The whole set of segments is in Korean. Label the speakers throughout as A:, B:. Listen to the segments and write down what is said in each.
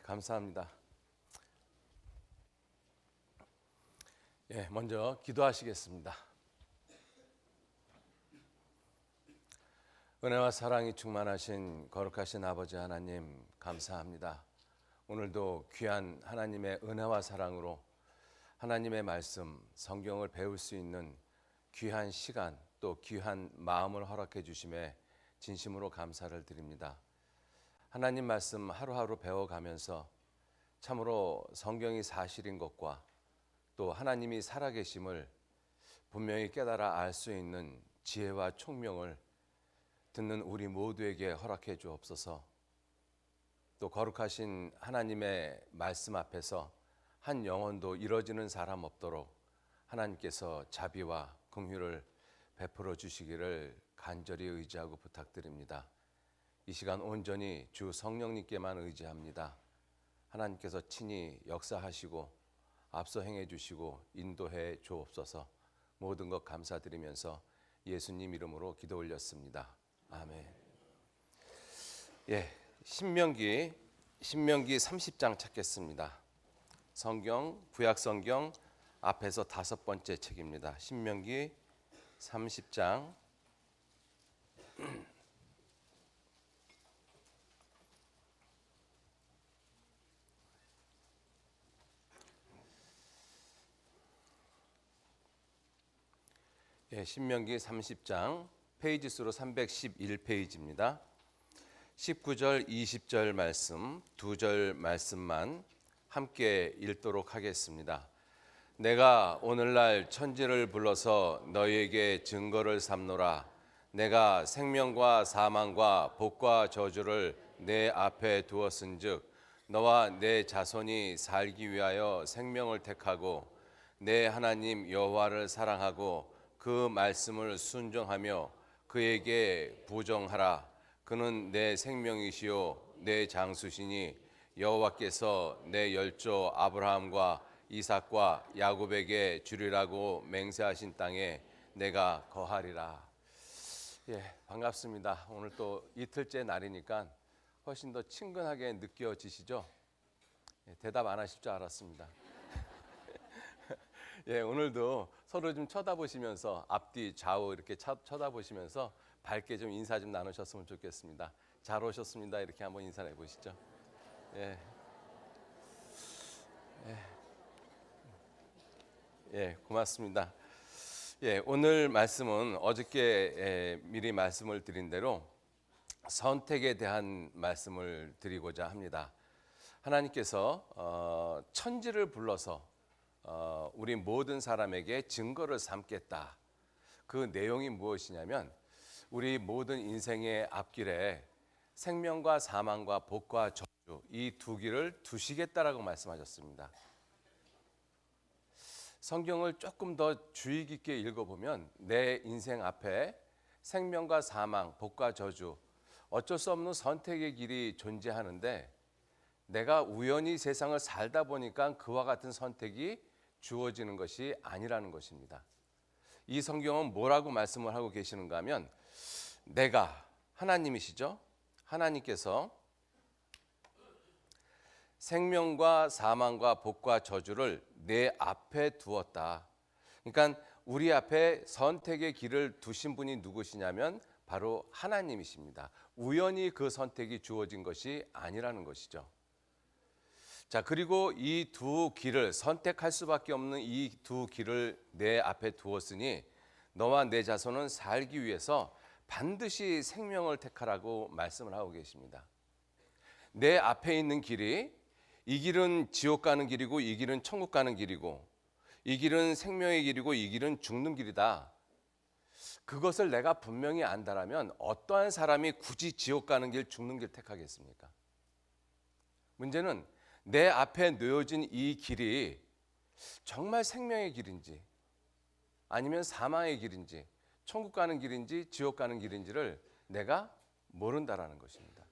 A: 감사합니다. 먼저 기도하시겠습니다. 은혜와 사랑이 충만하신 거룩하신 아버지 하나님 감사합니다. 오늘도 귀한 하나님의 은혜와 사랑으로 하나님의 말씀, 성경을 배울 수 있는 귀한 시간 또 귀한 마음을 허락해 주심에 진심으로 감사를 드립니다. 하나님 말씀 하루하루 배워가면서 참으로 성경이 사실인 것과 또 하나님이 살아계심을 분명히 깨달아 알 수 있는 지혜와 총명을 듣는 우리 모두에게 허락해 주옵소서. 또 거룩하신 하나님의 말씀 앞에서 한 영혼도 이뤄지는 사람 없도록 하나님께서 자비와 긍휼을 베풀어 주시기를 간절히 의지하고 부탁드립니다. 이 시간 온전히 주 성령님께만 의지합니다. 하나님께서 친히 역사하시고 앞서 행해 주시고 인도해 주옵소서. 모든 것 감사드리면서 예수님 이름으로 기도 올렸습니다. 아멘. 신명기 30장 찾겠습니다. 성경 구약 성경 앞에서 5번째 책입니다. 신명기 30장 신명기 30장 페이지 수로 311페이지입니다. 19절 20절 말씀 2절 말씀만 함께 읽도록 하겠습니다. 내가 오늘날 천지를 불러서 너희에게 증거를 삼노라. 내가 생명과 사망과 복과 저주를 내 앞에 두었은즉 너와 내 자손이 살기 위하여 생명을 택하고 내 하나님 여호와를 사랑하고 그 말씀을 순종하며 그에게 부정하라. 그는 내 생명이시요 내 장수시니 여호와께서 내 열조 아브라함과 이삭과 야곱에게 주리라고 맹세하신 땅에 내가 거하리라. 반갑습니다. 오늘 또 이틀째 날이니까 훨씬 더 친근하게 느껴지시죠? 대답 안 하실 줄 알았습니다. 오늘도 서로 좀 쳐다보시면서 앞뒤 좌우 이렇게 쳐다보시면서 밝게 좀 인사 좀 나누셨으면 좋겠습니다. 잘 오셨습니다. 이렇게 한번 인사해 보시죠. 고맙습니다. 오늘 말씀은 어저께 미리 말씀을 드린 대로 선택에 대한 말씀을 드리고자 합니다. 하나님께서 천지를 불러서 우리 모든 사람에게 증거를 삼겠다. 그 내용이 무엇이냐면 우리 모든 인생의 앞길에 생명과 사망과 복과 저주 이 두 길을 두시겠다라고 말씀하셨습니다. 성경을 조금 더 주의 깊게 읽어보면 내 인생 앞에 생명과 사망, 복과 저주 어쩔 수 없는 선택의 길이 존재하는데 내가 우연히 세상을 살다 보니까 그와 같은 선택이 주어지는 것이 아니라는 것입니다. 이 성경은 뭐라고 말씀을 하고 계시는가 하면 내가 하나님이시죠. 하나님께서 생명과 사망과 복과 저주를 내 앞에 두었다. 그러니까 우리 앞에 선택의 길을 두신 분이 누구시냐면 바로 하나님이십니다. 우연히 그 선택이 주어진 것이 아니라는 것이죠. 자, 그리고 이 두 길을 선택할 수밖에 없는 이 두 길을 내 앞에 두었으니 너와 내 자손은 살기 위해서 반드시 생명을 택하라고 말씀을 하고 계십니다. 내 앞에 있는 길이 이 길은 지옥 가는 길이고 이 길은 천국 가는 길이고 이 길은 생명의 길이고 이 길은 죽는 길이다. 그것을 내가 분명히 안다라면 어떠한 사람이 굳이 지옥 가는 길, 죽는 길 택하겠습니까? 문제는 내 앞에 놓여진 이 길이 정말 생명의 길인지 아니면 사망의 길인지 천국 가는 길인지 지옥 가는 길인지를 내가 모른다라는 것입니다.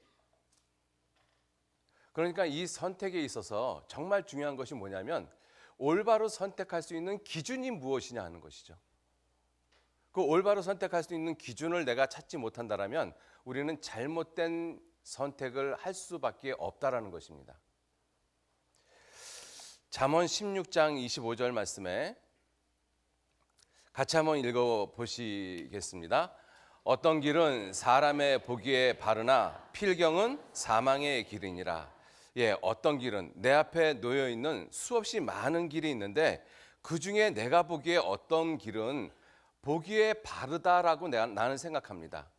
A: 그러니까 이 선택에 있어서 정말 중요한 것이 뭐냐면 올바로 선택할 수 있는 기준이 무엇이냐 하는 것이죠. 그 올바로 선택할 수 있는 기준을 내가 찾지 못한다면 우리는 잘못된 선택을 할 수밖에 없다라는 것입니다. 잠언 16장 25절 말씀에 같이 한번 읽어 보시겠습니다. 어떤 길은 사람의 보기에 바르나 필경은 사망의 길이니라. 어떤 길은 내 앞에 놓여 있는 수없이 많은 길이 있는데 그 중에 내가 보기에 어떤 길은 보기에 바르다라고 나는 생각합니다.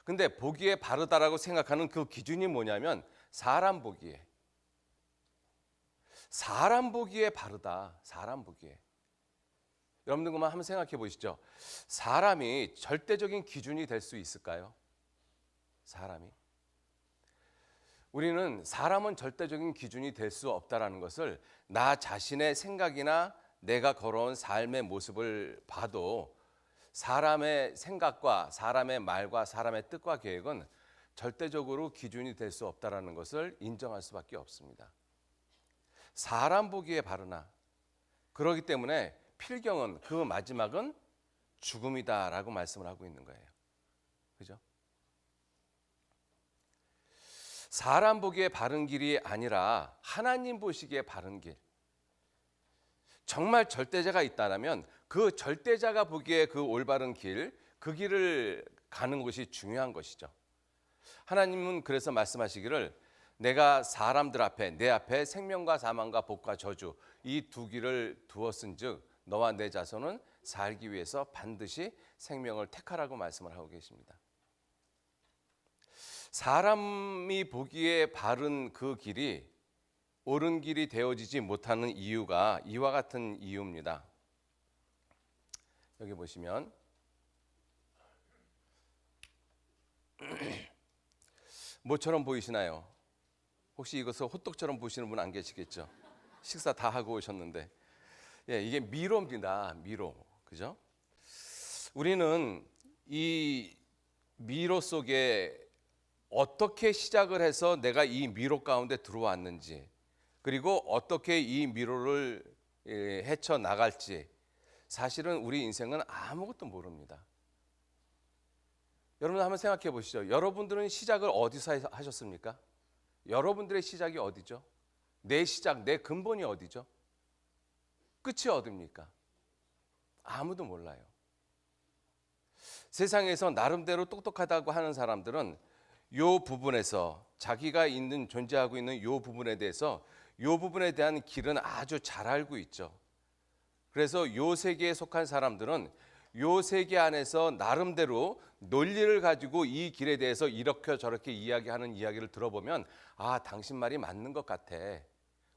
A: 근데 보기에 바르다라고 생각하는 그 기준이 뭐냐면 사람 보기에 바르다. 사람 보기에. 여러분들 그만 한번 생각해 보시죠. 사람이 절대적인 기준이 될 수 있을까요? 사람은 절대적인 기준이 될 수 없다라는 것을 나 자신의 생각이나 내가 걸어온 삶의 모습을 봐도 사람의 생각과 사람의 말과 사람의 뜻과 계획은 절대적으로 기준이 될 수 없다라는 것을 인정할 수밖에 없습니다. 사람 보기에 바르나. 그렇기 때문에 필경은 그 마지막은 죽음이다라고 말씀을 하고 있는 거예요. 그죠? 사람 보기에 바른 길이 아니라 하나님 보시기에 바른 길. 정말 절대자가 있다면 그 절대자가 보기에 그 올바른 길, 그 길을 가는 것이 중요한 것이죠. 하나님은 그래서 말씀하시기를 내가 사람들 앞에 내 앞에 생명과 사망과 복과 저주 이 두 길을 두었은즉 너와 내 자손은 살기 위해서 반드시 생명을 택하라고 말씀을 하고 계십니다. 사람이 보기에 바른 그 길이 옳은 길이 되어지지 못하는 이유가 이와 같은 이유입니다. 여기 보시면 뭐처럼 보이시나요? 혹시 이것을 호떡처럼 보시는 분 안 계시겠죠? 식사 다 하고 오셨는데 이게 미로입니다. 미로. 그죠? 우리는 이 미로 속에 어떻게 시작을 해서 내가 이 미로 가운데 들어왔는지 그리고 어떻게 이 미로를 헤쳐 나갈지 사실은 우리 인생은 아무것도 모릅니다. 여러분 한번 생각해 보시죠. 여러분들은 시작을 어디서 하셨습니까? 여러분들의 시작이 어디죠? 내 시작, 내 근본이 어디죠? 끝이 어딥니까? 아무도 몰라요. 세상에서 나름대로 똑똑하다고 하는 사람들은 요 부분에서 자기가 존재하고 있는 요 부분에 대해서 요 부분에 대한 길은 아주 잘 알고 있죠. 그래서 요 세계에 속한 사람들은 요 세계 안에서 나름대로 논리를 가지고 이 길에 대해서 이렇게 저렇게 이야기하는 이야기를 들어보면 아, 당신 말이 맞는 것 같아.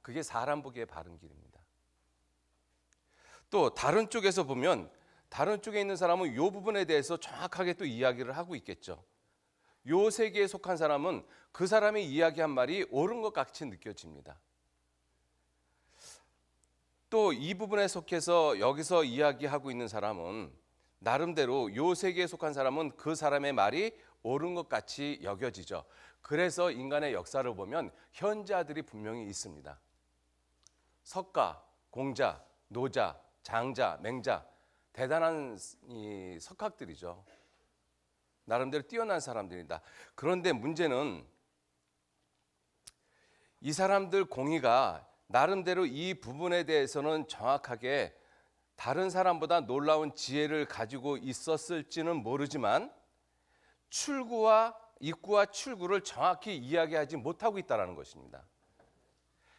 A: 그게 사람 보기에 바른 길입니다. 또 다른 쪽에서 보면 다른 쪽에 있는 사람은 요 부분에 대해서 정확하게 또 이야기를 하고 있겠죠. 요 세계에 속한 사람은 그 사람이 이야기한 말이 옳은 것 같이 느껴집니다. 또 이 부분에 속해서 여기서 이야기하고 있는 사람은 나름대로 요 세계에 속한 사람은 그 사람의 말이 옳은 것 같이 여겨지죠. 그래서 인간의 역사를 보면 현자들이 분명히 있습니다. 석가, 공자, 노자, 장자, 맹자 대단한 이 석학들이죠. 나름대로 뛰어난 사람들이다. 그런데 문제는 이 사람들 공의가 나름대로 이 부분에 대해서는 정확하게 다른 사람보다 놀라운 지혜를 가지고 있었을지는 모르지만 입구와 출구를 정확히 이야기하지 못하고 있다는 것입니다.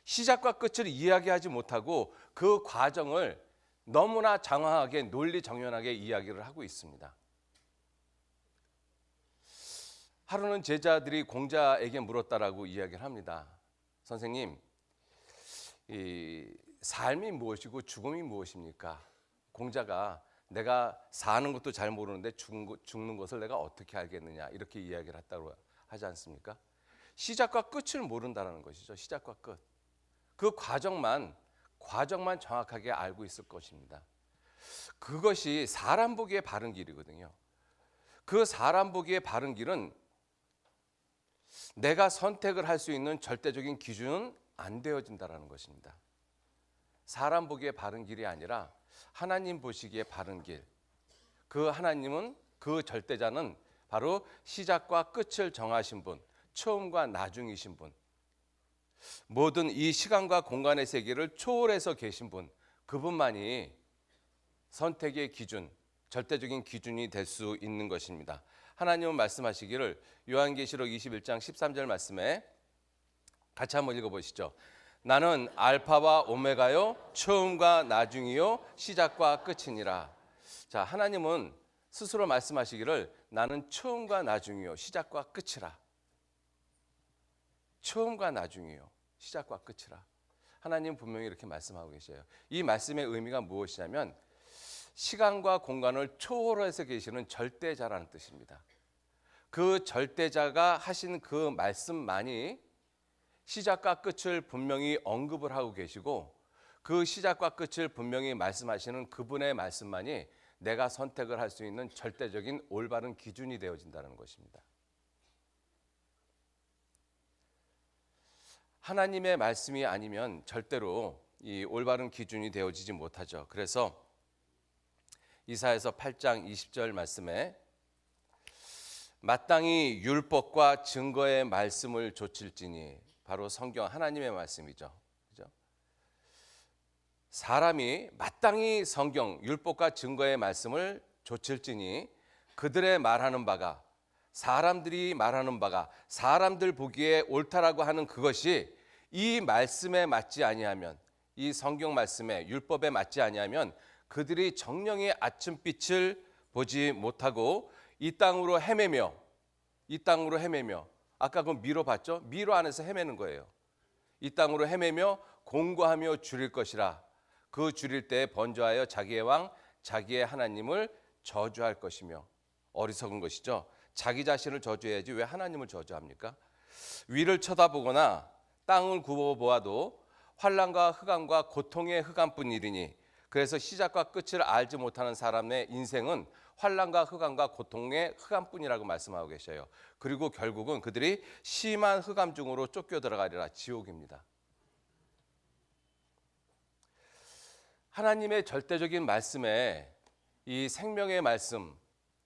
A: 시작과 끝을 이야기하지 못하고 그 과정을 너무나 장황하게 논리정연하게 이야기를 하고 있습니다. 하루는 제자들이 공자에게 물었다라고 이야기를 합니다. 선생님, 이 삶이 무엇이고 죽음이 무엇입니까? 공자가 내가 사는 것도 잘 모르는데 죽는 것을 내가 어떻게 알겠느냐 이렇게 이야기를 했다고 하지 않습니까? 시작과 끝을 모른다는 것이죠. 시작과 끝. 그 과정만 정확하게 알고 있을 것입니다. 그것이 사람 보기에 바른 길이거든요. 그 사람 보기에 바른 길은 내가 선택을 할 수 있는 절대적인 기준은 안 되어진다는 것입니다. 사람 보기에 바른 길이 아니라 하나님 보시기에 바른 길. 그 하나님은 그 절대자는 바로 시작과 끝을 정하신 분, 처음과 나중이신 분. 모든 이 시간과 공간의 세계를 초월해서 계신 분, 그분만이 선택의 기준, 절대적인 기준이 될 수 있는 것입니다. 하나님은 말씀하시기를 요한계시록 21장 13절 말씀에 같이 한번 읽어보시죠. 나는 알파와 오메가요, 처음과 나중이요, 시작과 끝이니라. 자, 하나님은 스스로 말씀하시기를 나는 처음과 나중이요, 시작과 끝이라. 처음과 나중이요, 시작과 끝이라. 하나님 분명히 이렇게 말씀하고 계셔요. 이 말씀의 의미가 무엇이냐면 시간과 공간을 초월해서 계시는 절대자라는 뜻입니다. 그 절대자가 하신 그 말씀만이 시작과 끝을 분명히 언급을 하고 계시고, 그 시작과 끝을 분명히 말씀하시는 그분의 말씀만이 내가 선택을 할 수 있는 절대적인 올바른 기준이 되어진다는 것입니다. 하나님의 말씀이 아니면 절대로 이 올바른 기준이 되어지지 못하죠. 그래서 이사야서 8장 20절 말씀에 마땅히 율법과 증거의 말씀을 좇을지니, 바로 성경 하나님의 말씀이죠. 그죠? 사람이 마땅히 성경 율법과 증거의 말씀을 좇을지니 그들의 말하는 바가, 사람들이 말하는 바가 사람들 보기에 옳다라고 하는 그것이 이 말씀에 맞지 아니하면, 이 성경 말씀에 율법에 맞지 아니하면 그들이 정령의 아침빛을 보지 못하고 이 땅으로 헤매며, 아까 그 미로 봤죠? 미로 안에서 헤매는 거예요. 이 땅으로 헤매며 공고하며 줄일 것이라. 그 줄일 때 번jo하여 자기의 왕 자기의 하나님을 저주할 것이며. 어리석은 것이죠. 자기 자신을 저주해야지 왜 하나님을 저주합니까? 위를 쳐다보거나 땅을 굽어보아도 환난과 흑암과 고통의 흑암뿐이리니, 그래서 시작과 끝을 알지 못하는 사람의 인생은 환난과 흑암과 고통의 흑암뿐이라고 말씀하고 계셔요. 그리고 결국은 그들이 심한 흑암 중으로 쫓겨 들어가리라. 지옥입니다. 하나님의 절대적인 말씀에, 이 생명의 말씀,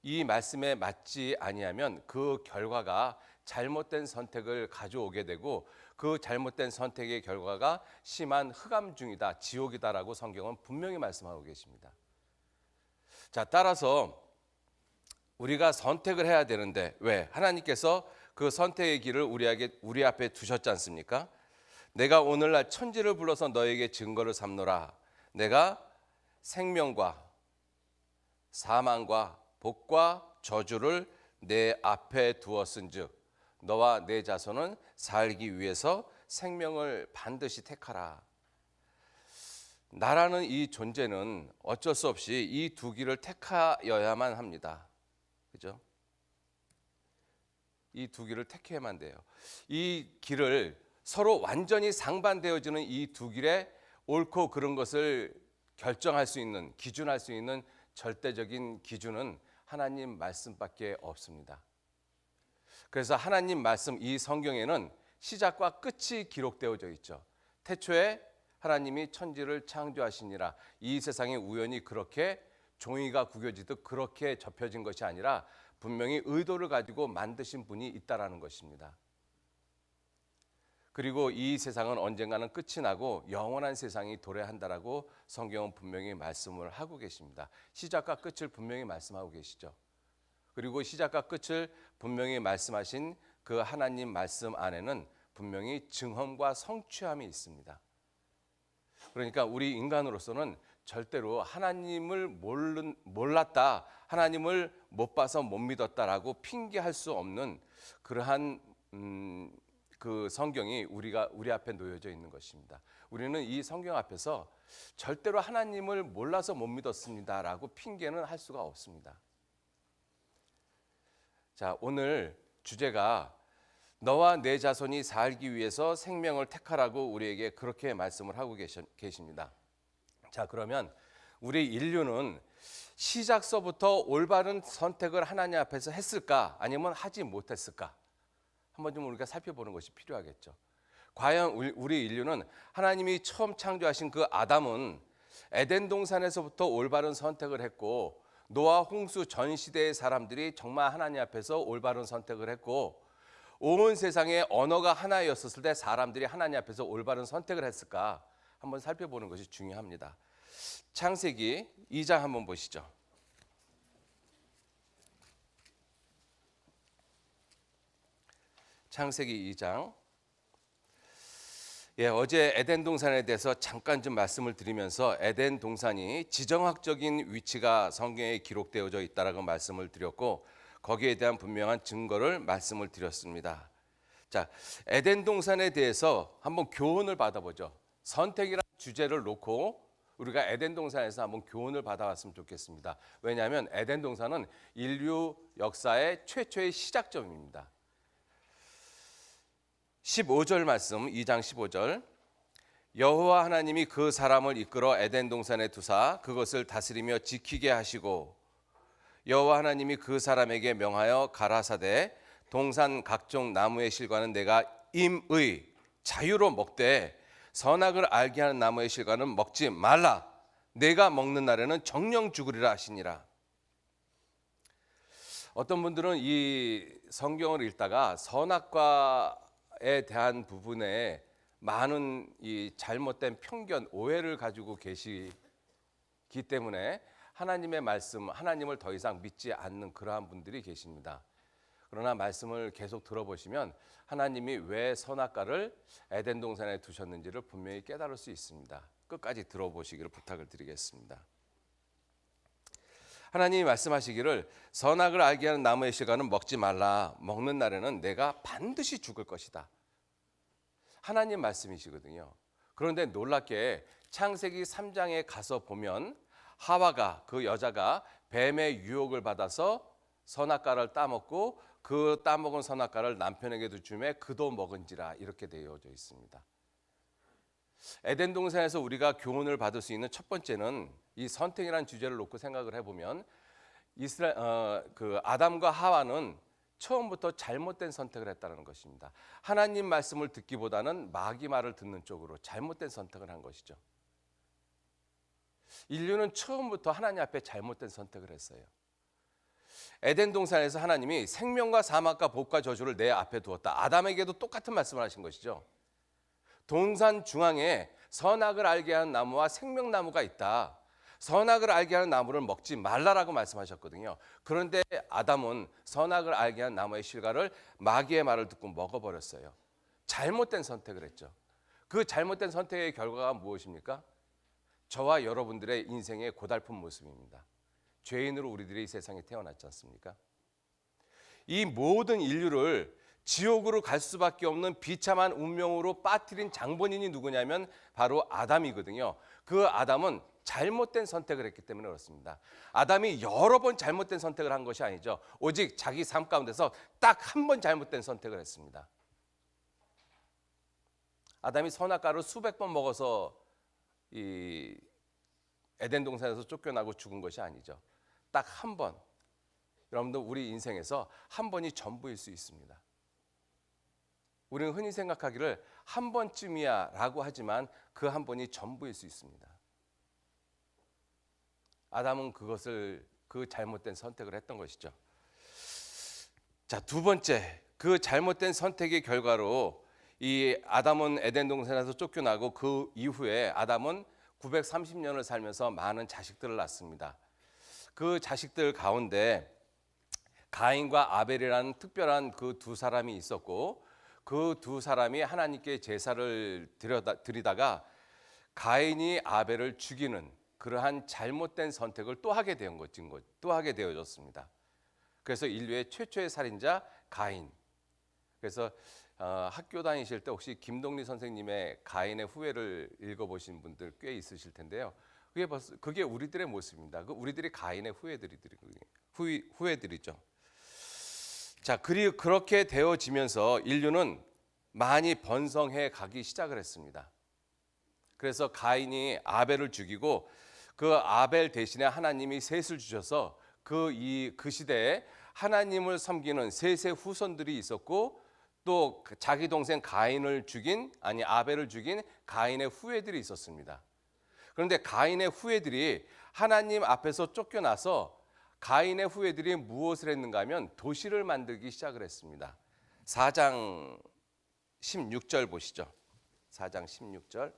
A: 이 말씀에 맞지 아니하면 그 결과가 잘못된 선택을 가져오게 되고, 그 잘못된 선택의 결과가 심한 흑암 중이다, 지옥이다라고 성경은 분명히 말씀하고 계십니다. 자, 따라서 우리가 선택을 해야 되는데, 왜? 하나님께서 그 선택의 길을 우리 앞에 두셨지 않습니까? 내가 오늘날 천지를 불러서 너에게 증거를 삼노라. 내가 생명과 사망과 복과 저주를 내 앞에 두었은즉 너와 내 자손은 살기 위해서 생명을 반드시 택하라. 나라는 이 존재는 어쩔 수 없이 이 두 길을 택하여야만 합니다. 그죠? 이 두 길을 택해야만 돼요. 이 길을 서로 완전히 상반되어지는 이 두 길에 옳고 그른 것을 결정할 수 있는, 기준할 수 있는 절대적인 기준은 하나님 말씀밖에 없습니다. 그래서 하나님 말씀, 이 성경에는 시작과 끝이 기록되어져 있죠. 태초에 하나님이 천지를 창조하시니라. 이 세상이 우연히 그렇게 종이가 구겨지듯 그렇게 접혀진 것이 아니라 분명히 의도를 가지고 만드신 분이 있다라는 것입니다. 그리고 이 세상은 언젠가는 끝이 나고 영원한 세상이 도래한다라고 성경은 분명히 말씀을 하고 계십니다. 시작과 끝을 분명히 말씀하고 계시죠. 그리고 시작과 끝을 분명히 말씀하신 그 하나님 말씀 안에는 분명히 증언과 성취함이 있습니다. 그러니까 우리 인간으로서는 절대로 하나님을 몰랐다, 하나님을 못 봐서 못 믿었다라고 핑계할 수 없는 그러한 그 성경이 우리 앞에 놓여져 있는 것입니다. 우리는 이 성경 앞에서 절대로 하나님을 몰라서 못 믿었습니다라고 핑계는 할 수가 없습니다. 자, 오늘 주제가 너와 내 자손이 살기 위해서 생명을 택하라고 우리에게 그렇게 말씀을 하고 계십니다. 자, 그러면 우리 인류는 시작서부터 올바른 선택을 하나님 앞에서 했을까, 아니면 하지 못했을까? 한번 좀 우리가 살펴보는 것이 필요하겠죠. 과연 우리 인류는 하나님이 처음 창조하신 그 아담은 에덴 동산에서부터 올바른 선택을 했고, 노아 홍수 전 시대의 사람들이 정말 하나님 앞에서 올바른 선택을 했고, 온 세상에 언어가 하나였었을 때 사람들이 하나님 앞에서 올바른 선택을 했을까 한번 살펴보는 것이 중요합니다. 창세기 2장 한번 보시죠. 창세기 2장. 어제 에덴 동산에 대해서 잠깐 좀 말씀을 드리면서 에덴 동산이 지정학적인 위치가 성경에 기록되어져 있다라고 말씀을 드렸고 거기에 대한 분명한 증거를 말씀을 드렸습니다. 자, 에덴 동산에 대해서 한번 교훈을 받아보죠. 선택이라는 주제를 놓고 우리가 에덴 동산에서 한번 교훈을 받아왔으면 좋겠습니다. 왜냐하면 에덴 동산은 인류 역사의 최초의 시작점입니다. 15절 말씀, 2장 15절. 여호와 하나님이 그 사람을 이끌어 에덴 동산에 두사 그것을 다스리며 지키게 하시고 여호와 하나님이 그 사람에게 명하여 가라사대 동산 각종 나무의 실과는 내가 임의 자유로 먹되 선악을 알게 하는 나무의 실과는 먹지 말라. 내가 먹는 날에는 정령 죽으리라 하시니라. 어떤 분들은 이 성경을 읽다가 선악과에 대한 부분에 많은 이 잘못된 편견, 오해를 가지고 계시기 때문에 하나님의 말씀, 하나님을 더 이상 믿지 않는 그러한 분들이 계십니다. 그러나 말씀을 계속 들어보시면 하나님이 왜 선악과를 에덴 동산에 두셨는지를 분명히 깨달을 수 있습니다. 끝까지 들어보시기를 부탁을 드리겠습니다. 하나님이 말씀하시기를 선악을 알게 하는 나무의 실과는 먹지 말라. 먹는 날에는 내가 반드시 죽을 것이다. 하나님 말씀이시거든요. 그런데 놀랍게 창세기 3장에 가서 보면 하와가, 그 여자가 뱀의 유혹을 받아서 선악과를 따먹고 그 따먹은 선악과를 남편에게도 주매 그도 먹은지라 이렇게 되어져 있습니다. 에덴 동산에서 우리가 교훈을 받을 수 있는 첫 번째는 이 선택이라는 주제를 놓고 생각을 해보면 아담과 하와는 처음부터 잘못된 선택을 했다는 것입니다. 하나님 말씀을 듣기보다는 마귀 말을 듣는 쪽으로 잘못된 선택을 한 것이죠. 인류는 처음부터 하나님 앞에 잘못된 선택을 했어요. 에덴 동산에서 하나님이 생명과 사망과 복과 저주를 내 앞에 두었다. 아담에게도 똑같은 말씀을 하신 것이죠. 동산 중앙에 선악을 알게 하는 나무와 생명나무가 있다. 선악을 알게 하는 나무를 먹지 말라라고 말씀하셨거든요. 그런데 아담은 선악을 알게 하는 나무의 실과를 마귀의 말을 듣고 먹어버렸어요. 잘못된 선택을 했죠. 그 잘못된 선택의 결과가 무엇입니까? 저와 여러분들의 인생의 고달픈 모습입니다. 죄인으로 우리들이 이 세상에 태어났지 않습니까? 이 모든 인류를 지옥으로 갈 수밖에 없는 비참한 운명으로 빠뜨린 장본인이 누구냐면 바로 아담이거든요. 그 아담은 잘못된 선택을 했기 때문에 그렇습니다. 아담이 여러 번 잘못된 선택을 한 것이 아니죠. 오직 자기 삶 가운데서 딱 한 번 잘못된 선택을 했습니다. 아담이 선악과를 수백 번 먹어서 이 에덴 동산에서 쫓겨나고 죽은 것이 아니죠. 딱 한 번. 여러분들 우리 인생에서 한 번이 전부일 수 있습니다. 우리는 흔히 생각하기를 한 번쯤이야 라고 하지만 그 한 번이 전부일 수 있습니다. 아담은 그 잘못된 선택을 했던 것이죠. 자, 두 번째, 그 잘못된 선택의 결과로 이 아담은 에덴 동산에서 쫓겨나고 그 이후에 아담은 930년을 살면서 많은 자식들을 낳습니다. 그 자식들 가운데 가인과 아벨이라는 특별한 그 두 사람이 있었고 그 두 사람이 하나님께 제사를 드리다가 가인이 아벨을 죽이는 그러한 잘못된 선택을 또 하게 되어졌습니다. 그래서 인류의 최초의 살인자 가인. 그래서 학교 다니실 때 혹시 김동리 선생님의 가인의 후예를 읽어보신 분들 꽤 있으실 텐데요. 그게 우리들의 모습입니다. 우리들이 가인의 후예들이죠. 자, 그리고 그렇게 되어지면서 인류는 많이 번성해 가기 시작을 했습니다. 그래서 가인이 아벨을 죽이고 그 아벨 대신에 하나님이 셋을 주셔서 그 시대에 하나님을 섬기는 셋의 후손들이 있었고 또 자기 동생 아벨을 죽인 가인의 후예들이 있었습니다. 그런데 가인의 후예들이 하나님 앞에서 쫓겨나서 가인의 후예들이 무엇을 했는가 하면 도시를 만들기 시작을 했습니다. 4장 16절 보시죠. 4장 16절.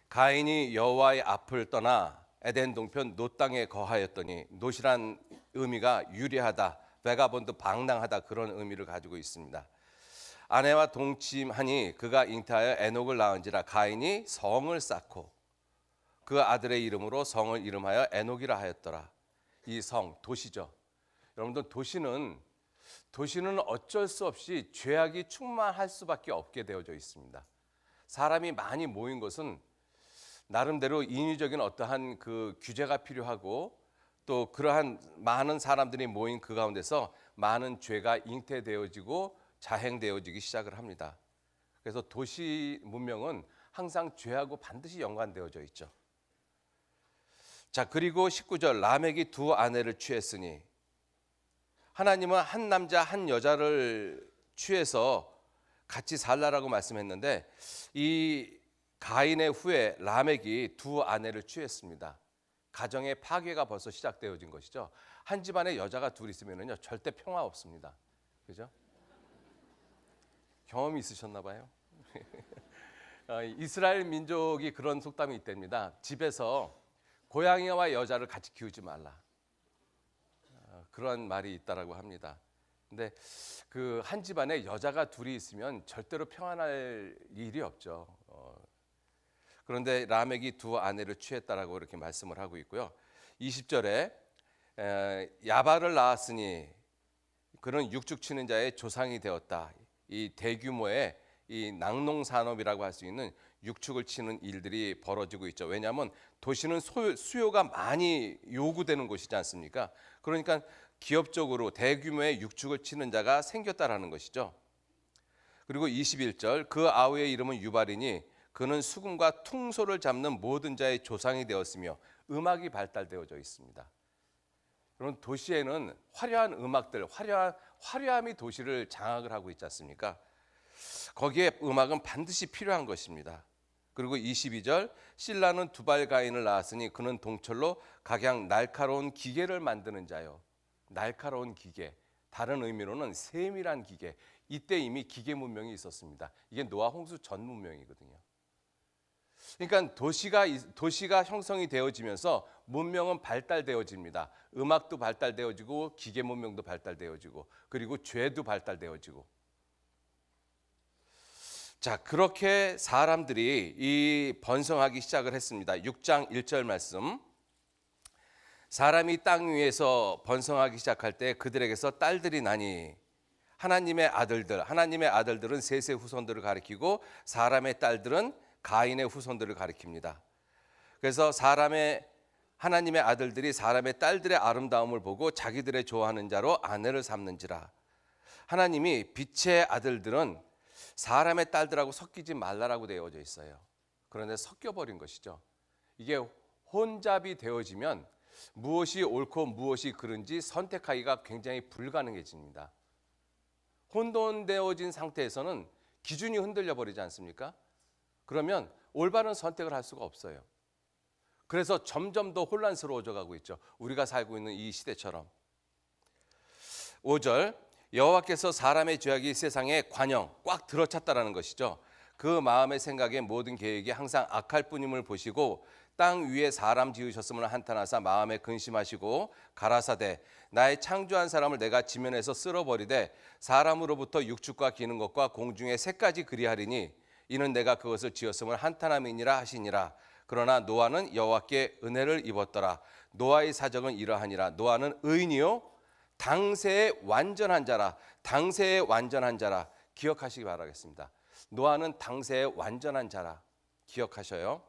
A: 가인이 여호와의 앞을 떠나 에덴 동편 놋 땅에 거하였더니, 놋이란 의미가 유리하다, 베가본드 방랑하다, 그런 의미를 가지고 있습니다. 아내와 동침하니 그가 잉태하여 에녹을 낳은지라. 가인이 성을 쌓고 그 아들의 이름으로 성을 이름하여 에녹이라 하였더라. 이 성, 도시죠. 여러분들, 도시는 어쩔 수 없이 죄악이 충만할 수밖에 없게 되어져 있습니다. 사람이 많이 모인 것은 나름대로 인위적인 어떠한 그 규제가 필요하고, 또 그러한 많은 사람들이 모인 그 가운데서 많은 죄가 잉태되어지고 자행되어지기 시작을 합니다. 그래서 도시 문명은 항상 죄하고 반드시 연관되어져 있죠. 자, 그리고 19절, 라멕이 두 아내를 취했으니, 하나님은 한 남자 한 여자를 취해서 같이 살라라고 말씀했는데, 이 가인의 후에 라멕이 두 아내를 취했습니다. 가정의 파괴가 벌써 시작되어진 것이죠. 한 집안에 여자가 둘 있으면요 절대 평화 없습니다. 그죠? 경험이 있으셨나 봐요. 이스라엘 민족이 그런 속담이 있답니다. 집에서 고양이와 여자를 같이 키우지 말라. 그런 말이 있다라고 합니다. 근데 그 한 집안에 여자가 둘이 있으면 절대로 평안할 일이 없죠. 그런데 라멕이 두 아내를 취했다라고 이렇게 말씀을 하고 있고요. 20절에 야발을 낳았으니 그는 육축 치는 자의 조상이 되었다. 이 대규모의 이 낙농 산업이라고 할 수 있는 육축을 치는 일들이 벌어지고 있죠. 왜냐하면 도시는 수요가 많이 요구되는 곳이지 않습니까? 그러니까 기업적으로 대규모의 육축을 치는 자가 생겼다라는 것이죠. 그리고 21절, 그 아우의 이름은 유발이니 그는 수금과 퉁소를 잡는 모든 자의 조상이 되었으며, 음악이 발달되어져 있습니다. 그런 도시에는 화려한 음악들, 화려함이 도시를 장악을 하고 있지 않습니까? 거기에 음악은 반드시 필요한 것입니다. 그리고 22절, 실라는 두발 가인을 낳았으니 그는 동철로 각양 날카로운 기계를 만드는 자요. 날카로운 기계, 다른 의미로는 세밀한 기계. 이때 이미 기계 문명이 있었습니다. 이게 노아 홍수 전 문명이거든요. 그러니까 도시가 형성이 되어지면서 문명은 발달되어집니다. 음악도 발달되어지고 기계 문명도 발달되어지고, 그리고 죄도 발달되어지고. 자, 그렇게 사람들이 이 번성하기 시작을 했습니다. 6장 1절 말씀. 사람이 땅 위에서 번성하기 시작할 때 그들에게서 딸들이 나니, 하나님의 아들들은 셋의 후손들을 가리키고, 사람의 딸들은 가인의 후손들을 가리킵니다. 그래서 하나님의 아들들이 사람의 딸들의 아름다움을 보고 자기들의 좋아하는 자로 아내를 삼는지라. 하나님이 빛의 아들들은 사람의 딸들하고 섞이지 말라라고 되어져 있어요. 그런데 섞여버린 것이죠. 이게 혼잡이 되어지면 무엇이 옳고 무엇이 그른지 선택하기가 굉장히 불가능해집니다. 혼돈되어진 상태에서는 기준이 흔들려 버리지 않습니까? 그러면 올바른 선택을 할 수가 없어요. 그래서 점점 더 혼란스러워져 가고 있죠. 우리가 살고 있는 이 시대처럼. 5절, 여호와께서 사람의 죄악이 세상에 관영 꽉 들어찼다라는 것이죠. 그 마음의 생각에 모든 계획이 항상 악할 뿐임을 보시고, 땅 위에 사람 지으셨음을 한탄하사 마음에 근심하시고 가라사대, 나의 창조한 사람을 내가 지면에서 쓸어버리되 사람으로부터 육축과 기는 것과 공중의 새까지 그리하리니, 이는 내가 그것을 지었음을 한탄함이니라 하시니라. 그러나 노아는 여호와께 은혜를 입었더라. 노아의 사정은 이러하니라. 노아는 의인이요 당세의 완전한 자라. 당세의 완전한 자라. 기억하시기 바라겠습니다. 노아는 당세의 완전한 자라. 기억하셔요.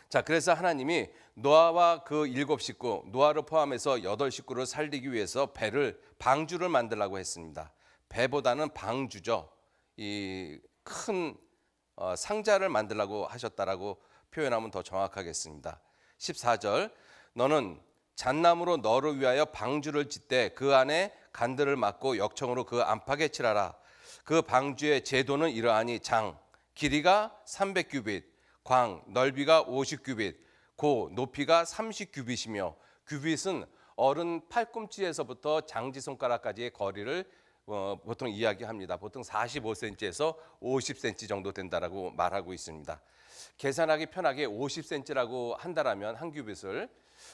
A: 자, 그래서 하나님이 노아와 그 7식구, 노아를 포함해서 8식구를 살리기 위해서 방주를 만들라고 했습니다. 배보다는 방주죠. 이 큰 상자를 만들라고 하셨다라고 표현하면 더 정확하겠습니다. 14절, 너는 잣나무로 너를 위하여 방주를 짓되 그 안에 간들을 막고 역청으로 그 안팎에 칠하라. 그 방주의 제도는 이러하니, 장 길이가 300규빗, 광 넓이가 50규빗, 고 높이가 30규빗이며 규빗은 어른 팔꿈치에서부터 장지 손가락까지의 거리를 보통 이야기합니다. 보통 45cm에서 50cm 정도 된다라고 말하고 있습니다. 계산하기 편하게 50cm라고 한다라면 한 규빗을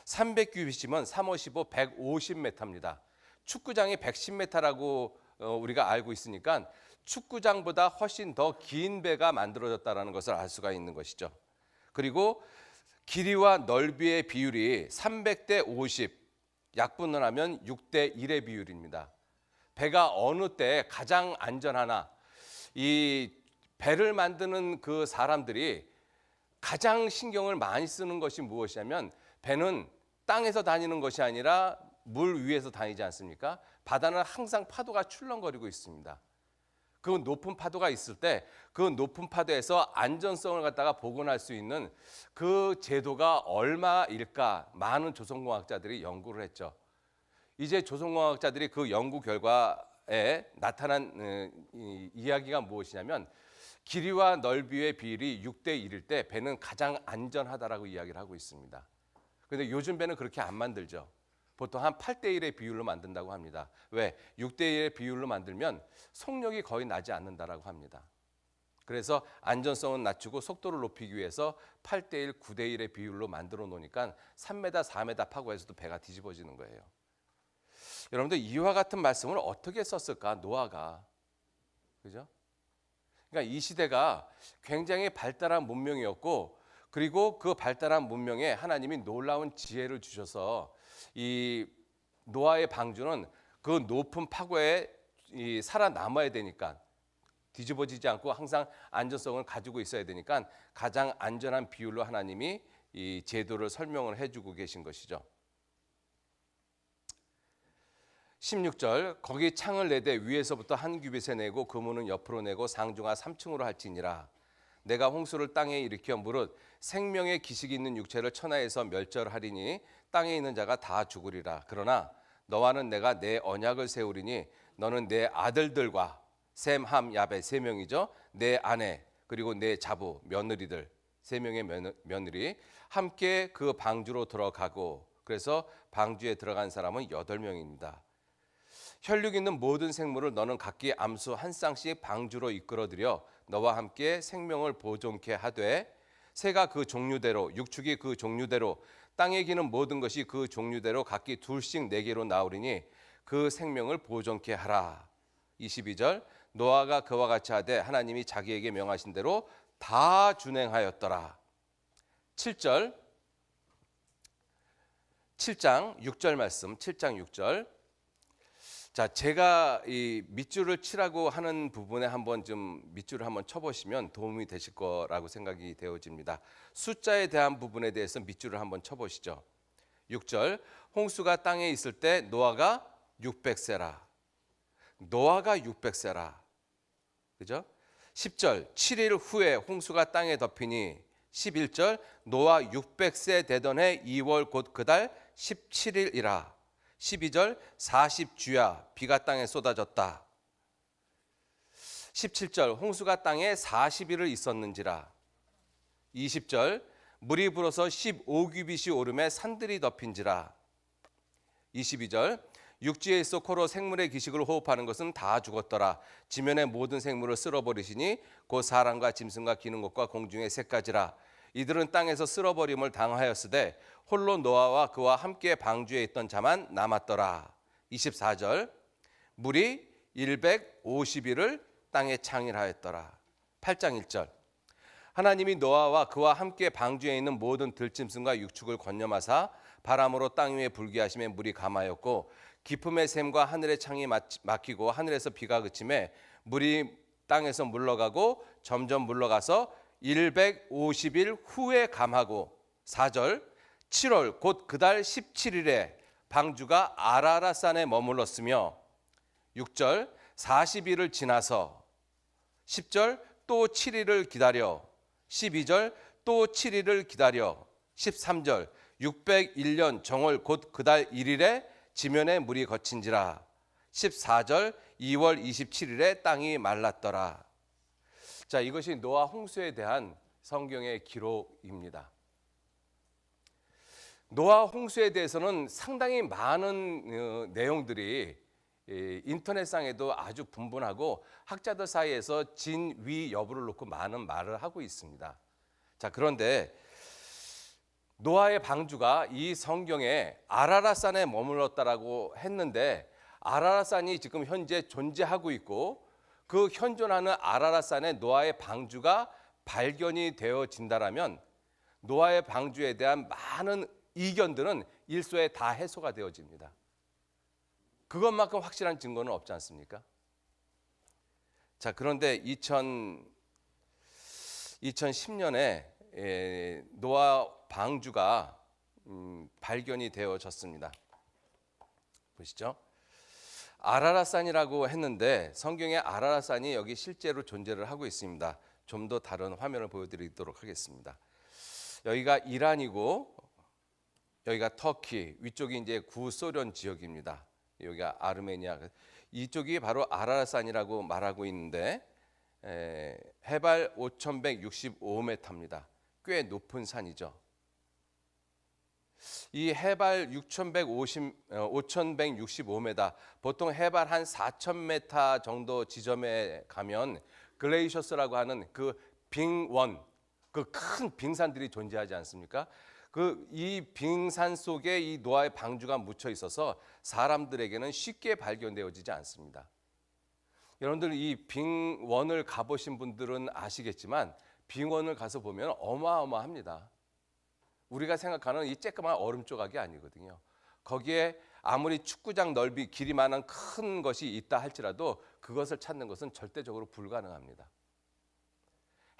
A: 300규빗이면 3, 5, 15, 150m입니다. 축구장이 110m라고 우리가 알고 있으니까 축구장보다 훨씬 더 긴 배가 만들어졌다는 것을 알 수가 있는 것이죠. 그리고 길이와 넓이의 비율이 300대 50, 약분을 하면 6대 1의 비율입니다. 배가 어느 때 가장 안전하나, 이 배를 만드는 그 사람들이 가장 신경을 많이 쓰는 것이 무엇이냐면 배는 땅에서 다니는 것이 아니라 물 위에서 다니지 않습니까? 바다는 항상 파도가 출렁거리고 있습니다. 그 높은 파도가 있을 때 그 높은 파도에서 안전성을 갖다가 복원할 수 있는 그 제도가 얼마일까 많은 조선공학자들이 연구를 했죠. 이제 조선공학자들이 그 연구 결과에 나타난 이야기가 무엇이냐면 길이와 넓이의 비율이 6대 1일 때 배는 가장 안전하다라고 이야기를 하고 있습니다. 그런데 요즘 배는 그렇게 안 만들죠. 보통 한 8대 1의 비율로 만든다고 합니다. 왜? 6대 1의 비율로 만들면 속력이 거의 나지 않는다라고 합니다. 그래서 안전성은 낮추고 속도를 높이기 위해서 8대 1, 9대 1의 비율로 만들어 놓으니까 3m, 4m 파고에서도 배가 뒤집어지는 거예요. 여러분들 이와 같은 말씀을 어떻게 썼을까? 노아가. 그죠? 그러니까 이 시대가 굉장히 발달한 문명이었고 그리고 그 발달한 문명에 하나님이 놀라운 지혜를 주셔서 이 노아의 방주는 그 높은 파고에 살아남아야 되니까 뒤집어지지 않고 항상 안전성을 가지고 있어야 되니까 가장 안전한 비율로 하나님이 이 제도를 설명을 해주고 계신 것이죠. 16절 거기 창을 내되 위에서부터 한 규빗에 내고 그 문은 옆으로 내고 상중하 3층으로 할지니라. 내가 홍수를 땅에 일으켜 무릇 생명의 기식이 있는 육체를 천하에서 멸절하리니 땅에 있는 자가 다 죽으리라. 그러나 너와는 내가 내 언약을 세우리니 너는 내 아들들과 셈, 함, 야벳 세 명이죠. 내 아내 그리고 내 자부 며느리들 세 명의 며느리 함께 그 방주로 들어가고 그래서 방주에 들어간 사람은 8명입니다. 혈육 있는 모든 생물을 너는 각기 암수 한 쌍씩 방주로 이끌어들여 너와 함께 생명을 보존케 하되 새가 그 종류대로 육축이 그 종류대로 땅에 기는 모든 것이 그 종류대로 각기 둘씩 내게로 나오리니 그 생명을 보존케 하라. 22절 노아가 그와 같이 하되 하나님이 자기에게 명하신 대로 다 준행하였더라. 7장 6절 말씀 7장 6절 자, 제가 이 밑줄을 치라고 하는 부분에 한번 좀 밑줄을 한번 쳐보시면 도움이 되실 거라고 생각이 되어집니다. 숫자에 대한 부분에 대해서 밑줄을 한번 쳐보시죠. 6절 홍수가 땅에 있을 때 노아가 600세라. 노아가 600세라. 그죠? 10절 7일 후에 홍수가 땅에 덮이니 11절 노아 600세 되던 해 2월 곧 그달 17일이라. 12절 40주야 비가 땅에 쏟아졌다. 17절 홍수가 땅에 40일을 있었는지라. 20절 물이 불어서 15규빗이 오름에 산들이 덮인지라. 22절 육지에 있어 코로 생물의 기식을 호흡하는 것은 다 죽었더라. 지면의 모든 생물을 쓸어버리시니 곧 사람과 짐승과 기는 것과 공중의 새까지라. 이들은 땅에서 쓸어버림을 당하였으되 홀로 노아와 그와 함께 방주에 있던 자만 남았더라. 24절 물이 150일을 땅에 창일하였더라. 8장 1절 하나님이 노아와 그와 함께 방주에 있는 모든 들짐승과 육축을 건념하사 바람으로 땅 위에 불게 하심에 물이 감하였고 깊음의 샘과 하늘의 창이 막히고 하늘에서 비가 그치매 물이 땅에서 물러가고 점점 물러가서 150일 후에 감하고 4절 7월 곧 그달 17일에 방주가 아라라산에 머물렀으며 6절 40일을 지나서 10절 또 7일을 기다려 12절 또 7일을 기다려 13절 601년 정월 곧 그달 1일에 지면에 물이 거친지라 14절 2월 27일에 땅이 말랐더라. 자, 이것이 노아 홍수에 대한 성경의 기록입니다. 노아 홍수에 대해서는 상당히 많은 내용들이 인터넷상에도 아주 분분하고 학자들 사이에서 진위 여부를 놓고 많은 말을 하고 있습니다. 자, 그런데 노아의 방주가 이 성경에 아라랏산에 머물렀다라고 했는데 아라랏산이 지금 현재 존재하고 있고 그 현존하는 아라랏산에 노아의 방주가 발견이 되어진다라면 노아의 방주에 대한 많은 이견들은 일소에 다 해소가 되어집니다. 그것만큼 확실한 증거는 없지 않습니까? 자, 그런데 2010년에 노아 방주가 발견이 되어졌습니다. 보시죠. 아라랏산이라고 했는데 성경에 아라랏산이 여기 실제로 존재를 하고 있습니다. 좀 더 다른 화면을 보여드리도록 하겠습니다. 여기가 이란이고 여기가 터키, 위쪽이 이제 구소련 지역입니다. 여기가 아르메니아, 이쪽이 바로 아라랏산이라고 말하고 있는데 해발 5,165m입니다. 꽤 높은 산이죠. 이 해발 5,165m, 보통 해발 한 4,000m 정도 지점에 가면 글레이셔스라고 하는 그 빙원, 그 큰 빙산들이 존재하지 않습니까? 이 빙산 속에 이 노아의 방주가 묻혀 있어서 사람들에게는 쉽게 발견되어지지 않습니다. 여러분들 이 빙원을 가보신 분들은 아시겠지만 빙원을 가서 보면 어마어마합니다. 우리가 생각하는 이 쬐끄만 얼음 조각이 아니거든요. 거기에 아무리 축구장 넓이 길이만한 큰 것이 있다 할지라도 그것을 찾는 것은 절대적으로 불가능합니다.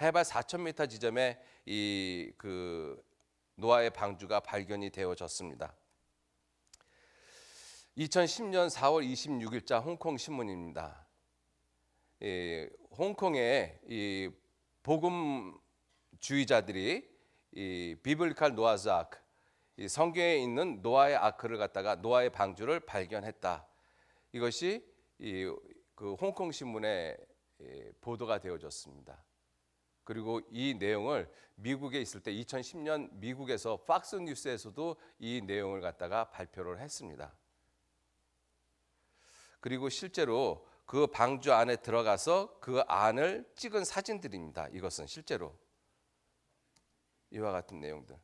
A: 해발 4,000m 지점에 그 노아의 방주가 발견이 되어졌습니다. 2010년 4월 26일자 홍콩 신문입니다. 홍콩의 이 복음주의자들이 이 비블리칼 노아즈 아크, 이 성경에 있는 노아의 아크를 갖다가 노아의 방주를 발견했다. 이것이 그 홍콩 신문에 보도가 되어졌습니다. 그리고 이 내용을 미국에 있을 때 2010년 미국에서 팍스 뉴스에서도 이 내용을 갖다가 발표를 했습니다. 그리고 실제로 그 방주 안에 들어가서 그 안을 찍은 사진들입니다. 이것은 실제로 이와 같은 내용들.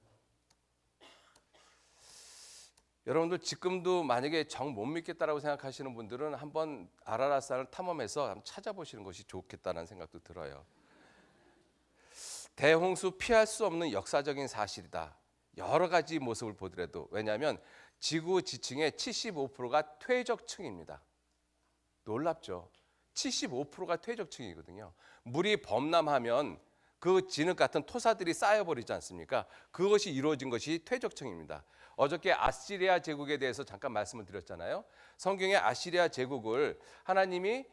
A: 여러분들 지금도 만약에 정 못 믿겠다라고 생각하시는 분들은 한번 아라랏산을 탐험해서 한번 찾아보시는 것이 좋겠다는 생각도 들어요. 대홍수 피할 수 없는 역사적인 사실이다. 여러 가지 모습을 보더라도, 왜냐하면 지구 지층의 75%가 퇴적층입니다. 놀랍죠? 75%가 퇴적층이거든요. 물이 범람하면 그 진흙 같은 토사들이 쌓여버리지 않습니까? 그것이 이루어진 것이 퇴적층입니다. 어저께 아시리아 제국에 대해서 잠깐 말씀을 드렸잖아요. 성경의 아시리아 제국을 하나님이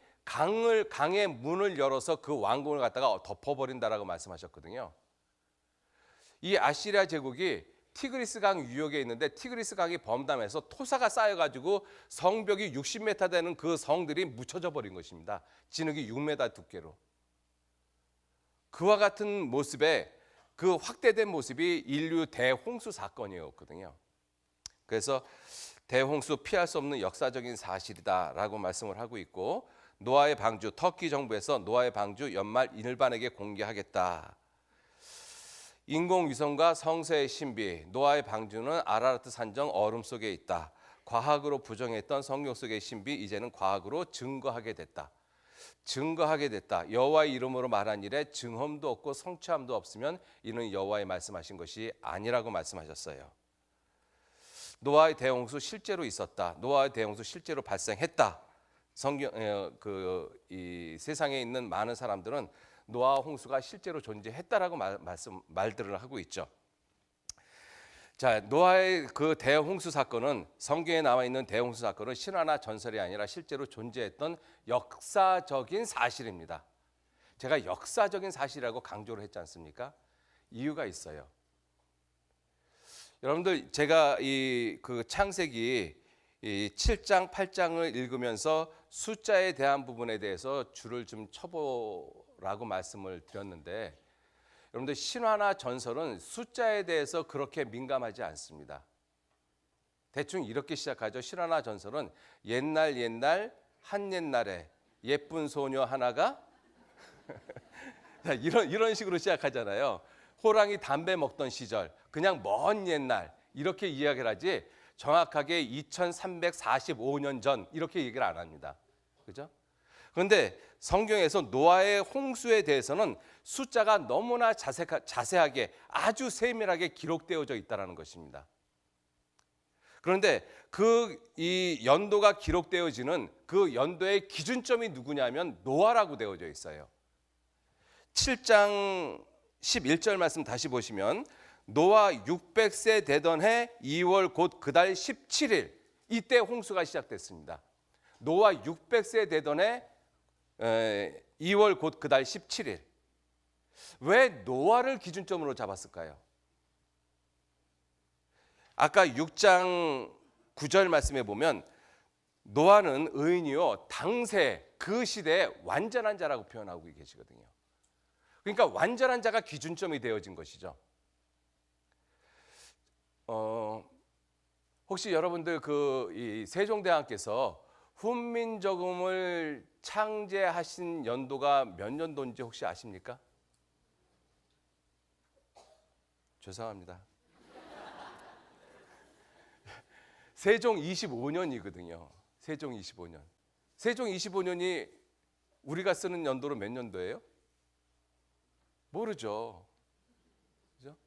A: 강의 문을 열어서 그 왕궁을 갖다가 덮어버린다라고 말씀하셨거든요. 이 아시리아 제국이 티그리스 강 유역에 있는데 티그리스 강이 범람해서 토사가 쌓여가지고 성벽이 60m 되는 그 성들이 묻혀져 버린 것입니다. 진흙이 6m 두께로. 그와 같은 모습에 그 확대된 모습이 인류 대홍수 사건이었거든요. 그래서 대홍수 피할 수 없는 역사적인 사실이다라고 말씀을 하고 있고, 노아의 방주, 터키 정부에서 노아의 방주 연말 일반에게 공개하겠다. 인공위성과 성서의 신비, 노아의 방주는 아라랏 산정 얼음 속에 있다. 과학으로 부정했던 성경 속의 신비, 이제는 과학으로 증거하게 됐다. 증거하게 됐다. 여호와의 이름으로 말한 일에 증험도 없고 성취함도 없으면 이는 여호와의 말씀하신 것이 아니라고 말씀하셨어요. 노아의 대홍수 실제로 있었다. 노아의 대홍수 실제로 발생했다. 성경 이 세상에 있는 많은 사람들은 노아 홍수가 실제로 존재했다라고 말들을 하고 있죠. 자, 노아의 그 대홍수 사건은, 성경에 나와 있는 대홍수 사건은 신화나 전설이 아니라 실제로 존재했던 역사적인 사실입니다. 제가 역사적인 사실이라고 강조를 했지 않습니까? 이유가 있어요. 여러분들, 제가 그 창세기 7장, 8장을 읽으면서 숫자에 대한 부분에 대해서 줄을 좀 쳐보라고 말씀을 드렸는데, 여러분들 신화나 전설은 숫자에 대해서 그렇게 민감하지 않습니다. 대충 이렇게 시작하죠. 실화나 전설은 옛날 한 옛날에 예쁜 소녀 하나가 이런 식으로 시작하잖아요. 호랑이 담배 먹던 시절, 그냥 먼 옛날 이렇게 이야기를 하지 정확하게 2345년 전 이렇게 얘기를 안 합니다. 그죠? 그런데 성경에서 노아의 홍수에 대해서는 숫자가 너무나 자세하게 아주 세밀하게 기록되어져 있다는 것입니다. 그런데 이 연도가 기록되어지는 그 연도의 기준점이 누구냐면 노아라고 되어져 있어요. 7장 11절 말씀 다시 보시면 노아 600세 되던 해 2월 곧 그달 17일 이때 홍수가 시작됐습니다. 노아 600세 되던 해 2월 곧 그달 17일. 왜 노아를 기준점으로 잡았을까요? 아까 6장 9절 말씀에 보면 노아는 의인이요 당세 그 시대에 완전한 자라고 표현하고 계시거든요. 그러니까 완전한 자가 기준점이 되어진 것이죠. 혹시 여러분들 이 세종대왕께서 훈민정음을 창제하신 연도가 몇 년도인지 혹시 아십니까? 죄송합니다. 세종 25년이거든요. 세종 25년. 세종 25년이 우리가 쓰는 연도로 몇 년도예요? 모르죠. 그죠?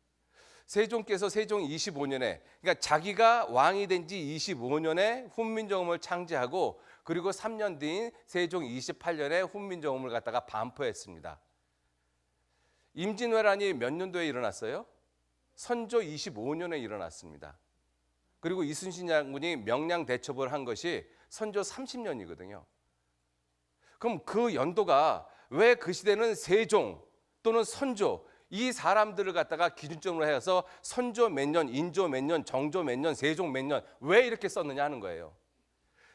A: 세종께서 세종 25년에, 그러니까 자기가 왕이 된 지 25년에 훈민정음을 창제하고 그리고 3년 뒤인 세종 28년에 훈민정음을 갖다가 반포했습니다. 임진왜란이 몇 년도에 일어났어요? 선조 25년에 일어났습니다. 그리고 이순신 장군이 명량 대첩을 한 것이 선조 30년이거든요. 그럼 그 연도가 왜 그 시대는 세종 또는 선조 이 사람들을 갖다가 기준점으로 해서 선조 몇 년, 인조 몇 년, 정조 몇 년, 세종 몇 년 왜 이렇게 썼느냐 하는 거예요.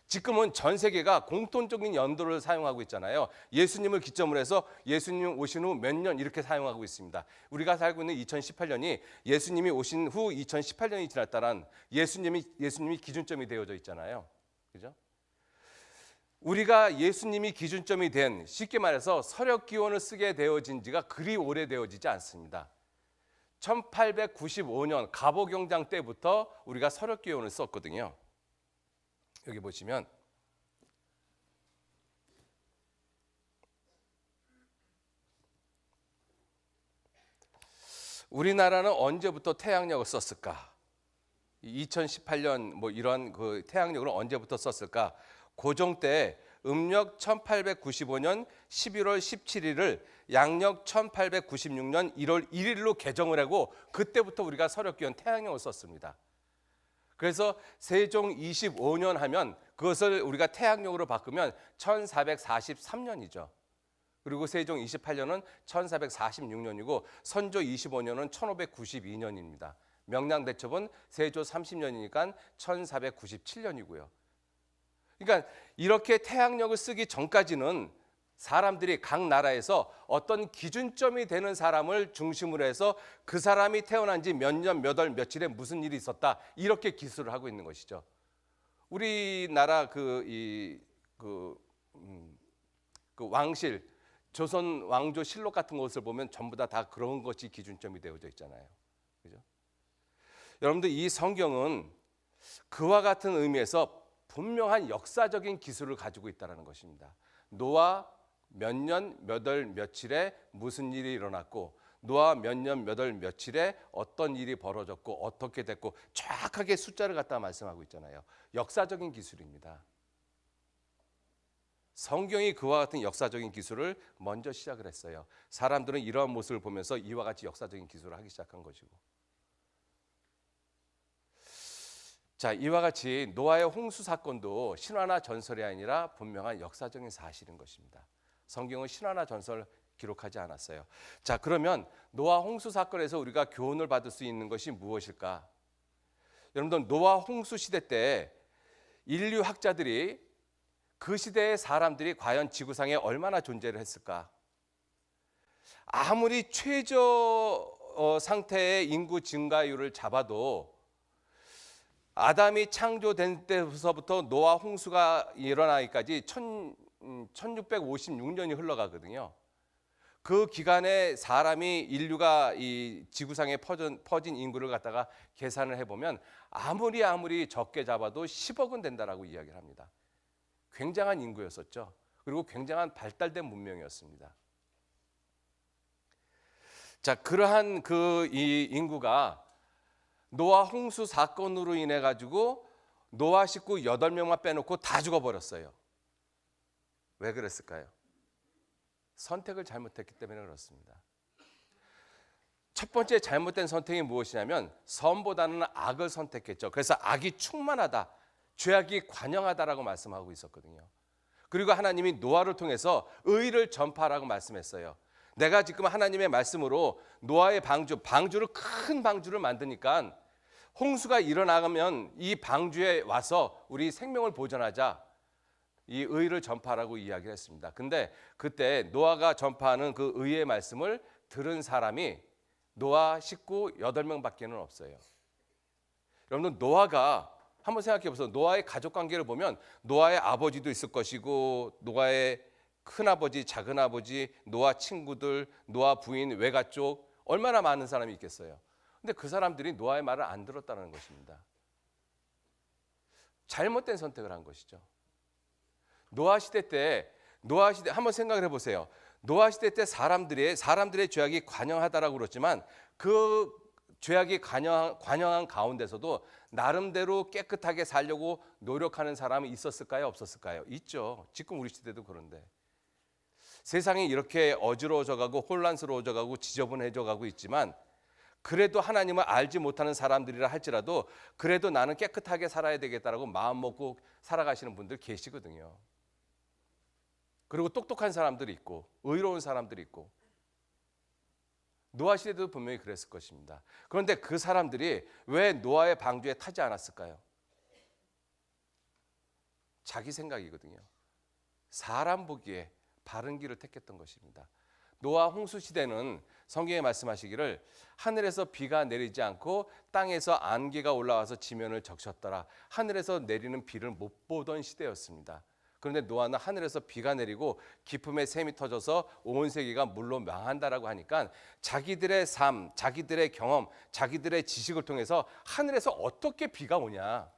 A: 지금은 전 세계가 공통적인 연도를 사용하고 있잖아요. 예수님을 기점으로 해서 예수님 오신 후 몇 년 이렇게 사용하고 있습니다. 우리가 살고 있는 2018년이 예수님이 오신 후 2018년이 지났다란 예수님이 기준점이 되어져 있잖아요. 그죠? 우리가 예수님이 기준점이 된, 쉽게 말해서 서력기원을 쓰게 되어진 지가 그리 오래되어지지 않습니다. 1895년 갑오경장 때부터 우리가 서력기원을 썼거든요. 여기 보시면 우리나라는 언제부터 태양력을 썼을까? 2018년 뭐 이런 그 태양력을 언제부터 썼을까? 고종 때 음력 1895년 11월 17일을 양력 1896년 1월 1일로 개정을 하고 그때부터 우리가 서력기원 태양력을 썼습니다. 그래서 세종 25년 하면 그것을 우리가 태양력으로 바꾸면 1443년이죠. 그리고 세종 28년은 1446년이고 선조 25년은 1592년입니다. 명량대첩은 세조 30년이니까 1497년이고요. 그러니까 이렇게 태양력을 쓰기 전까지는 사람들이 각 나라에서 어떤 기준점이 되는 사람을 중심으로 해서 그 사람이 태어난 지 몇 년, 몇 월, 며칠에 무슨 일이 있었다 이렇게 기술을 하고 있는 것이죠. 우리나라 그 왕실, 조선 왕조 실록 같은 것을 보면 전부 다 그런 것이 기준점이 되어져 있잖아요. 그죠? 여러분들 이 성경은 그와 같은 의미에서 분명한 역사적인 기술을 가지고 있다는 것입니다. 노아 몇 년, 몇 월, 며칠에 무슨 일이 일어났고 노아 몇 년, 몇 월, 며칠에 어떤 일이 벌어졌고 어떻게 됐고 정확하게 숫자를 갖다 말씀하고 있잖아요. 역사적인 기술입니다. 성경이 그와 같은 역사적인 기술을 먼저 시작을 했어요. 사람들은 이러한 모습을 보면서 이와 같이 역사적인 기술을 하기 시작한 것이고. 자, 이와 같이 노아의 홍수 사건도 신화나 전설이 아니라 분명한 역사적인 사실인 것입니다. 성경은 신화나 전설 기록하지 않았어요. 자, 그러면 노아 홍수 사건에서 우리가 교훈을 받을 수 있는 것이 무엇일까? 여러분들 노아 홍수 시대 때 인류 학자들이 그 시대의 사람들이 과연 지구상에 얼마나 존재를 했을까? 아무리 최저 상태의 인구 증가율을 잡아도 아담이 창조된 때서부터 노아 홍수가 일어나기까지 1656년이 흘러가거든요. 그 기간에 인류가 이 지구상에 퍼진 인구를 갖다가 계산을 해보면 아무리 적게 잡아도 10억은 된다라고 이야기를 합니다. 굉장한 인구였었죠. 그리고 굉장한 발달된 문명이었습니다. 자, 그러한 이 인구가 노아 홍수 사건으로 인해 가지고 노아 식구 8명만 빼놓고 다 죽어버렸어요. 왜 그랬을까요? 선택을 잘못했기 때문에 그렇습니다. 첫 번째 잘못된 선택이 무엇이냐면 선보다는 악을 선택했죠. 그래서 악이 충만하다, 죄악이 관영하다라고 말씀하고 있었거든요. 그리고 하나님이 노아를 통해서 의를 전파하라고 말씀했어요. 내가 지금 하나님의 말씀으로 노아의 방주를 큰 방주를 만드니까 홍수가 일어나면 이 방주에 와서 우리 생명을 보존하자, 이 의를 전파하라고 이야기를 했습니다. 근데 그때 노아가 전파하는 그 의의 말씀을 들은 사람이 노아 식구 8명밖에는 없어요. 여러분들, 노아가 한번 생각해 보세요. 노아의 가족 관계를 보면 노아의 아버지도 있을 것이고, 노아의 큰아버지, 작은아버지, 노아 친구들, 노아 부인, 외가족, 얼마나 많은 사람이 있겠어요. 근데 그 사람들이 노아의 말을 안 들었다는 것입니다. 잘못된 선택을 한 것이죠. 노아 시대 한번 생각을 해보세요. 노아 시대 때 사람들의 죄악이 관영하다라고 그랬지만 그 죄악이 관영한 가운데서도 나름대로 깨끗하게 살려고 노력하는 사람이 있었을까요? 없었을까요? 있죠. 지금 우리 시대도 그런데. 세상이 이렇게 어지러워져가고 혼란스러워져가고 지저분해져가고 있지만, 그래도 하나님을 알지 못하는 사람들이라 할지라도 그래도 나는 깨끗하게 살아야 되겠다라고 마음 먹고 살아가시는 분들 계시거든요. 그리고 똑똑한 사람들이 있고 의로운 사람들이 있고, 노아 시대도 분명히 그랬을 것입니다. 그런데 그 사람들이 왜 노아의 방주에 타지 않았을까요? 자기 생각이거든요. 사람 보기에 바른 길을 택했던 것입니다. 노아 홍수 시대는 성경에 말씀하시기를 하늘에서 비가 내리지 않고 땅에서 안개가 올라와서 지면을 적셨더라. 하늘에서 내리는 비를 못 보던 시대였습니다. 그런데 노아는 하늘에서 비가 내리고 깊음에 샘이 터져서 온 세계가 물로 망한다라고 하니까 자기들의 삶, 자기들의 경험, 자기들의 지식을 통해서 하늘에서 어떻게 비가 오냐,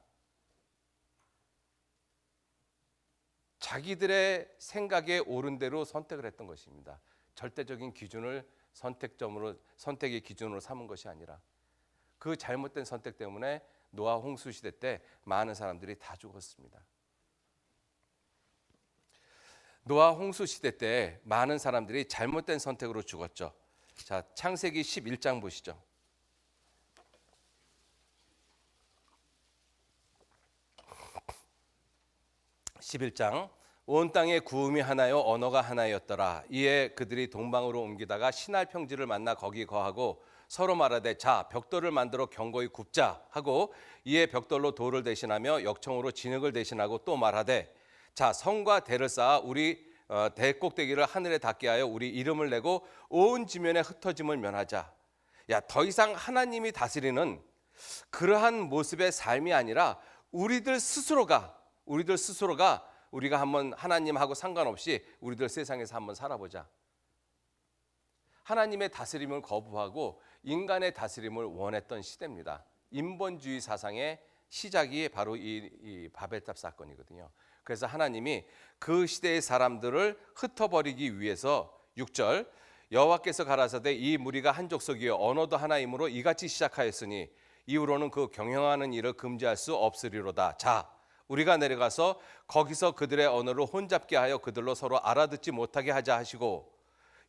A: 자기들의 생각에 옳은 대로 선택을 했던 것입니다. 절대적인 기준을 선택의 기준으로 삼은 것이 아니라, 그 잘못된 선택 때문에 노아 홍수 시대 때 많은 사람들이 다 죽었습니다. 노아 홍수 시대 때 많은 사람들이 잘못된 선택으로 죽었죠. 자, 창세기 11장 보시죠. 11장. 온 땅에 구음이 하나요 언어가 하나였더라. 이에 그들이 동방으로 옮기다가 신할 평지를 만나 거기 거하고 서로 말하되 자 벽돌을 만들어 견고히 굽자 하고, 이에 벽돌로 돌을 대신하며 역청으로 진흙을 대신하고 또 말하되 자 성과 대를 쌓아 우리 대 꼭대기를 하늘에 닿게 하여 우리 이름을 내고 온 지면에 흩어짐을 면하자. 야, 더 이상 하나님이 다스리는 그러한 모습의 삶이 아니라 우리들 스스로가 우리가 한번 하나님하고 상관없이 우리들 세상에서 한번 살아보자. 하나님의 다스림을 거부하고 인간의 다스림을 원했던 시대입니다. 인본주의 사상의 시작이 바로 이 바벨탑 사건이거든요. 그래서 하나님이 그 시대의 사람들을 흩어버리기 위해서 6절 여호와께서 가라사대 이 무리가 한 족속이요 언어도 하나이므로 이같이 시작하였으니 이후로는 그 경영하는 일을 금지할 수 없으리로다. 자 우리가 내려가서 거기서 그들의 언어를 혼잡게 하여 그들로 서로 알아듣지 못하게 하자 하시고,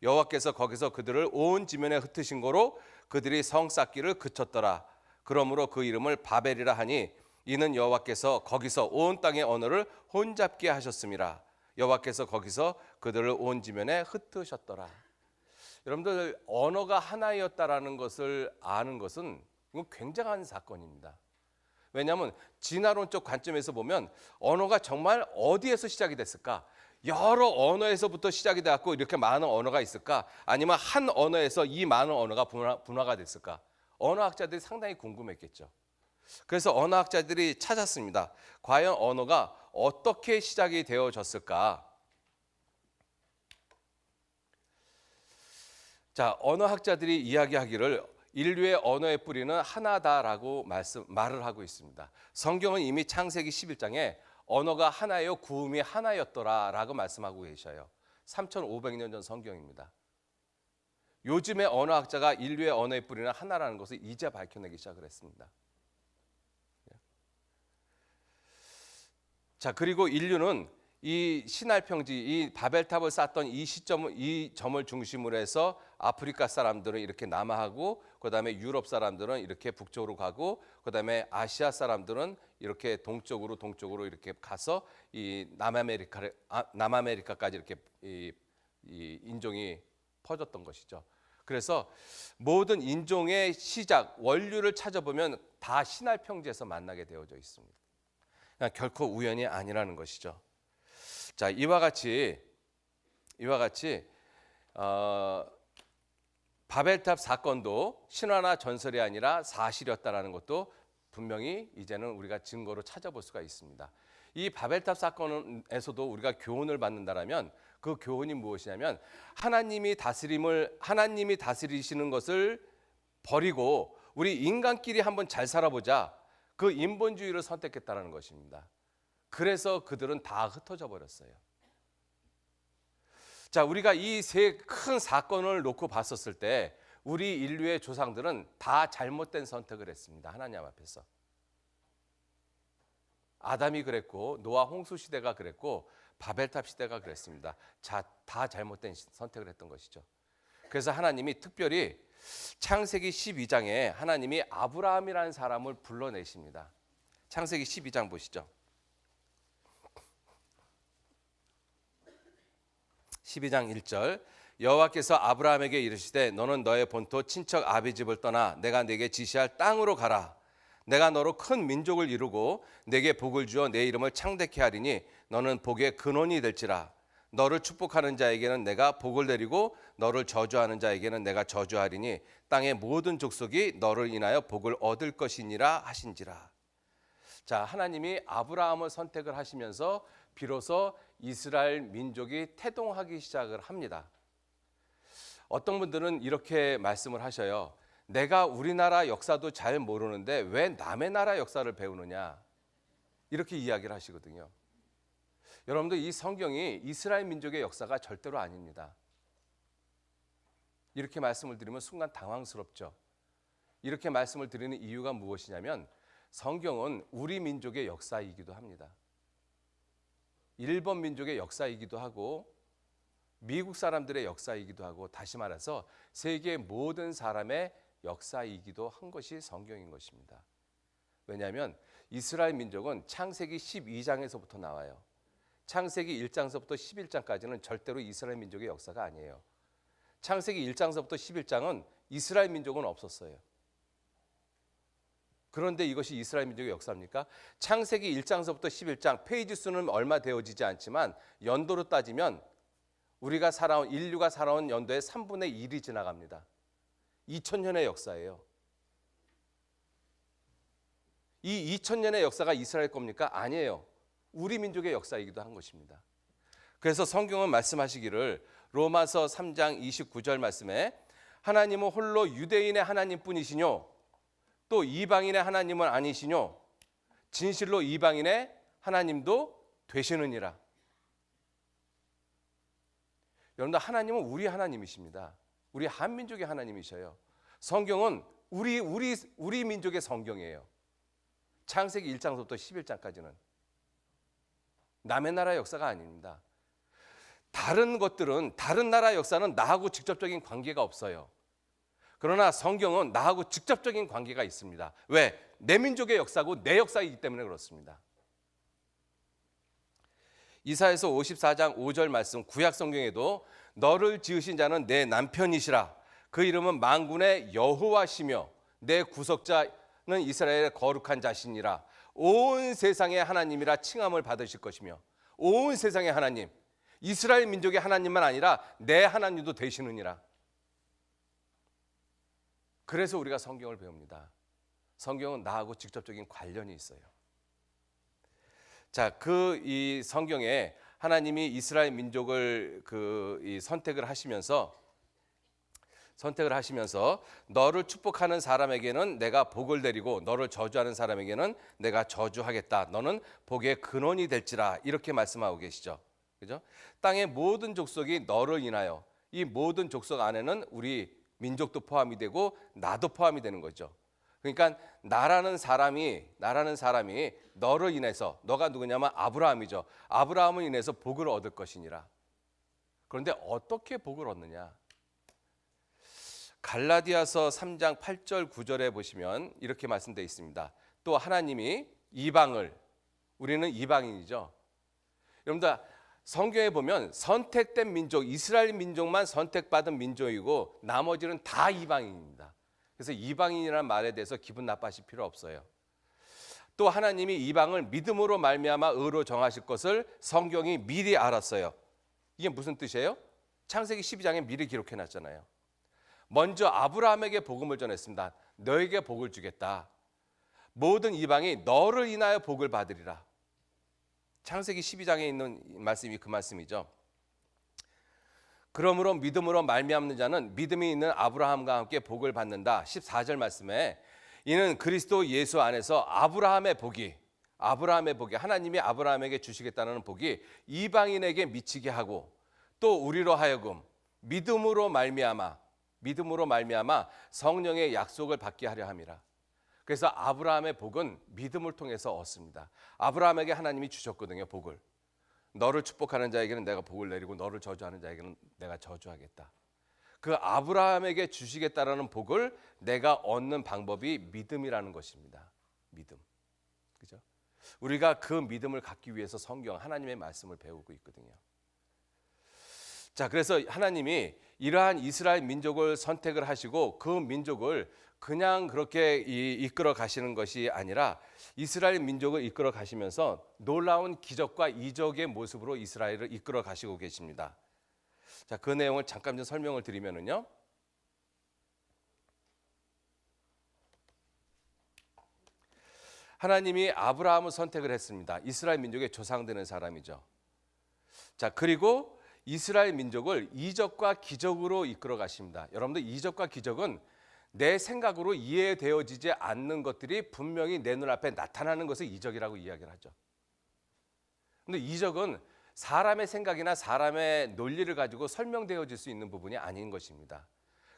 A: 여호와께서 거기서 그들을 온 지면에 흩으신 거로 그들이 성 쌓기를 그쳤더라. 그러므로 그 이름을 바벨이라 하니 이는 여호와께서 거기서 온 땅의 언어를 혼잡게 하셨음이라. 여호와께서 거기서 그들을 온 지면에 흩으셨더라. 여러분들, 언어가 하나였다라는 것을 아는 것은 이건 굉장한 사건입니다. 왜냐하면 진화론적 관점에서 보면 언어가 정말 어디에서 시작이 됐을까? 여러 언어에서부터 시작이 되었고 이렇게 많은 언어가 있을까? 아니면 한 언어에서 이 많은 언어가 분화가 됐을까? 언어학자들이 상당히 궁금했겠죠. 그래서 언어학자들이 찾았습니다. 과연 언어가 어떻게 시작이 되어졌을까? 자, 언어학자들이 이야기하기를 인류의 언어의 뿌리는 하나다라고 말을 하고 있습니다. 성경은 이미 창세기 11장에 언어가 하나요 구음이 하나였더라라고 말씀하고 계셔요. 3,500년 전 성경입니다. 요즘의 언어학자가 인류의 언어의 뿌리는 하나라는 것을 이제 밝혀내기 시작을 했습니다. 자, 그리고 인류는 이 시날평지, 이 바벨탑을 쌓던 이 점을 중심으로 해서 아프리카 사람들은 이렇게 남하하고, 그다음에 유럽 사람들은 이렇게 북쪽으로 가고, 그다음에 아시아 사람들은 이렇게 동쪽으로 이렇게 가서 이 남아메리카까지 이렇게 이 인종이 퍼졌던 것이죠. 그래서 모든 인종의 시작, 원류를 찾아보면 다 시날평지에서 만나게 되어져 있습니다. 결코 우연이 아니라는 것이죠. 자, 이와 같이 바벨탑 사건도 신화나 전설이 아니라 사실이었다라는 것도 분명히 이제는 우리가 증거로 찾아볼 수가 있습니다. 이 바벨탑 사건에서도 우리가 교훈을 받는다라면 그 교훈이 무엇이냐면 하나님이 다스리시는 것을 버리고 우리 인간끼리 한번 잘 살아보자. 그 인본주의를 선택했다는 것입니다. 그래서 그들은 다 흩어져 버렸어요. 자, 우리가 이 세 큰 사건을 놓고 봤었을 때 우리 인류의 조상들은 다 잘못된 선택을 했습니다. 하나님 앞에서. 아담이 그랬고 노아 홍수 시대가 그랬고 바벨탑 시대가 그랬습니다. 자, 다 잘못된 선택을 했던 것이죠. 그래서 하나님이 특별히 창세기 12장에 하나님이 아브라함이라는 사람을 불러내십니다. 창세기 12장 보시죠. 12장 1절 여호와께서 아브라함에게 이르시되 너는 너의 본토 친척 아비 집을 떠나 내가 네게 지시할 땅으로 가라. 내가 너로 큰 민족을 이루고 네게 복을 주어 내 이름을 창대케 하리니 너는 복의 근원이 될지라. 너를 축복하는 자에게는 내가 복을 내리고 너를 저주하는 자에게는 내가 저주하리니 땅의 모든 족속이 너를 인하여 복을 얻을 것이니라 하신지라. 자, 하나님이 아브라함을 선택을 하시면서 비로소 이스라엘 민족이 태동하기 시작을 합니다. 어떤 분들은 이렇게 말씀을 하셔요. 내가 우리나라 역사도 잘 모르는데 왜 남의 나라 역사를 배우느냐, 이렇게 이야기를 하시거든요. 여러분들, 이 성경이 이스라엘 민족의 역사가 절대로 아닙니다. 이렇게 말씀을 드리면 순간 당황스럽죠. 이렇게 말씀을 드리는 이유가 무엇이냐면 성경은 우리 민족의 역사이기도 합니다. 일본 민족의 역사이기도 하고 미국 사람들의 역사이기도 하고, 다시 말해서 세계 모든 사람의 역사이기도 한 것이 성경인 것입니다. 왜냐하면 이스라엘 민족은 창세기 12장에서부터 나와요. 창세기 1장서부터 11장까지는 절대로 이스라엘 민족의 역사가 아니에요. 창세기 1장서부터 11장은 이스라엘 민족은 없었어요. 그런데 이것이 이스라엘 민족의 역사입니까? 창세기 1장서부터 11장 페이지 수는 얼마 되어지지 않지만 연도로 따지면 인류가 살아온 연도의 3분의 1이 지나갑니다. 2000년의 역사예요. 이 2000년의 역사가 이스라엘 겁니까? 아니에요. 우리 민족의 역사이기도 한 것입니다. 그래서 성경은 말씀하시기를 로마서 3장 29절 말씀에 하나님은 홀로 유대인의 하나님뿐이시뇨 또 이방인의 하나님은 아니시뇨 진실로 이방인의 하나님도 되시느니라. 여러분들, 하나님은 우리 하나님이십니다. 우리 한민족의 하나님이셔요. 성경은 우리 민족의 성경이에요. 창세기 1장부터 11장까지는 남의 나라 역사가 아닙니다. 다른 나라 역사는 나하고 직접적인 관계가 없어요. 그러나 성경은 나하고 직접적인 관계가 있습니다. 왜? 내 민족의 역사고 내 역사이기 때문에 그렇습니다. 이사야서 54장 5절 말씀, 구약 성경에도 너를 지으신 자는 내 남편이시라. 그 이름은 만군의 여호와시며 내 구속자는 이스라엘의 거룩한 자시니라. 온 세상의 하나님이라 칭함을 받으실 것이며, 온 세상의 하나님, 이스라엘 민족의 하나님만 아니라 내 하나님도 되시느니라. 그래서 우리가 성경을 배웁니다. 성경은 나하고 직접적인 관련이 있어요. 자, 이 성경에 하나님이 이스라엘 민족을 선택을 하시면서 너를 축복하는 사람에게는 내가 복을 내리고 너를 저주하는 사람에게는 내가 저주하겠다. 너는 복의 근원이 될지라, 이렇게 말씀하고 계시죠. 그죠? 땅의 모든 족속이 너를 인하여, 이 모든 족속 안에는 우리 민족도 포함이 되고 나도 포함이 되는 거죠. 그러니까 나라는 사람이 너를 인해서, 너가 누구냐면 아브라함이죠. 아브라함을 인해서 복을 얻을 것이니라. 그런데 어떻게 복을 얻느냐? 갈라디아서 3장 8절 9절에 보시면 이렇게 말씀되어 있습니다. 또 하나님이 우리는 이방인이죠. 여러분들 성경에 보면 선택된 민족, 이스라엘 민족만 선택받은 민족이고 나머지는 다 이방인입니다. 그래서 이방인이라는 말에 대해서 기분 나빠하실 필요 없어요. 또 하나님이 이방을 믿음으로 말미암아 의로 정하실 것을 성경이 미리 알았어요. 이게 무슨 뜻이에요? 창세기 12장에 미리 기록해 놨잖아요. 먼저 아브라함에게 복음을 전했습니다. 너에게 복을 주겠다. 모든 이방이 너를 인하여 복을 받으리라. 창세기 12장에 있는 말씀이 그 말씀이죠. 그러므로 믿음으로 말미암는 자는 믿음이 있는 아브라함과 함께 복을 받는다. 14절 말씀에 이는 그리스도 예수 안에서 아브라함의 복이 하나님이 아브라함에게 주시겠다는 복이 이방인에게 미치게 하고 또 우리로 하여금 믿음으로 말미암아 성령의 약속을 받게 하려 함이라. 그래서 아브라함의 복은 믿음을 통해서 얻습니다. 아브라함에게 하나님이 주셨거든요, 복을. 너를 축복하는 자에게는 내가 복을 내리고 너를 저주하는 자에게는 내가 저주하겠다. 그 아브라함에게 주시겠다라는 복을 내가 얻는 방법이 믿음이라는 것입니다. 믿음. 그죠? 우리가 그 믿음을 갖기 위해서 성경 하나님의 말씀을 배우고 있거든요. 자, 그래서 하나님이 이러한 이스라엘 민족을 선택을 하시고 그 민족을 그냥 그렇게 이끌어 가시는 것이 아니라 이스라엘 민족을 이끌어 가시면서 놀라운 기적과 이적의 모습으로 이스라엘을 이끌어 가시고 계십니다. 자, 그 내용을 잠깐 좀 설명을 드리면은요. 하나님이 아브라함을 선택을 했습니다. 이스라엘 민족의 조상 되는 사람이죠. 자, 그리고 이스라엘 민족을 이적과 기적으로 이끌어 가십니다. 여러분들, 이적과 기적은 내 생각으로 이해되어지지 않는 것들이 분명히 내 눈앞에 나타나는 것을 이적이라고 이야기를 하죠. 그런데 이적은 사람의 생각이나 사람의 논리를 가지고 설명되어질 수 있는 부분이 아닌 것입니다.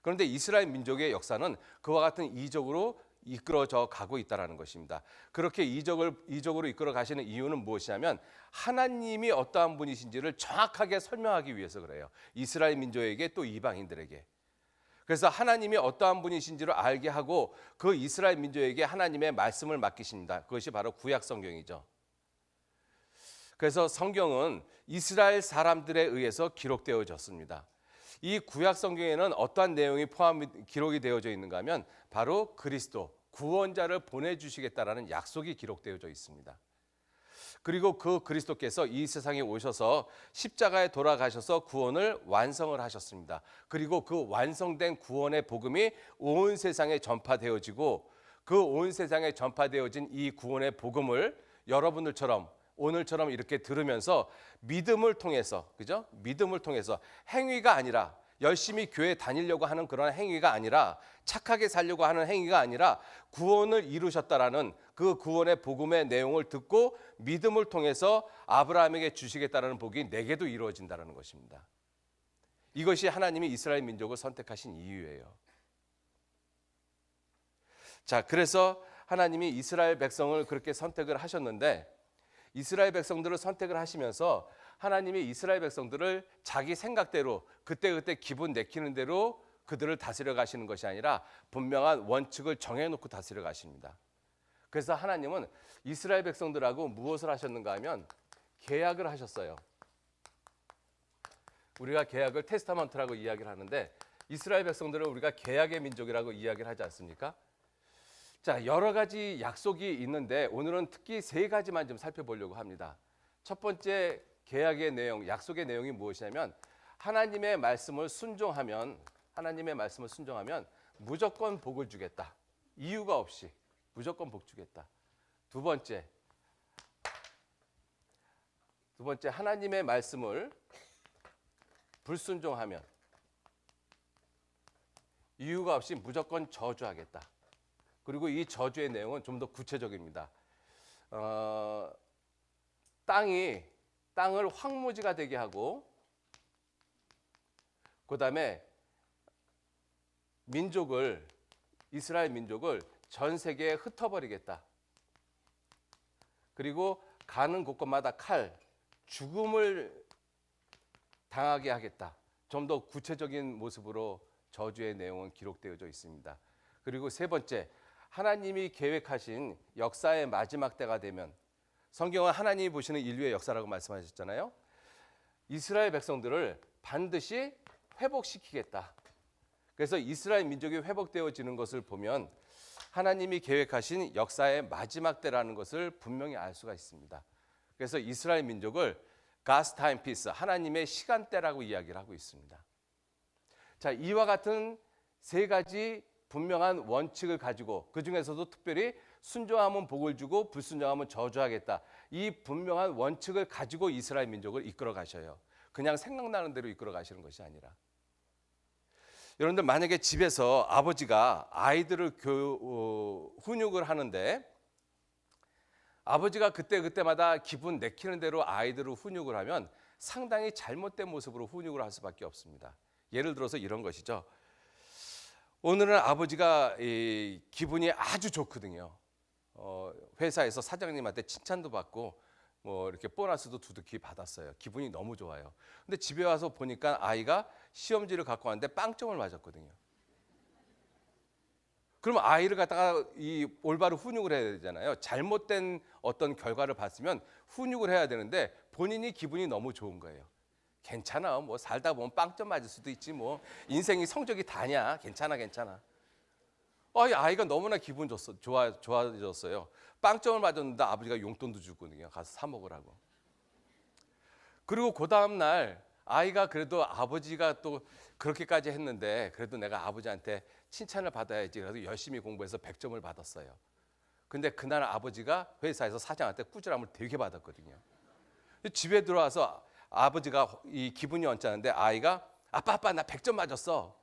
A: 그런데 이스라엘 민족의 역사는 그와 같은 이적으로 이끌어져 가고 있다는 것입니다. 그렇게 이적으로 이끌어 가시는 이유는 무엇이냐면 하나님이 어떠한 분이신지를 정확하게 설명하기 위해서 그래요. 이스라엘 민족에게 또 이방인들에게. 그래서 하나님이 어떠한 분이신지를 알게 하고 그 이스라엘 민족에게 하나님의 말씀을 맡기십니다. 그것이 바로 구약 성경이죠. 그래서 성경은 이스라엘 사람들에 의해서 기록되어졌습니다. 이 구약 성경에는 어떠한 내용이 기록이 되어져 있는가 하면 바로 그리스도, 구원자를 보내주시겠다라는 약속이 기록되어져 있습니다. 그리고 그 그리스도께서 이 세상에 오셔서 십자가에 돌아가셔서 구원을 완성을 하셨습니다. 그리고 그 완성된 구원의 복음이 온 세상에 전파되어지고 그 온 세상에 전파되어진 이 구원의 복음을 여러분들처럼 오늘처럼 이렇게 들으면서 믿음을 통해서, 그죠? 믿음을 통해서 행위가 아니라 열심히 교회 다니려고 하는 그런 행위가 아니라 착하게 살려고 하는 행위가 아니라 구원을 이루셨다라는 그 구원의 복음의 내용을 듣고 믿음을 통해서 아브라함에게 주시겠다라는 복이 내게도 이루어진다는 것입니다. 이것이 하나님이 이스라엘 민족을 선택하신 이유예요. 자, 그래서 하나님이 이스라엘 백성을 그렇게 선택을 하셨는데 이스라엘 백성들을 선택을 하시면서 하나님이 이스라엘 백성들을 자기 생각대로 그때그때 기분 내키는 대로 그들을 다스려 가시는 것이 아니라 분명한 원칙을 정해놓고 다스려 가십니다. 그래서 하나님은 이스라엘 백성들하고 무엇을 하셨는가 하면 계약을 하셨어요. 우리가 계약을 테스타먼트라고 이야기를 하는데 이스라엘 백성들을 우리가 계약의 민족이라고 이야기를 하지 않습니까? 자, 여러 가지 약속이 있는데 오늘은 특히 세 가지만 좀 살펴보려고 합니다. 첫 번째 계약의 내용, 약속의 내용이 무엇이냐면 하나님의 말씀을 순종하면 무조건 복을 주겠다. 이유가 없이 무조건 복 주겠다. 두 번째, 하나님의 말씀을 불순종하면 이유가 없이 무조건 저주하겠다. 그리고 이 저주의 내용은 좀 더 구체적입니다. 땅을 황무지가 되게 하고, 그 다음에 이스라엘 민족을 전 세계에 흩어버리겠다. 그리고 가는 곳곳마다 죽음을 당하게 하겠다. 좀 더 구체적인 모습으로 저주의 내용은 기록되어져 있습니다. 그리고 세 번째, 하나님이 계획하신 역사의 마지막 때가 되면, 성경은 하나님이 보시는 인류의 역사라고 말씀하셨잖아요. 이스라엘 백성들을 반드시 회복시키겠다. 그래서 이스라엘 민족이 회복되어지는 것을 보면 하나님이 계획하신 역사의 마지막 때라는 것을 분명히 알 수가 있습니다. 그래서 이스라엘 민족을 God's time peace, 하나님의 시간대라고 이야기를 하고 있습니다. 자, 이와 같은 세 가지 분명한 원칙을 가지고, 그 중에서도 특별히 순종하면 복을 주고 불순종하면 저주하겠다. 이 분명한 원칙을 가지고 이스라엘 민족을 이끌어 가셔요. 그냥 생각나는 대로 이끌어 가시는 것이 아니라. 여러분들, 만약에 집에서 아버지가 아이들을 훈육을 하는데 아버지가 그때마다 기분 내키는 대로 아이들을 훈육을 하면 상당히 잘못된 모습으로 훈육을 할 수밖에 없습니다. 예를 들어서 이런 것이죠. 오늘은 아버지가 기분이 아주 좋거든요. 회사에서 사장님한테 칭찬도 받고 이렇게 보너스도 두둑히 받았어요. 기분이 너무 좋아요. 근데 집에 와서 보니까 아이가 시험지를 갖고 왔는데 빵점을 맞았거든요. 그럼 아이를 갖다가 올바로 훈육을 해야 되잖아요. 잘못된 어떤 결과를 봤으면 훈육을 해야 되는데 본인이 기분이 너무 좋은 거예요. 괜찮아, 뭐 살다 보면 빵점 맞을 수도 있지, 뭐 인생이 성적이 다냐, 괜찮아. 아이가 너무나 기분 좋아졌어요. 빵점을 맞았는데 아버지가 용돈도 주거든요. 가서 사 먹으라고. 그리고 그 다음 날 아이가 그래도 아버지가 또 그렇게까지 했는데 그래도 내가 아버지한테 칭찬을 받아야지, 그래서 열심히 공부해서 100점을 받았어요. 근데 그날 아버지가 회사에서 사장한테 꾸지람을 되게 받았거든요. 집에 들어와서 아버지가 이 기분이 언짢은데 아이가 아빠 나 100점 맞았어.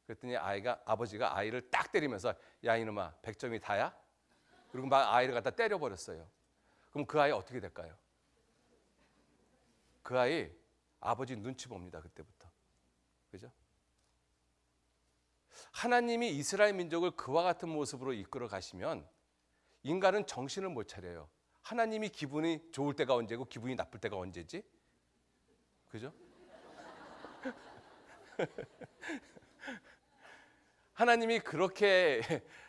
A: 그랬더니 아버지가 아이를 딱 때리면서 야 이놈아 100점이 다야? 그리고 막 아이를 갖다 때려버렸어요. 그럼 그 아이 어떻게 될까요? 그 아이 아버지 눈치 봅니다. 그때부터. 그죠? 하나님이 이스라엘 민족을 그와 같은 모습으로 이끌어 가시면 인간은 정신을 못 차려요. 하나님이 기분이 좋을 때가 언제고 기분이 나쁠 때가 언제지? 그죠? 하나님이 그렇게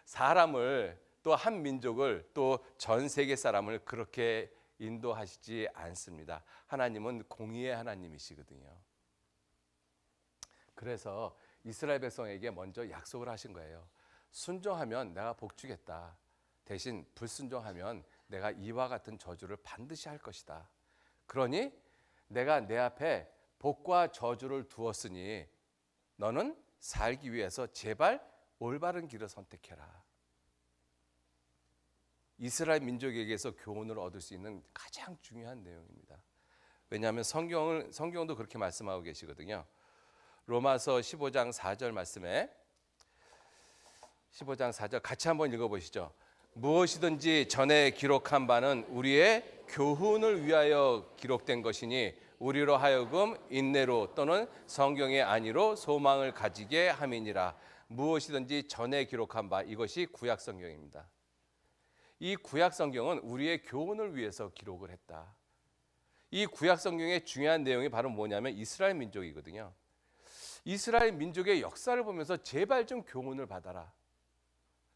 A: 사람을, 또 한 민족을, 또 전 세계 사람을 그렇게 인도하시지 않습니다. 하나님은 공의의 하나님이시거든요. 그래서 이스라엘 백성에게 먼저 약속을 하신 거예요. 순종하면 내가 복 주겠다. 대신 불순종하면 내가 이와 같은 저주를 반드시 할 것이다. 그러니 내가 내 앞에 복과 저주를 두었으니 너는 살기 위해서 제발 올바른 길을 선택해라. 이스라엘 민족에게서 교훈을 얻을 수 있는 가장 중요한 내용입니다. 왜냐하면 성경도 그렇게 말씀하고 계시거든요. 로마서 15장 4절 말씀에 15장 4절 같이 한번 읽어보시죠. 무엇이든지 전에 기록한 바는 우리의 교훈을 위하여 기록된 것이니 우리로 하여금 인내로 또는 성경의 안위로 소망을 가지게 함이니라. 무엇이든지 전에 기록한 바, 이것이 구약 성경입니다. 이 구약 성경은 우리의 교훈을 위해서 기록을 했다. 이 구약 성경의 중요한 내용이 바로 뭐냐면 이스라엘 민족이거든요. 이스라엘 민족의 역사를 보면서 제발 좀 교훈을 받아라.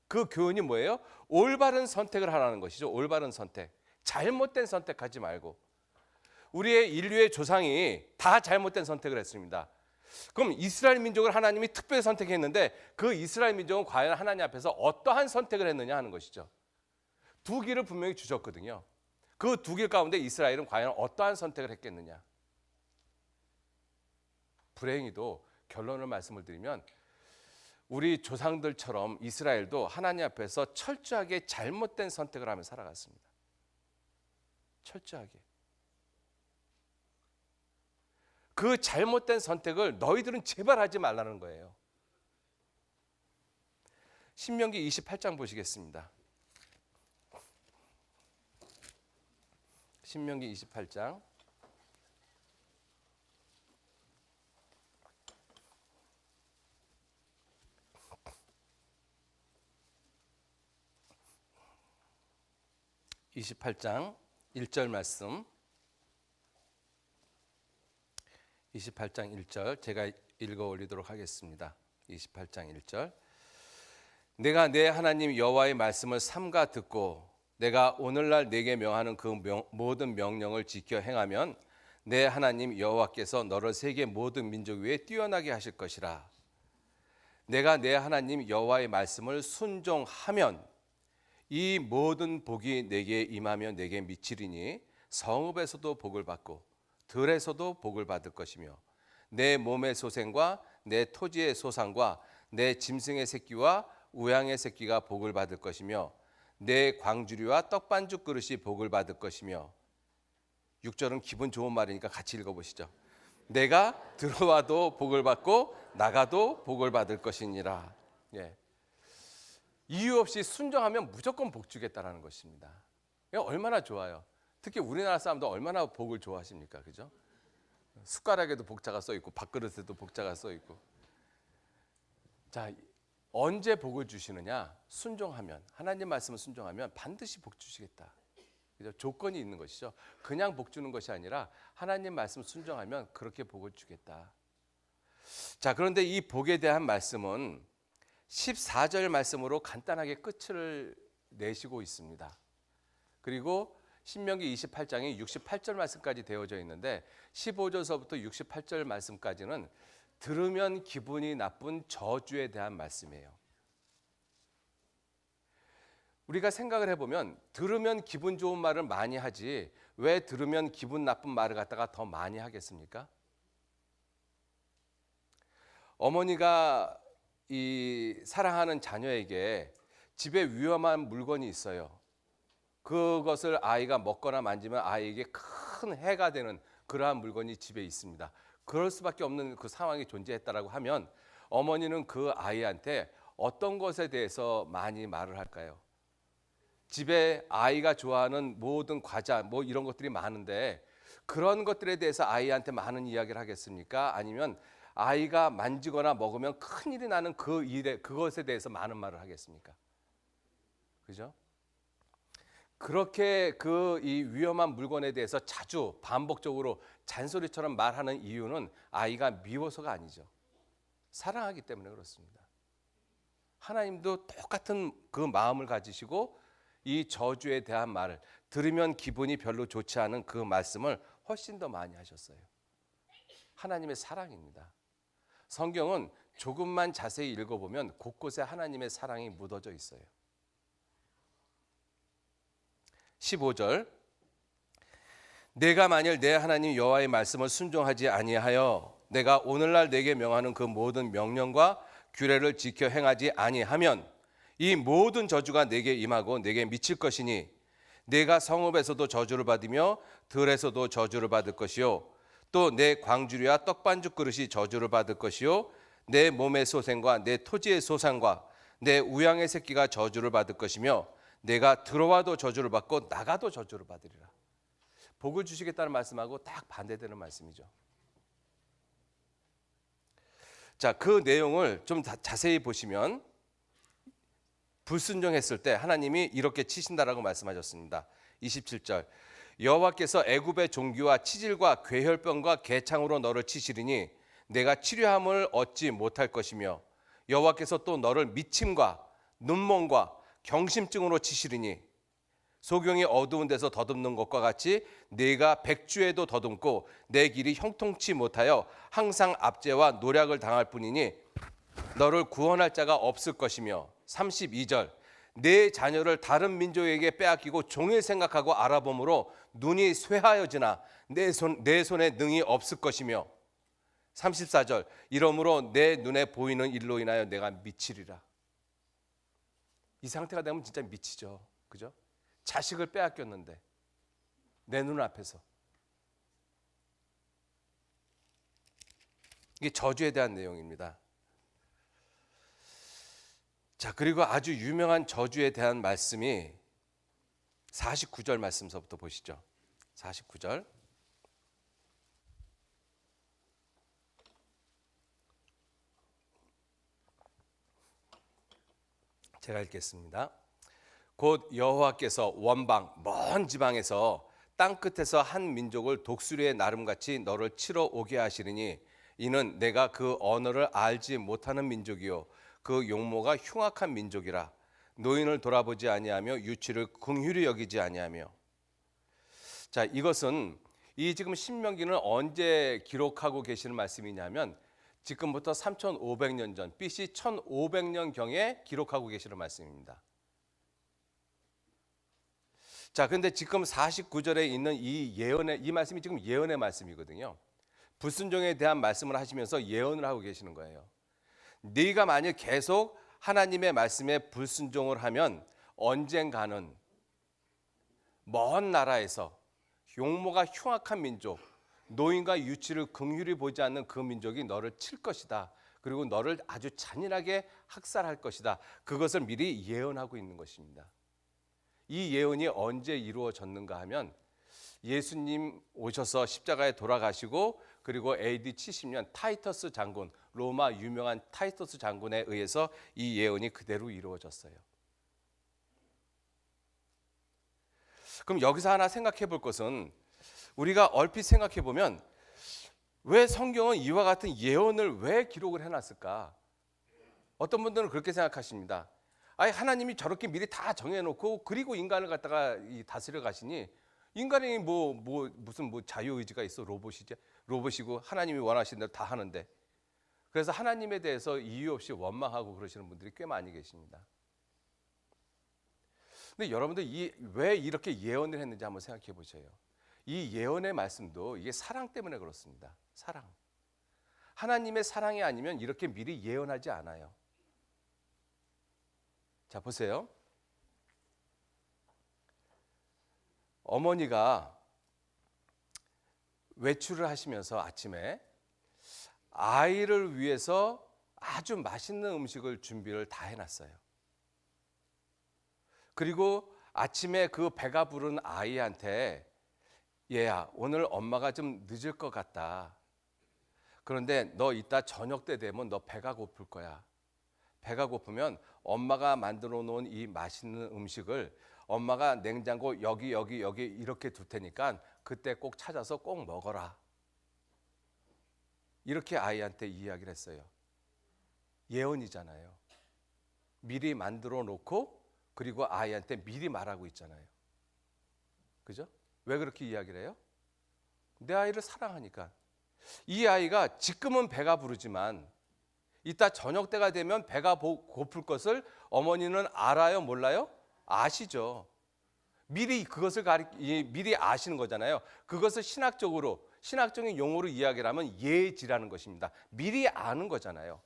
A: 그 교훈이 뭐예요? 올바른 선택을 하라는 것이죠. 올바른 선택. 잘못된 선택하지 말고. 우리의 인류의 조상이 다 잘못된 선택을 했습니다. 그럼 이스라엘 민족을 하나님이 특별히 선택했는데 그 이스라엘 민족은 과연 하나님 앞에서 어떠한 선택을 했느냐 하는 것이죠. 두 길을 분명히 주셨거든요. 그 두 길 가운데 이스라엘은 과연 어떠한 선택을 했겠느냐. 불행히도 결론을 말씀을 드리면 우리 조상들처럼 이스라엘도 하나님 앞에서 철저하게 잘못된 선택을 하며 살아갔습니다. 철저하게. 그 잘못된 선택을 너희들은 제발 하지 말라는 거예요. 신명기 28장 보시겠습니다. 신명기 28장 28장 1절 말씀. 28장 1절 제가 읽어 올리도록 하겠습니다. 28장 1절. 내가 내 하나님 여호와의 말씀을 삼가 듣고 내가 오늘날 내게 명하는 그 모든 명령을 지켜 행하면 내 하나님 여호와께서 너를 세계 모든 민족 위에 뛰어나게 하실 것이라. 내가 내 하나님 여호와의 말씀을 순종하면 이 모든 복이 내게 임하며 내게 미치리니 성읍에서도 복을 받고 들에서도 복을 받을 것이며 내 몸의 소생과 내 토지의 소산과 내 짐승의 새끼와 우양의 새끼가 복을 받을 것이며 내 광주리와 떡반죽 그릇이 복을 받을 것이며 6절은 기분 좋은 말이니까 같이 읽어보시죠. 내가 들어와도 복을 받고 나가도 복을 받을 것이니라. 예. 이유 없이 순종하면 무조건 복 주겠다라는 것입니다. 얼마나 좋아요. 특히 우리나라 사람도 얼마나 복을 좋아하십니까? 그죠? 숟가락에도 복자가 써 있고 밥그릇에도 복자가 써 있고. 자, 언제 복을 주시느냐? 순종하면, 하나님 말씀을 순종하면 반드시 복 주시겠다. 그죠? 조건이 있는 것이죠. 그냥 복 주는 것이 아니라 하나님 말씀 순종하면 그렇게 복을 주겠다. 자, 그런데 이 복에 대한 말씀은 14절 말씀으로 간단하게 끝을 내시고 있습니다. 그리고 신명기 28장이 68절 말씀까지 되어져 있는데 15절서부터 68절 말씀까지는 들으면 기분이 나쁜 저주에 대한 말씀이에요. 우리가 생각을 해보면 들으면 기분 좋은 말을 많이 하지 왜 들으면 기분 나쁜 말을 갖다가 더 많이 하겠습니까? 어머니가 이 사랑하는 자녀에게 집에 위험한 물건이 있어요. 그것을 아이가 먹거나 만지면 아이에게 큰 해가 되는 그러한 물건이 집에 있습니다. 그럴 수밖에 없는 그 상황이 존재했다라고 하면 어머니는 그 아이한테 어떤 것에 대해서 많이 말을 할까요? 집에 아이가 좋아하는 모든 과자 뭐 이런 것들이 많은데 그런 것들에 대해서 아이한테 많은 이야기를 하겠습니까? 아니면 아이가 만지거나 먹으면 큰일이 나는 그것에 대해서 많은 말을 하겠습니까? 그죠? 그렇게 그 이 위험한 물건에 대해서 자주 반복적으로 잔소리처럼 말하는 이유는 아이가 미워서가 아니죠. 사랑하기 때문에 그렇습니다. 하나님도 똑같은 그 마음을 가지시고 이 저주에 대한 말을 들으면 기분이 별로 좋지 않은 그 말씀을 훨씬 더 많이 하셨어요. 하나님의 사랑입니다. 성경은 조금만 자세히 읽어보면 곳곳에 하나님의 사랑이 묻어져 있어요. 15절 내가 만일 내 하나님 여호와의 말씀을 순종하지 아니하여 내가 오늘날 내게 명하는 그 모든 명령과 규례를 지켜 행하지 아니하면 이 모든 저주가 내게 임하고 내게 미칠 것이니 내가 성읍에서도 저주를 받으며 들에서도 저주를 받을 것이요 또 내 광주리와 떡반죽 그릇이 저주를 받을 것이요 내 몸의 소생과 내 토지의 소산과 내 우양의 새끼가 저주를 받을 것이며 내가 들어와도 저주를 받고 나가도 저주를 받으리라. 복을 주시겠다는 말씀하고 딱 반대되는 말씀이죠. 자, 그 내용을 좀 자세히 보시면 불순종했을 때 하나님이 이렇게 치신다라고 말씀하셨습니다. 27절 여호와께서 애굽의 종기와 치질과 괴혈병과 개창으로 너를 치시리니 내가 치료함을 얻지 못할 것이며 여호와께서 또 너를 미침과 눈멍과 경심증으로 치시리니 소경이 어두운 데서 더듬는 것과 같이 네가 백주에도 더듬고 내 길이 형통치 못하여 항상 압제와 노략을 당할 뿐이니 너를 구원할 자가 없을 것이며 32절 내 자녀를 다른 민족에게 빼앗기고 종일 생각하고 알아봄으로 눈이 쇠하여지나 내 손에 능이 없을 것이며 34절 이러므로 내 눈에 보이는 일로 인하여 내가 미치리라. 이 상태가 되면 진짜 미치죠. 그죠? 자식을 빼앗겼는데 내 눈앞에서. 이게 저주에 대한 내용입니다. 자, 그리고 아주 유명한 저주에 대한 말씀이 49절 말씀서부터 보시죠. 49절. 제가 읽겠습니다. 곧 여호와께서 원방 먼 지방에서 땅 끝에서 한 민족을 독수리의 나름같이 너를 치러 오게 하시리니 이는 내가 그 언어를 알지 못하는 민족이요 그 용모가 흉악한 민족이라. 노인을 돌아보지 아니하며 유치를 긍휼히 여기지 아니하며. 자, 이것은 이 지금 신명기는 언제 기록하고 계시는 말씀이냐면 지금부터 3500년 전 BC 1500년경에 기록하고 계시는 말씀입니다. 자, 근데 지금 49절에 있는 이 말씀이 지금 예언의 말씀이거든요. 불순종에 대한 말씀을 하시면서 예언을 하고 계시는 거예요. 네가 만약 계속 하나님의 말씀에 불순종을 하면 언젠가는 먼 나라에서 용모가 흉악한 민족, 노인과 유치를 긍휼히 보지 않는 그 민족이 너를 칠 것이다. 그리고 너를 아주 잔인하게 학살할 것이다. 그것을 미리 예언하고 있는 것입니다. 이 예언이 언제 이루어졌는가 하면 예수님 오셔서 십자가에 돌아가시고 그리고 AD 70년 타이터스 장군, 로마 유명한 타이터스 장군에 의해서 이 예언이 그대로 이루어졌어요. 그럼 여기서 하나 생각해 볼 것은 우리가 얼핏 생각해 보면 왜 성경은 이와 같은 예언을 왜 기록을 해놨을까? 어떤 분들은 그렇게 생각하십니다. 아니 하나님이 저렇게 미리 다 정해놓고 그리고 인간을 갖다가 다스려 가시니 인간이 무슨 자유의지가 있어? 로봇이고 하나님이 원하시는 대로 다 하는데. 그래서 하나님에 대해서 이유 없이 원망하고 그러시는 분들이 꽤 많이 계십니다. 근데 여러분들 왜 이렇게 예언을 했는지 한번 생각해 보세요. 이 예언의 말씀도 이게 사랑 때문에 그렇습니다. 사랑. 하나님의 사랑이 아니면 이렇게 미리 예언하지 않아요. 자, 보세요. 어머니가 외출을 하시면서 아침에 아이를 위해서 아주 맛있는 음식을 준비를 다 해놨어요. 그리고 아침에 그 배가 부른 아이한테 얘야, 오늘 엄마가 좀 늦을 것 같다. 그런데 너 이따 저녁 때 되면 너 배가 고플 거야. 배가 고프면 엄마가 만들어 놓은 이 맛있는 음식을 엄마가 냉장고 여기 이렇게 둘 테니까 그때 꼭 찾아서 꼭 먹어라. 이렇게 아이한테 이야기를 했어요. 예언이잖아요. 미리 만들어 놓고 그리고 아이한테 미리 말하고 있잖아요. 그죠? 왜 그렇게 이야기를 해요? 내 아이를 사랑하니까. 이 아이가 지금은 배가 부르지만 이따 저녁 때가 되면 배가 고플 것을 어머니는 알아요, 몰라요? 아시죠. 미리 그것을 미리 아시는 거잖아요. 그것을 신학적인 용어로 이야기를 하면 예지라는 것입니다. 미리 아는 거잖아요.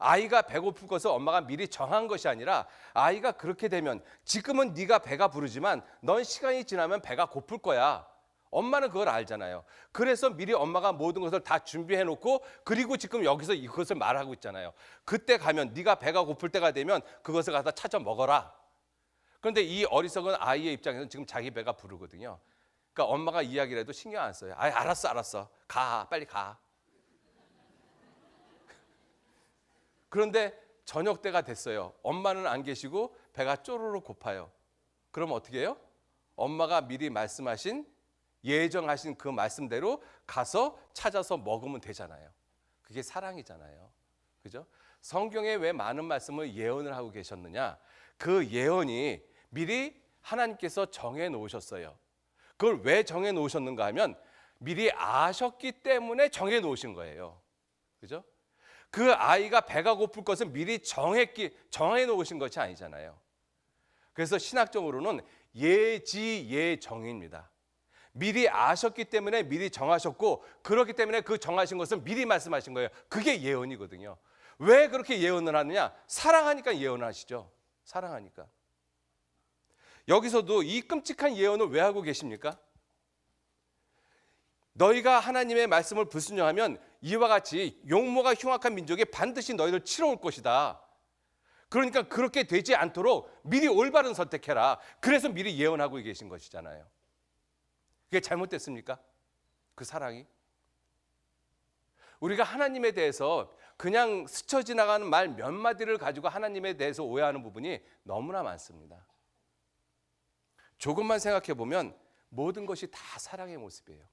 A: 아이가 배고플 것을 엄마가 미리 정한 것이 아니라 아이가 그렇게 되면 지금은 네가 배가 부르지만 넌 시간이 지나면 배가 고플 거야. 엄마는 그걸 알잖아요. 그래서 미리 엄마가 모든 것을 다 준비해 놓고 그리고 지금 여기서 이것을 말하고 있잖아요. 그때 가면 네가 배가 고플 때가 되면 그것을 갖다 찾아 먹어라. 그런데 이 어리석은 아이의 입장에서는 지금 자기 배가 부르거든요. 그러니까 엄마가 이야기를 해도 신경 안 써요. 알았어. 가, 빨리 가. 그런데 저녁 때가 됐어요. 엄마는 안 계시고 배가 쪼르르 고파요. 그럼 어떻게 해요? 엄마가 미리 말씀하신 예정하신 그 말씀대로 가서 찾아서 먹으면 되잖아요. 그게 사랑이잖아요. 그죠? 성경에 왜 많은 말씀을 예언을 하고 계셨느냐? 그 예언이 미리 하나님께서 정해 놓으셨어요. 그걸 왜 정해 놓으셨는가 하면 미리 아셨기 때문에 정해 놓으신 거예요. 그죠? 그 아이가 배가 고플 것은 미리 정해 놓으신 것이 아니잖아요. 그래서 신학적으로는 예지예정입니다. 미리 아셨기 때문에 미리 정하셨고, 그렇기 때문에 그 정하신 것은 미리 말씀하신 거예요. 그게 예언이거든요. 왜 그렇게 예언을 하느냐? 사랑하니까 예언을 하시죠. 사랑하니까. 여기서도 이 끔찍한 예언을 왜 하고 계십니까? 너희가 하나님의 말씀을 불순종하면 이와 같이 용모가 흉악한 민족이 반드시 너희를 치러 올 것이다. 그러니까 그렇게 되지 않도록 미리 올바른 선택해라. 그래서 미리 예언하고 계신 것이잖아요. 그게 잘못됐습니까? 그 사랑이? 우리가 하나님에 대해서 그냥 스쳐 지나가는 말 몇 마디를 가지고 하나님에 대해서 오해하는 부분이 너무나 많습니다. 조금만 생각해 보면 모든 것이 다 사랑의 모습이에요.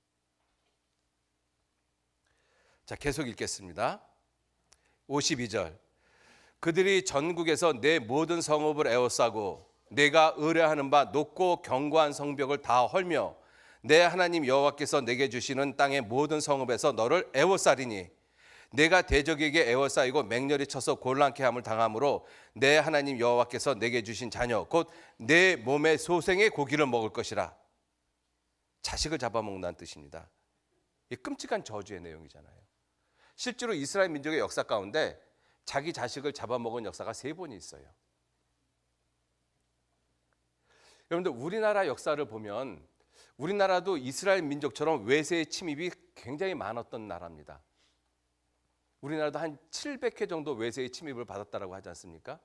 A: 자, 계속 읽겠습니다. 52절. 그들이 전국에서 내 모든 성읍을 에워싸고 내가 의뢰하는 바 높고 견고한 성벽을 다 헐며 내 하나님 여호와께서 내게 주시는 땅의 모든 성읍에서 너를 에워싸리니 내가 대적에게 에워싸이고 맹렬히 쳐서 곤란케 함을 당함으로 내 하나님 여호와께서 내게 주신 자녀 곧 내 몸의 소생의 고기를 먹을 것이라. 자식을 잡아먹는다는 뜻입니다. 이 끔찍한 저주의 내용이잖아요. 실제로 이스라엘 민족의 역사 가운데 자기 자식을 잡아먹은 역사가 3번이 있어요. 여러분들, 우리나라 역사를 보면 우리나라도 이스라엘 민족처럼 외세의 침입이 굉장히 많았던 나라입니다. 우리나라도 한 700회 정도 외세의 침입을 받았다고 하지 않습니까?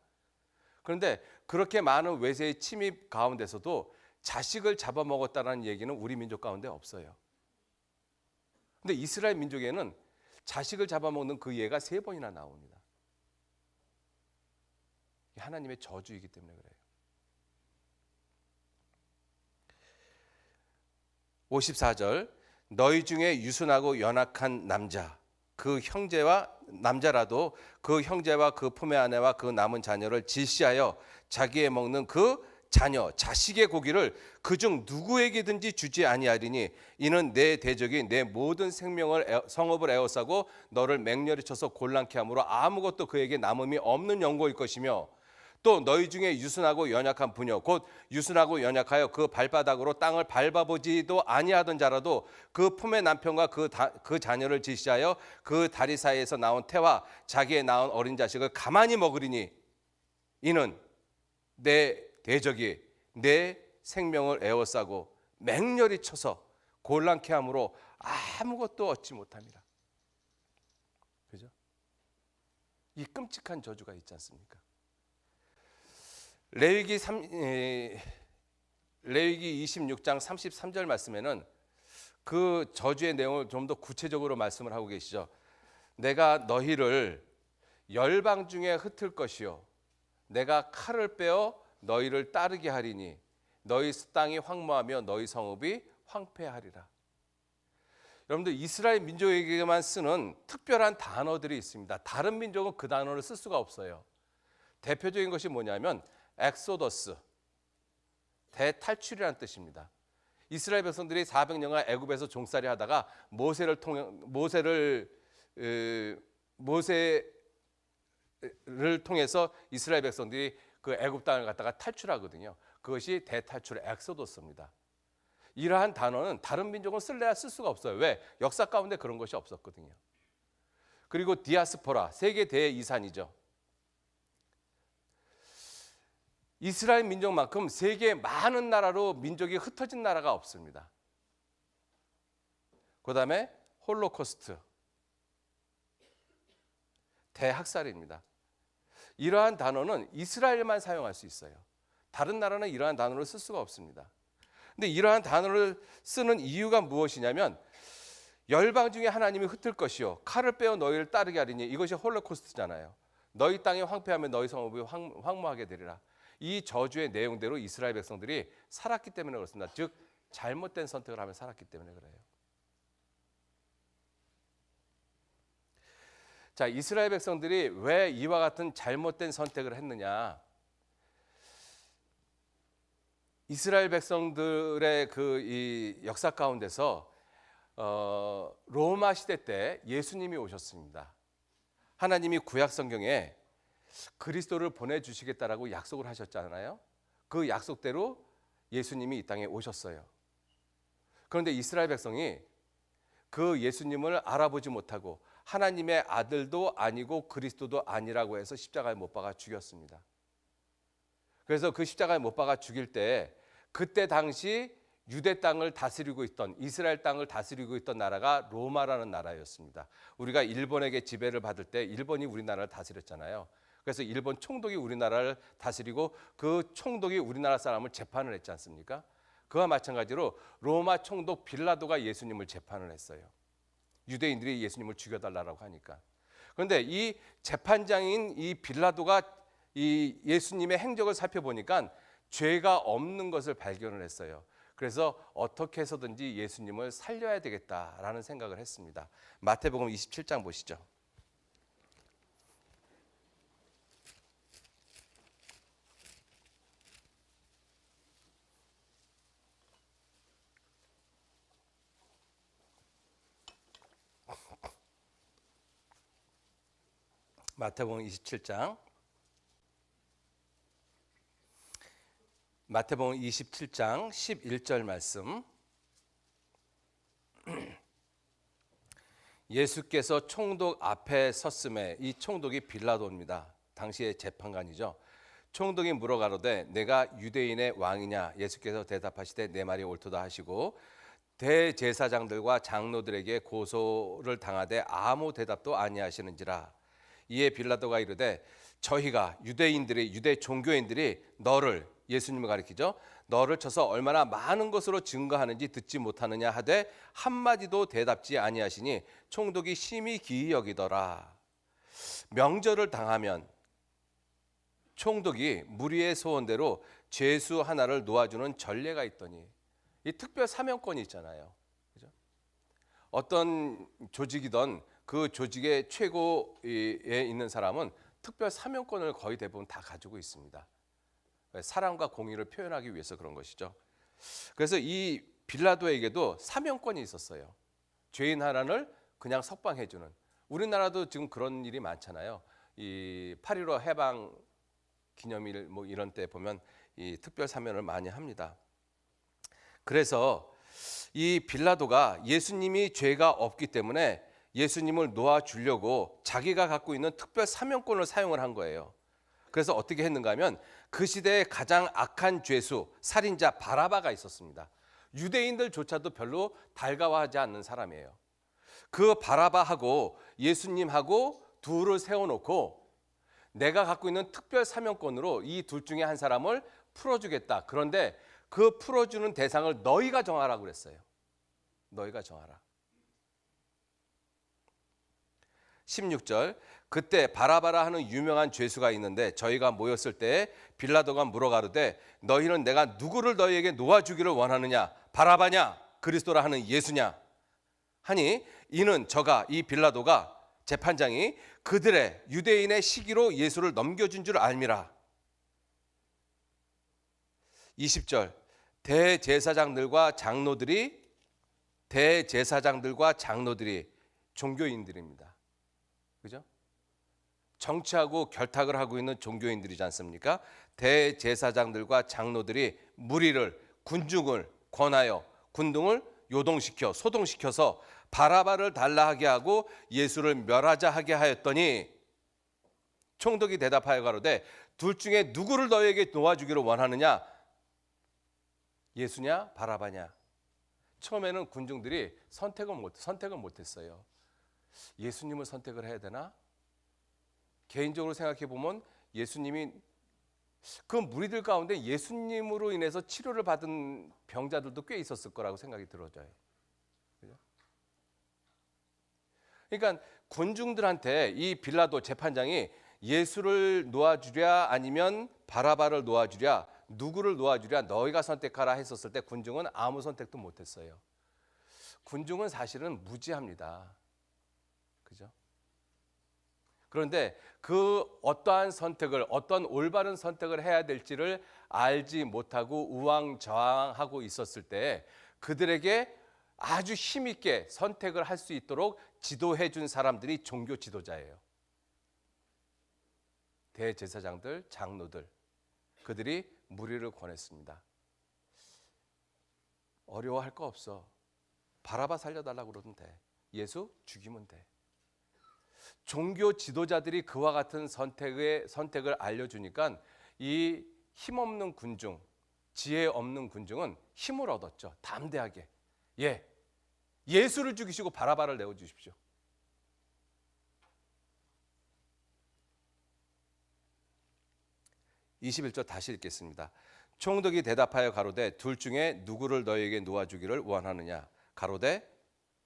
A: 그런데 그렇게 많은 외세의 침입 가운데서도 자식을 잡아먹었다는 얘기는 우리 민족 가운데 없어요. 그런데 이스라엘 민족에는 자식을 잡아먹는 그 예가 3번이나 나옵니다. 하나님의 저주이기 때문에 그래요. 54절. 너희 중에 유순하고 연약한 남자 그 형제와 남자라도 그 형제와 그 품의 아내와 그 남은 자녀를 질시하여 자기의 먹는 그 자녀 자식의 고기를 그중 누구에게든지 주지 아니하리니 이는 내 대적이 내 모든 성읍을 에워싸고 너를 맹렬히 쳐서 곤란케 함으로 아무것도 그에게 남음이 없는 연고일 것이며 또 너희 중에 유순하고 연약한 부녀 곧 유순하고 연약하여 그 발바닥으로 땅을 밟아보지도 아니하던 자라도 그 품의 남편과 그 자녀를 질시하여 그 다리 사이에서 나온 태와 자기의 낳은 어린 자식을 가만히 먹으리니 이는 내 대적이 내 생명을 에워싸고 맹렬히 쳐서 곤란케 함으로 아무것도 얻지 못합니다. 그죠? 이 끔찍한 저주가 있지 않습니까? 레위기 26장 33절 말씀에는 그 저주의 내용을 좀 더 구체적으로 말씀을 하고 계시죠. 내가 너희를 열방 중에 흩을 것이요 내가 칼을 빼어 너희를 따르게 하리니 너희 땅이 황무하며 너희 성읍이 황폐하리라. 여러분들, 이스라엘 민족에게만 쓰는 특별한 단어들이 있습니다. 다른 민족은 그 단어를 쓸 수가 없어요. 대표적인 것이 뭐냐면 엑소더스, 대탈출이라는 뜻입니다. 이스라엘 백성들이 400년간 애굽에서 종살이 하다가 모세를 통해서 이스라엘 백성들이 그 애굽 땅을 갖다가 탈출하거든요. 그것이 대탈출 엑소더스입니다. 이러한 단어는 다른 민족은 쓸래야 쓸 수가 없어요. 왜? 역사 가운데 그런 것이 없었거든요. 그리고 디아스포라, 세계 대이산이죠. 이스라엘 민족만큼 세계 많은 나라로 민족이 흩어진 나라가 없습니다. 그 다음에 홀로코스트, 대학살입니다. 이러한 단어는 이스라엘만 사용할 수 있어요. 다른 나라는 이러한 단어를 쓸 수가 없습니다. 근데 이러한 단어를 쓰는 이유가 무엇이냐면 열방 중에 하나님이 흩을 것이요 칼을 빼어 너희를 따르게 하리니 이것이 홀로코스트잖아요. 너희 땅이 황폐하면 너희 성읍이 황무하게 되리라. 이 저주의 내용대로 이스라엘 백성들이 살았기 때문에 그렇습니다. 즉 잘못된 선택을 하며 살았기 때문에 그래요. 자, 이스라엘 백성들이 왜 이와 같은 잘못된 선택을 했느냐? 이스라엘 백성들의 이 역사 가운데서 로마 시대 때 예수님이 오셨습니다. 하나님이 구약 성경에 그리스도를 보내주시겠다라고 약속을 하셨잖아요. 그 약속대로 예수님이 이 땅에 오셨어요. 그런데 이스라엘 백성이 그 예수님을 알아보지 못하고 하나님의 아들도 아니고 그리스도도 아니라고 해서 십자가에 못 박아 죽였습니다. 그래서 그 십자가에 못 박아 죽일 때 그때 당시 유대 땅을 다스리고 있던, 이스라엘 땅을 다스리고 있던 나라가 로마라는 나라였습니다. 우리가 일본에게 지배를 받을 때 일본이 우리나라를 다스렸잖아요. 그래서 일본 총독이 우리나라를 다스리고 그 총독이 우리나라 사람을 재판을 했지 않습니까? 그와 마찬가지로 로마 총독 빌라도가 예수님을 재판을 했어요. 유대인들이 예수님을 죽여달라고 하니까. 그런데 이 재판장인 이 빌라도가 이 예수님의 행적을 살펴보니까 죄가 없는 것을 발견을 했어요. 그래서 어떻게 해서든지 예수님을 살려야 되겠다라는 생각을 했습니다. 마태복음 27장 보시죠. 마태복음 27장 11절 말씀. 예수께서 총독 앞에 섰음에, 이 총독이 빌라도입니다. 당시의 재판관이죠. 총독이 물어가로되 내가 유대인의 왕이냐? 예수께서 대답하시되 내 말이 옳도다 하시고 대제사장들과 장로들에게 고소를 당하되 아무 대답도 아니하시는지라. 이에 빌라도가 이르되 저희가 유대 종교인들이 너를, 예수님을 가리키죠, 너를 쳐서 얼마나 많은 것으로 증거하는지 듣지 못하느냐 하되 한마디도 대답지 아니하시니 총독이 심히 기이 여기더라. 명절을 당하면 총독이 무리의 소원대로 죄수 하나를 놓아주는 전례가 있더니, 이 특별 사명권이 있잖아요. 그죠? 어떤 조직이든 그 조직의 최고에 있는 사람은 특별 사명권을 거의 대부분 다 가지고 있습니다. 사랑과 공의를 표현하기 위해서 그런 것이죠. 그래서 이 빌라도에게도 사명권이 있었어요. 죄인 하나를 그냥 석방해주는. 우리나라도 지금 그런 일이 많잖아요. 이 8.15 해방 기념일 뭐 이런 때 보면 이 특별 사면을 많이 합니다. 그래서 이 빌라도가 예수님이 죄가 없기 때문에 예수님을 놓아주려고 자기가 갖고 있는 특별 사명권을 사용을 한 거예요. 그래서 어떻게 했는가 하면 그 시대에 가장 악한 죄수, 살인자 바라바가 있었습니다. 유대인들조차도 별로 달가워하지 않는 사람이에요. 그 바라바하고 예수님하고 둘을 세워놓고 내가 갖고 있는 특별 사명권으로 이 둘 중에 한 사람을 풀어주겠다. 그런데 그 풀어주는 대상을 너희가 정하라고 그랬어요. 너희가 정하라. 16절, 그때 바라바라 하는 유명한 죄수가 있는데 저희가 모였을 때 빌라도가 물어가로되 너희는 내가 누구를 너희에게 놓아주기를 원하느냐? 바라바냐? 그리스도라 하는 예수냐? 하니 이는 저가, 이 빌라도가, 재판장이 그들의 유대인의 시기로 예수를 넘겨준 줄 알미라. 20절, 대제사장들과 장로들이 종교인들입니다. 그죠? 정치하고 결탁을 하고 있는 종교인들이지 않습니까? 대제사장들과 장로들이 무리를, 군중을 권하여 군중을 요동시켜 소동시켜서 바라바를 달라 하게 하고 예수를 멸하자 하게 하였더니 총독이 대답하여 가로되 둘 중에 누구를 너에게 놓아주기를 원하느냐? 예수냐 바라바냐? 처음에는 군중들이 선택을 못했어요. 예수님을 선택을 해야 되나? 개인적으로 생각해 보면 예수님이, 그 무리들 가운데 예수님으로 인해서 치료를 받은 병자들도 꽤 있었을 거라고 생각이 들어져요. 그죠? 그러니까 군중들한테 이 빌라도 재판장이 예수를 놓아주랴 아니면 바라바를 놓아주랴, 누구를 놓아주랴, 너희가 선택하라 했었을 때 군중은 아무 선택도 못했어요. 군중은 사실은 무지합니다. 그죠? 그런데 그 어떠한 선택을, 어떤 올바른 선택을 해야 될지를 알지 못하고 우왕좌왕하고 있었을 때 그들에게 아주 힘있게 선택을 할 수 있도록 지도해 준 사람들이 종교 지도자예요. 대제사장들, 장로들, 그들이 무리를 권했습니다. 어려워할 거 없어. 바라바 살려달라고 그러면 돼. 예수 죽이면 돼. 종교 지도자들이 그와 같은 선택을 알려주니까 이 힘없는 군중, 지혜 없는 군중은 힘을 얻었죠. 담대하게. 예수를 죽이시고 바라바를 내어주십시오. (21절) 다시 읽겠습니다. 총독이 대답하여 가로되 둘 중에 누구를 너에게 놓아주기를 원하느냐? 가로되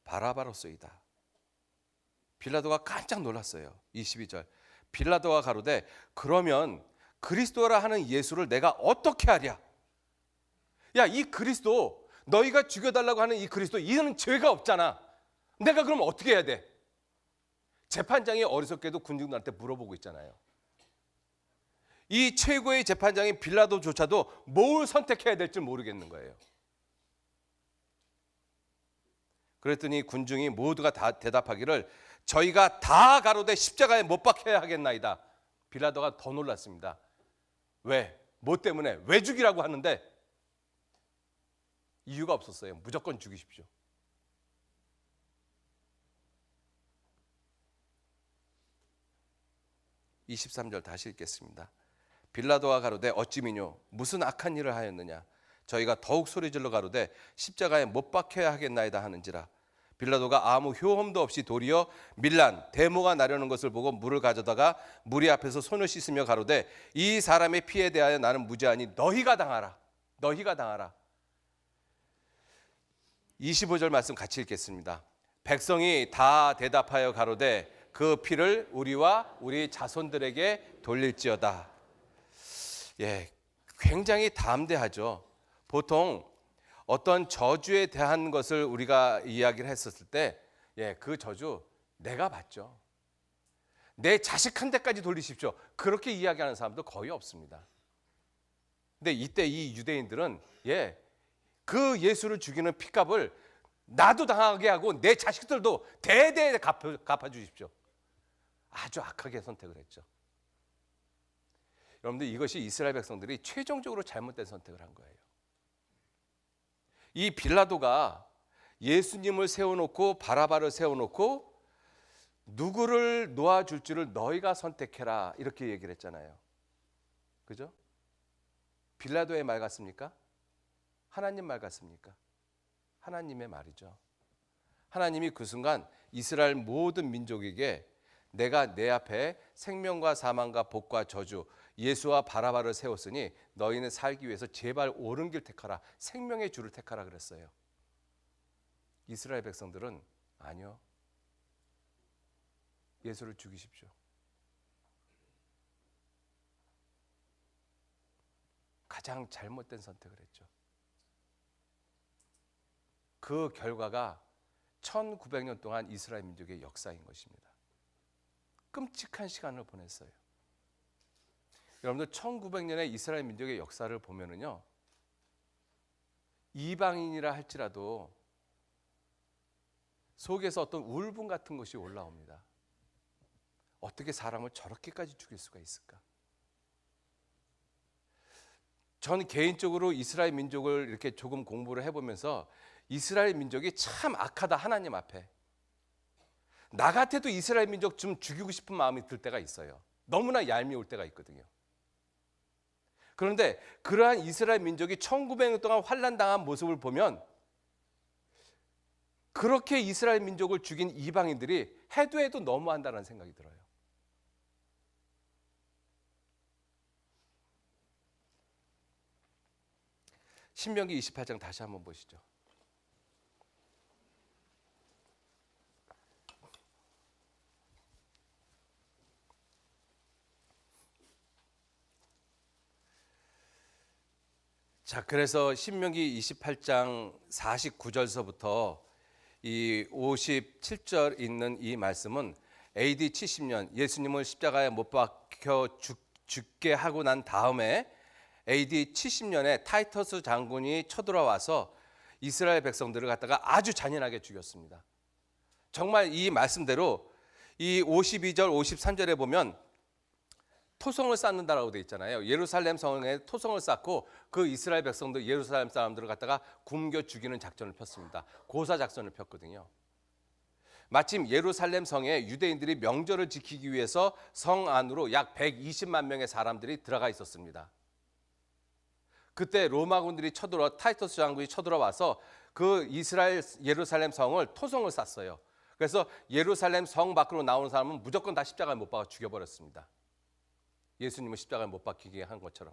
A: 바라바로소이다. 빌라도가 깜짝 놀랐어요. (22절) 빌라도가 가로되 그러면 그리스도라 하는 예수를 내가 어떻게 하랴? 야, 이 그리스도, 너희가 죽여달라고 하는 이 그리스도, 이는 죄가 없잖아. 내가 그럼 어떻게 해야 돼? 재판장이 어리석게도 군중들한테 물어보고 있잖아요. 이 최고의 재판장인 빌라도조차도 뭘 선택해야 될지 모르겠는 거예요. 그랬더니 군중이 모두가 다 대답하기를 저희가 다 가로되 십자가에 못 박혀야 하겠나이다. 빌라도가 더 놀랐습니다. 왜? 뭐 때문에? 왜 죽이라고 하는데? 이유가 없었어요. 무조건 죽이십시오. (23절) 다시 읽겠습니다. 빌라도가 가로되 어찌 미뇨? 무슨 악한 일을 하였느냐? 저희가 더욱 소리질러 가로되 십자가에 못 박혀야 하겠나이다 하는지라. 빌라도가 아무 효험도 없이 도리어 밀란 대모가 나려는 것을 보고 물을 가져다가 무리 앞에서 손을 씻으며 가로되 이 사람의 피에 대하여 나는 무죄하니 너희가 당하라. 너희가 당하라. 25절 말씀 같이 읽겠습니다. 백성이 다 대답하여 가로되 그 피를 우리와 우리 자손들에게 돌릴지어다. 굉장히 담대하죠. 보통 어떤 저주에 대한 것을 우리가 이야기를 했었을 때, 그 저주 내가 받죠. 내 자식한테까지 돌리십시오. 그렇게 이야기하는 사람도 거의 없습니다. 근데 이때 이 유대인들은 그 예수를 죽이는 핏값을 나도 당하게 하고 내 자식들도 대대에 갚아주십시오. 아주 악하게 선택을 했죠. 여러분들, 이것이 이스라엘 백성들이 최종적으로 잘못된 선택을 한 거예요. 이 빌라도가 예수님을 세워놓고 바라바를 세워놓고 누구를 놓아줄 줄을 너희가 선택해라 이렇게 얘기를 했잖아요. 그죠? 빌라도의 말 같습니까? 하나님 말 같습니까? 하나님의 말이죠. 하나님이 그 순간 이스라엘 모든 민족에게 내가 내 앞에 생명과 사망과 복과 저주 예수와 바라바를 세웠으니 너희는 살기 위해서 제발 옳은 길 택하라. 생명의 주를 택하라 그랬어요. 이스라엘 백성들은 아니요. 예수를 죽이십시오. 가장 잘못된 선택을 했죠. 그 결과가 1900년 동안 이스라엘 민족의 역사인 것입니다. 끔찍한 시간을 보냈어요. 여러분들 1900년의 이스라엘 민족의 역사를 보면은요, 이방인이라 할지라도 속에서 어떤 울분 같은 것이 올라옵니다. 어떻게 사람을 저렇게까지 죽일 수가 있을까? 저는 개인적으로 이스라엘 민족을 이렇게 조금 공부를 해보면서 이스라엘 민족이 참 악하다, 하나님 앞에. 나 같아도 이스라엘 민족 좀 죽이고 싶은 마음이 들 때가 있어요. 너무나 얄미울 때가 있거든요. 그런데 그러한 이스라엘 민족이 1900년 동안 환난당한 모습을 보면 그렇게 이스라엘 민족을 죽인 이방인들이 해도 너무한다는 생각이 들어요. 신명기 28장 다시 한번 보시죠. 자, 그래서 신명기 28장 49절서부터 이 57절 있는 이 말씀은 AD 70년 예수님을 십자가에 못 박혀 죽게 하고 난 다음에 AD 70년에 타이터스 장군이 쳐들어와서 이스라엘 백성들을 갖다가 아주 잔인하게 죽였습니다. 정말 이 말씀대로 이 52절 53절에 보면 토성을 쌓는다라고 돼 있잖아요. 예루살렘 성에 토성을 쌓고 그 이스라엘 백성들 예루살렘 사람들을 갖다가 굶겨 죽이는 작전을 폈습니다. 고사 작전을 폈거든요. 마침 예루살렘 성에 유대인들이 명절을 지키기 위해서 성 안으로 약 120만 명의 사람들이 들어가 있었습니다. 그때 로마군들이 타이터스 장군이 쳐들어와서 그 이스라엘 예루살렘 성을 토성을 쌌어요. 그래서 예루살렘 성 밖으로 나오는 사람은 무조건 다 십자가에 못 박아 죽여버렸습니다. 예수님을 십자가에 못 박히게 한 것처럼.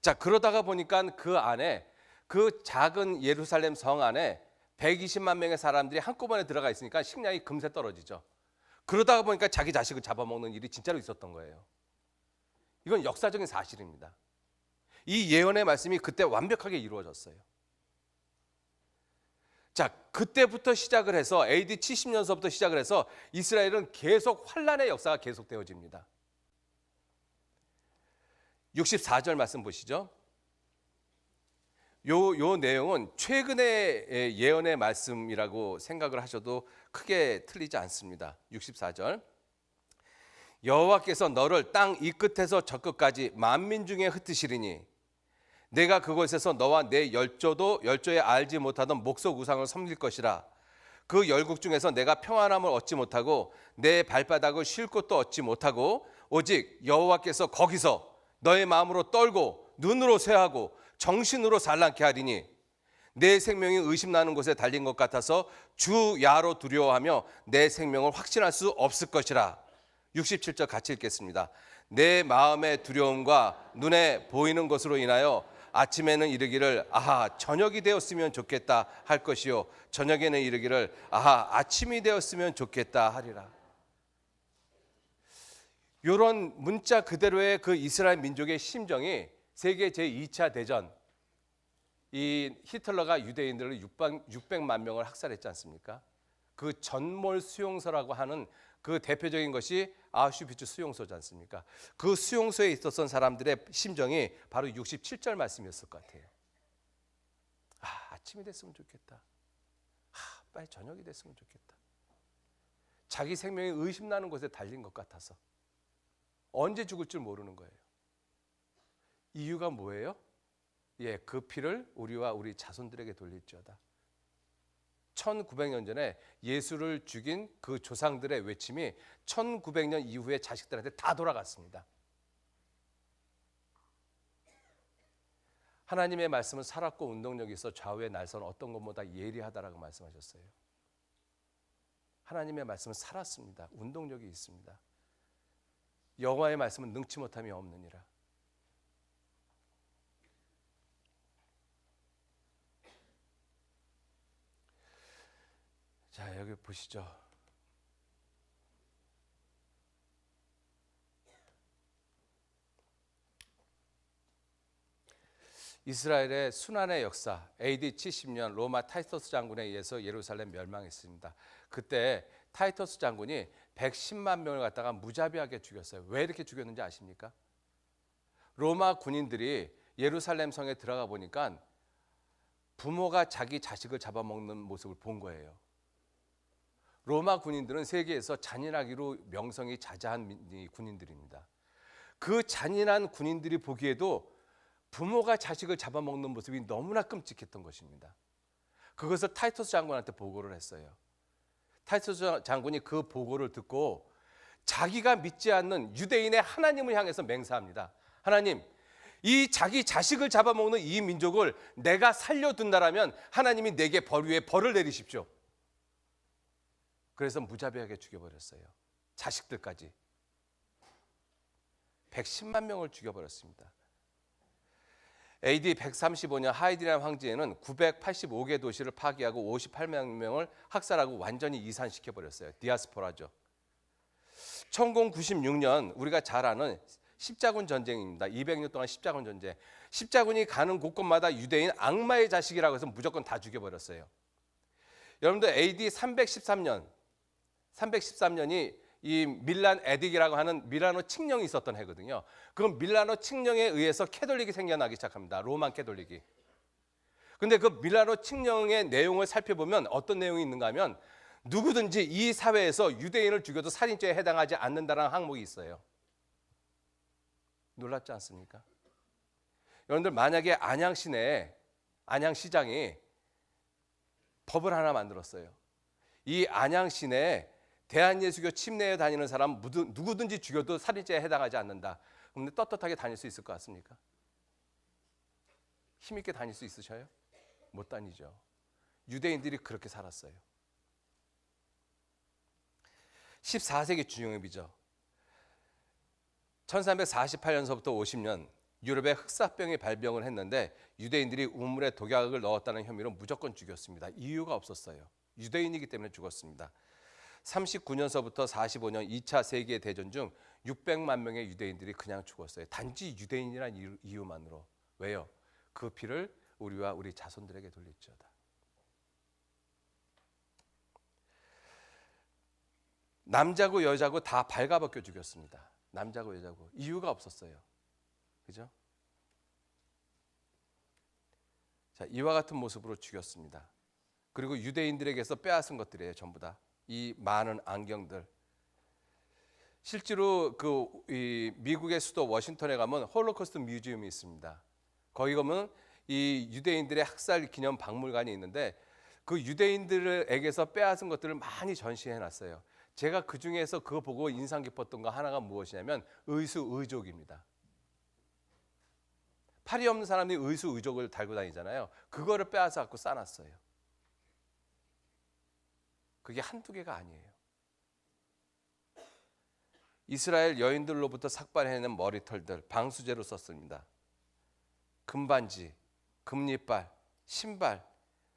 A: 자, 그러다가 보니까 그 안에, 그 작은 예루살렘 성 안에 120만 명의 사람들이 한꺼번에 들어가 있으니까 식량이 금세 떨어지죠. 그러다가 보니까 자기 자식을 잡아먹는 일이 진짜로 있었던 거예요. 이건 역사적인 사실입니다. 이 예언의 말씀이 그때 완벽하게 이루어졌어요. 자, 그때부터 시작을 해서 AD 70년서부터 시작을 해서 이스라엘은 계속 환란의 역사가 계속되어집니다. 64절 말씀 보시죠. 요 내용은 최근의 예언의 말씀이라고 생각을 하셔도 크게 틀리지 않습니다. 64절. 여호와께서 너를 땅 이 끝에서 저 끝까지 만민 중에 흩으시리니 내가 그곳에서 너와 내 열조에 알지 못하던 목석 우상을 섬길 것이라. 그 열국 중에서 내가 평안함을 얻지 못하고 내 발바닥을 쉴 곳도 얻지 못하고 오직 여호와께서 거기서 너의 마음으로 떨고 눈으로 쇠하고 정신으로 산란케 하리니 내 생명이 의심나는 곳에 달린 것 같아서 주 야로 두려워하며 내 생명을 확신할 수 없을 것이라. 67절 같이 읽겠습니다. 내 마음의 두려움과 눈에 보이는 것으로 인하여 아침에는 이르기를 아하 저녁이 되었으면 좋겠다 할 것이요 저녁에는 이르기를 아하 아침이 되었으면 좋겠다 하리라. 이런 문자 그대로의 그 이스라엘 민족의 심정이 세계 제2차 대전, 이 히틀러가 유대인들을 600만 명을 학살했지 않습니까? 그 전몰 수용소라고 하는 그 대표적인 것이 아우슈비츠 수용소지 않습니까? 그 수용소에 있었던 사람들의 심정이 바로 67절 말씀이었을 것 같아요. 아침이 됐으면 좋겠다. 빨리 저녁이 됐으면 좋겠다. 자기 생명이 의심나는 곳에 달린 것 같아서 언제 죽을 줄 모르는 거예요. 이유가 뭐예요? 그 피를 우리와 우리 자손들에게 돌릴지어다. 1900년 전에 예수를 죽인 그 조상들의 외침이 1900년 이후에 자식들한테 다 돌아갔습니다. 하나님의 말씀은 살았고 운동력이 있어 좌우의 날선 어떤 것보다 예리하다라고 말씀하셨어요. 하나님의 말씀은 살았습니다. 운동력이 있습니다. 여호와의 말씀은 능치 못함이 없느니라. 자, 여기 보시죠. 이스라엘의 순환의 역사, AD 70년 로마 타이터스 장군에 의해서 예루살렘 멸망했습니다. 그때 타이터스 장군이 110만 명을 갖다가 무자비하게 죽였어요. 왜 이렇게 죽였는지 아십니까? 로마 군인들이 예루살렘 성에 들어가 보니까 부모가 자기 자식을 잡아먹는 모습을 본 거예요. 로마 군인들은 세계에서 잔인하기로 명성이 자자한 군인들입니다. 그 잔인한 군인들이 보기에도 부모가 자식을 잡아먹는 모습이 너무나 끔찍했던 것입니다. 그것을 타이터스 장군한테 보고를 했어요. 타이터스 장군이 그 보고를 듣고 자기가 믿지 않는 유대인의 하나님을 향해서 맹세합니다. 하나님, 이 자기 자식을 잡아먹는 이 민족을 내가 살려둔다라면 하나님이 내게 벌 위에 벌을 내리십시오. 그래서 무자비하게 죽여버렸어요. 자식들까지. 110만 명을 죽여버렸습니다. AD 135년 하이디라는 황제는 985개 도시를 파괴하고 58만 명을 학살하고 완전히 이산시켜버렸어요. 디아스포라죠. 1096년 우리가 잘 아는 십자군 전쟁입니다. 200년 동안 십자군 전쟁. 십자군이 가는 곳곳마다 유대인 악마의 자식이라고 해서 무조건 다 죽여버렸어요. 여러분들 AD 313년이 이 밀란 에딕이라고 하는 밀라노 칙령이 있었던 해거든요. 그 밀라노 칙령에 의해서 캐톨릭이 생겨나기 시작합니다. 로만 캐톨릭이. 근데 그 밀라노 칙령의 내용을 살펴보면 어떤 내용이 있는가 하면 누구든지 이 사회에서 유대인을 죽여도 살인죄에 해당하지 않는다는 항목이 있어요. 놀랍지 않습니까? 여러분들 만약에 안양시장이 법을 하나 만들었어요. 이 안양시내에 대한예수교 침례에 다니는 사람 누구든지 죽여도 살인죄에 해당하지 않는다. 그런데 떳떳하게 다닐 수 있을 것 같습니까? 힘있게 다닐 수 있으셔요? 못 다니죠. 유대인들이 그렇게 살았어요. 14세기 중엽이죠. 1348년서부터 50년 유럽에 흑사병이 발병을 했는데 유대인들이 우물에 독약을 넣었다는 혐의로 무조건 죽였습니다. 이유가 없었어요. 유대인이기 때문에 죽었습니다. 39년서부터 45년 2차 세계대전 중 600만 명의 유대인들이 그냥 죽었어요. 단지 유대인이라는 이유만으로. 왜요? 그 피를 우리와 우리 자손들에게 돌릴지어다. 남자고 여자고 다 발가벗겨 죽였습니다. 남자고 여자고. 이유가 없었어요. 그죠? 자, 이와 같은 모습으로 죽였습니다. 그리고 유대인들에게서 빼앗은 것들이에요. 전부 다. 이 많은 안경들. 실제로 이 미국의 수도 워싱턴에 가면 홀로코스트 뮤지엄이 있습니다. 거기 가면 이 유대인들의 학살 기념 박물관이 있는데 그 유대인들에게서 빼앗은 것들을 많이 전시해 놨어요. 제가 그 중에서 그거 보고 인상 깊었던 거 하나가 무엇이냐면 의수의족입니다. 팔이 없는 사람이 의수의족을 달고 다니잖아요. 그거를 빼앗아 갖고 싸놨어요. 그게 한두 개가 아니에요. 이스라엘 여인들로부터 삭발해낸 머리털들 방수제로 썼습니다. 금반지, 금리빨, 신발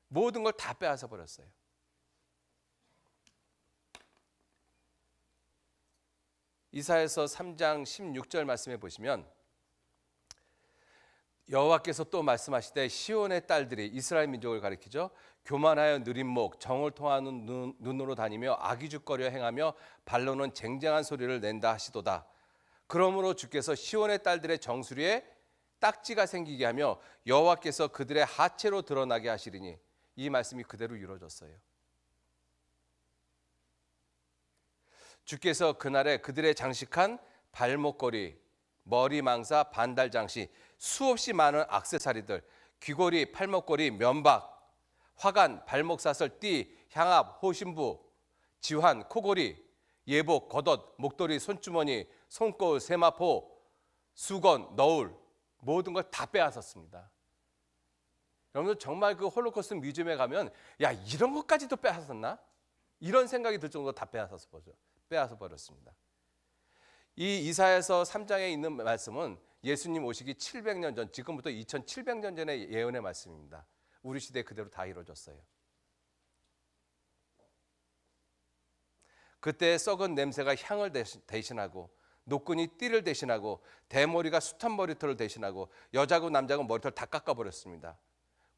A: 모든 걸 다 빼앗아 버렸어요. 이사야서 3장 16절 말씀해 보시면 여호와께서 또 말씀하시되 시온의 딸들이 이스라엘 민족을 가리키죠. 교만하여 느린 목, 정을 통하는 눈으로 다니며 악의죽거려 행하며 발로는 쟁쟁한 소리를 낸다 하시도다. 그러므로 주께서 시온의 딸들의 정수리에 딱지가 생기게 하며 여호와께서 그들의 하체로 드러나게 하시리니 이 말씀이 그대로 이루어졌어요. 주께서 그날에 그들의 장식한 발목걸이, 머리망사, 반달장시, 수없이 많은 액세서리들, 귀걸이, 팔목걸이, 면박, 화관, 발목사슬, 띠, 향압, 호신부, 지환, 코걸이, 예복, 겉옷, 목도리, 손주머니, 손거울, 세마포, 수건, 너울 모든 걸 다 빼앗았습니다. 여러분들 정말 그 홀로코스트 뮤지엄에 가면 야 이런 것까지도 빼앗았나? 이런 생각이 들 정도로 다 빼앗아 버렸습니다. 이 이사야서 3장에 있는 말씀은 예수님 오시기 700년 전, 지금부터 2700년 전의 예언의 말씀입니다. 우리 시대에 그대로 다 이루어졌어요. 그때 썩은 냄새가 향을 대신하고 노끈이 띠를 대신하고 대머리가 숱한 머리털을 대신하고 여자고 남자고 머리털 다 깎아버렸습니다.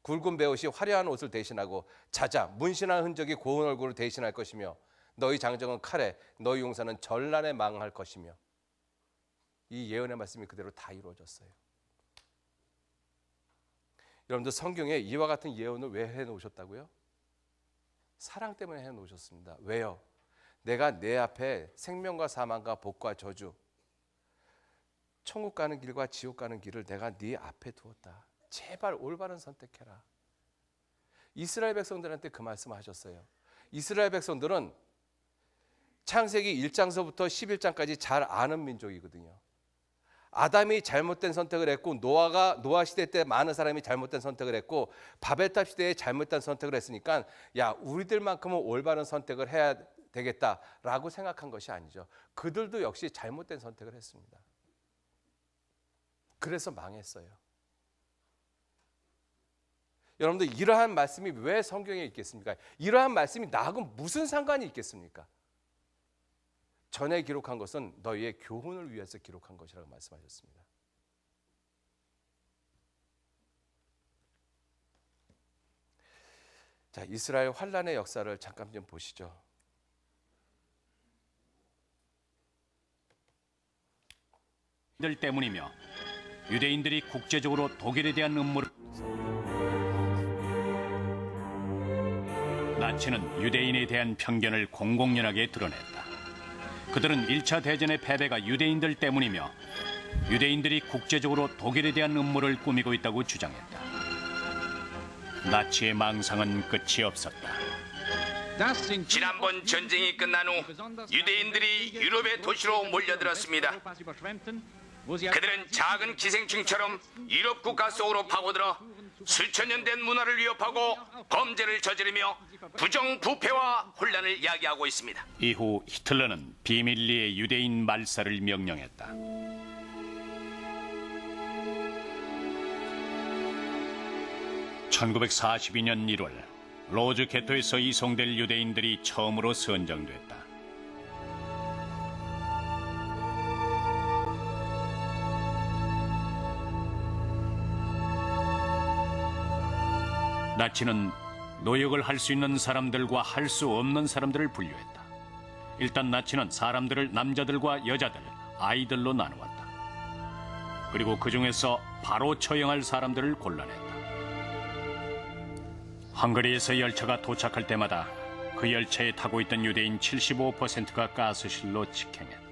A: 굵은 베옷이 화려한 옷을 대신하고 자자 문신한 흔적이 고운 얼굴을 대신할 것이며 너희 장정은 칼에 너희 용사는 전란에 망할 것이며 이 예언의 말씀이 그대로 다 이루어졌어요. 여러분들 성경에 이와 같은 예언을 왜 해놓으셨다고요? 사랑 때문에 해놓으셨습니다. 왜요? 내가 내 앞에 생명과 사망과 복과 저주, 천국 가는 길과 지옥 가는 길을 내가 네 앞에 두었다. 제발 올바른 선택해라. 이스라엘 백성들한테 그 말씀을 하셨어요. 이스라엘 백성들은 창세기 1장서부터 11장까지 잘 아는 민족이거든요. 아담이 잘못된 선택을 했고 노아 시대 때 많은 사람이 잘못된 선택을 했고 바벨탑 시대에 잘못된 선택을 했으니까 야 우리들만큼은 올바른 선택을 해야 되겠다라고 생각한 것이 아니죠. 그들도 역시 잘못된 선택을 했습니다. 그래서 망했어요. 여러분들 이러한 말씀이 왜 성경에 있겠습니까? 이러한 말씀이 나하고 무슨 상관이 있겠습니까? 전에 기록한 것은 너희의 교훈을 위해서 기록한 것이라고 말씀하셨습니다. 자, 이스라엘 환란의 역사를 잠깐 좀 보시죠.
B: 들 때문이며 유대인들이 국제적으로 독일에 대한 음모를 나치는 유대인에 대한 편견을 공공연하게 드러냈다. 그들은 1차 대전의 패배가 유대인들 때문이며 유대인들이 국제적으로 독일에 대한 음모를 꾸미고 있다고 주장했다. 나치의 망상은 끝이 없었다.
C: 지난번 전쟁이 끝난 후 유대인들이 유럽의 도시로 몰려들었습니다. 그들은 작은 기생충처럼 유럽 국가 속으로 파고들어 수천 년 된 문화를 위협하고 범죄를 저지르며 부정부패와 혼란을 야기하고 있습니다.
B: 이후 히틀러는 비밀리에 유대인 말살을 명령했다. (1942년 1월) 로즈 게토에서 이송될 유대인들이 처음으로 선정됐다. 나치는 노역을 할 수 있는 사람들과 할 수 없는 사람들을 분류했다. 일단 나치는 사람들을 남자들과 여자들, 아이들로 나누었다. 그리고 그 중에서 바로 처형할 사람들을 골라냈다. 헝가리에서 열차가 도착할 때마다 그 열차에 타고 있던 유대인 75%가 가스실로 직행했다.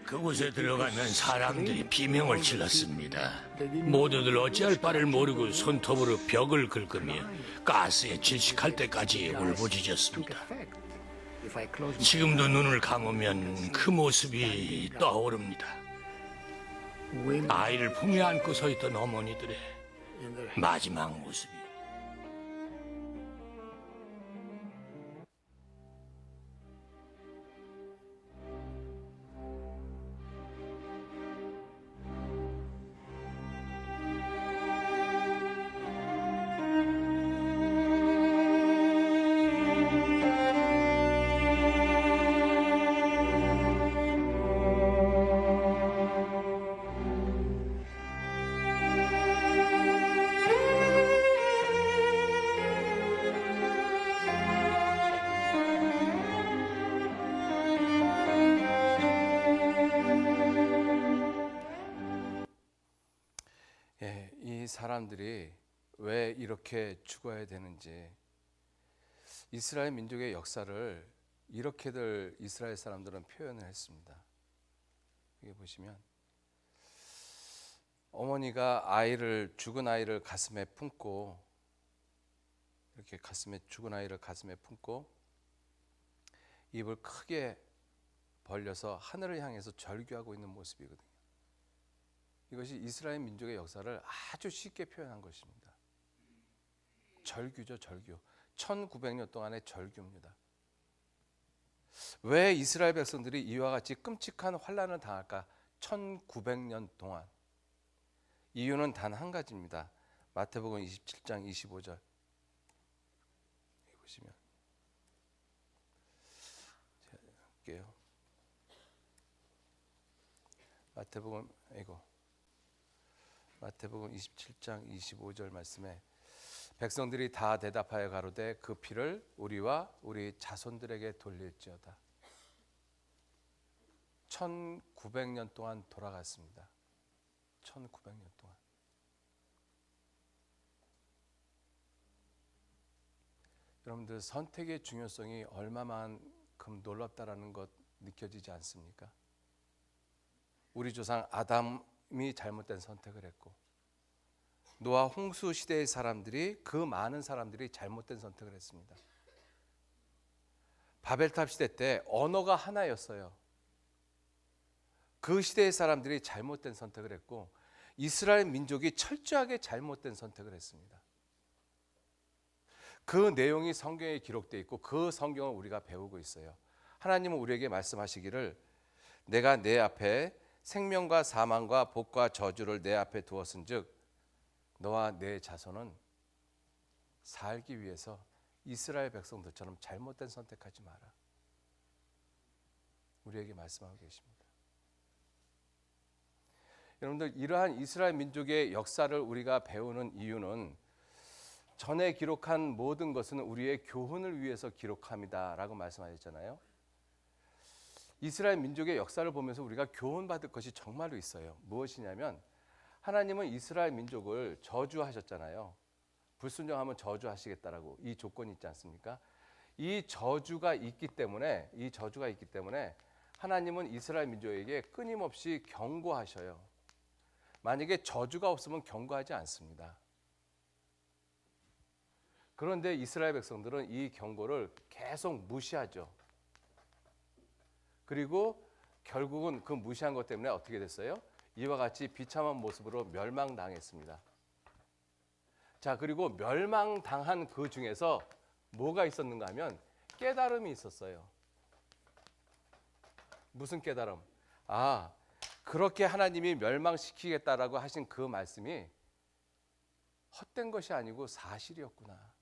D: 그곳에 들어가면 사람들이 비명을 질렀습니다. 모두들 어찌할 바를 모르고 손톱으로 벽을 긁으며 가스에 질식할 때까지 울부짖었습니다. 지금도 눈을 감으면 그 모습이 떠오릅니다. 아이를 품에 안고 서 있던 어머니들의 마지막 모습이.
A: 이 사람들이 왜 이렇게 죽어야 되는지, 이스라엘 민족의 역사를 이렇게들 이스라엘 사람들은 표현을 했습니다. 여기 보시면 어머니가 죽은 아이를 가슴에 품고, 이렇게 죽은 아이를 가슴에 품고 입을 크게 벌려서 하늘을 향해서 절규하고 있는 모습이거든요. 이것이 이스라엘 민족의 역사를 아주 쉽게 표현한 것입니다. 절규죠, 절규. 1900년 동안의 절규입니다. 왜 이스라엘 백성들이 이와 같이 끔찍한 환난을 당할까? 1900년 동안. 이유는 단 한 가지입니다. 마태복음 27장 25절. 여기 보시면 제가 할게요. 마태복음 27장 25절 말씀에 백성들이 다 대답하여 가로되 그 피를 우리와 우리 자손들에게 돌릴지어다. 1900년 동안 돌아갔습니다. 1900년 동안. 여러분들, 선택의 중요성이 얼마만큼 놀랍다라는 것 느껴지지 않습니까? 우리 조상 아담이 잘못된 선택을 했고, 노아 홍수 시대의 사람들이, 그 많은 사람들이 잘못된 선택을 했습니다. 바벨탑 시대 때 언어가 하나였어요. 그 시대의 사람들이 잘못된 선택을 했고, 이스라엘 민족이 철저하게 잘못된 선택을 했습니다. 그 내용이 성경에 기록되어 있고 그 성경을 우리가 배우고 있어요. 하나님은 우리에게 말씀하시기를 내가 내 앞에 생명과 사망과 복과 저주를 내 앞에 두었은즉 너와 내 자손은 살기 위해서 이스라엘 백성들처럼 잘못된 선택하지 마라. 우리에게 말씀하고 계십니다. 여러분들, 이러한 이스라엘 민족의 역사를 우리가 배우는 이유는 전에 기록한 모든 것은 우리의 교훈을 위해서 기록합니다라고 말씀하셨잖아요. 이스라엘 민족의 역사를 보면서 우리가 교훈받을 것이 정말로 있어요. 무엇이냐면 하나님은 이스라엘 민족을 저주하셨잖아요. 불순종하면 저주하시겠다라고 이 조건이 있지 않습니까? 이 저주가 있기 때문에 하나님은 이스라엘 민족에게 끊임없이 경고하셔요. 만약에 저주가 없으면 경고하지 않습니다. 그런데 이스라엘 백성들은 이 경고를 계속 무시하죠. 그리고 결국은 그 무시한 것 때문에 어떻게 됐어요? 이와 같이 비참한 모습으로 멸망당했습니다. 자, 그리고 멸망당한 그 중에서 뭐가 있었는가 하면 깨달음이 있었어요. 무슨 깨달음? 그렇게 하나님이 멸망시키겠다라고 하신 그 말씀이 헛된 것이 아니고 사실이었구나.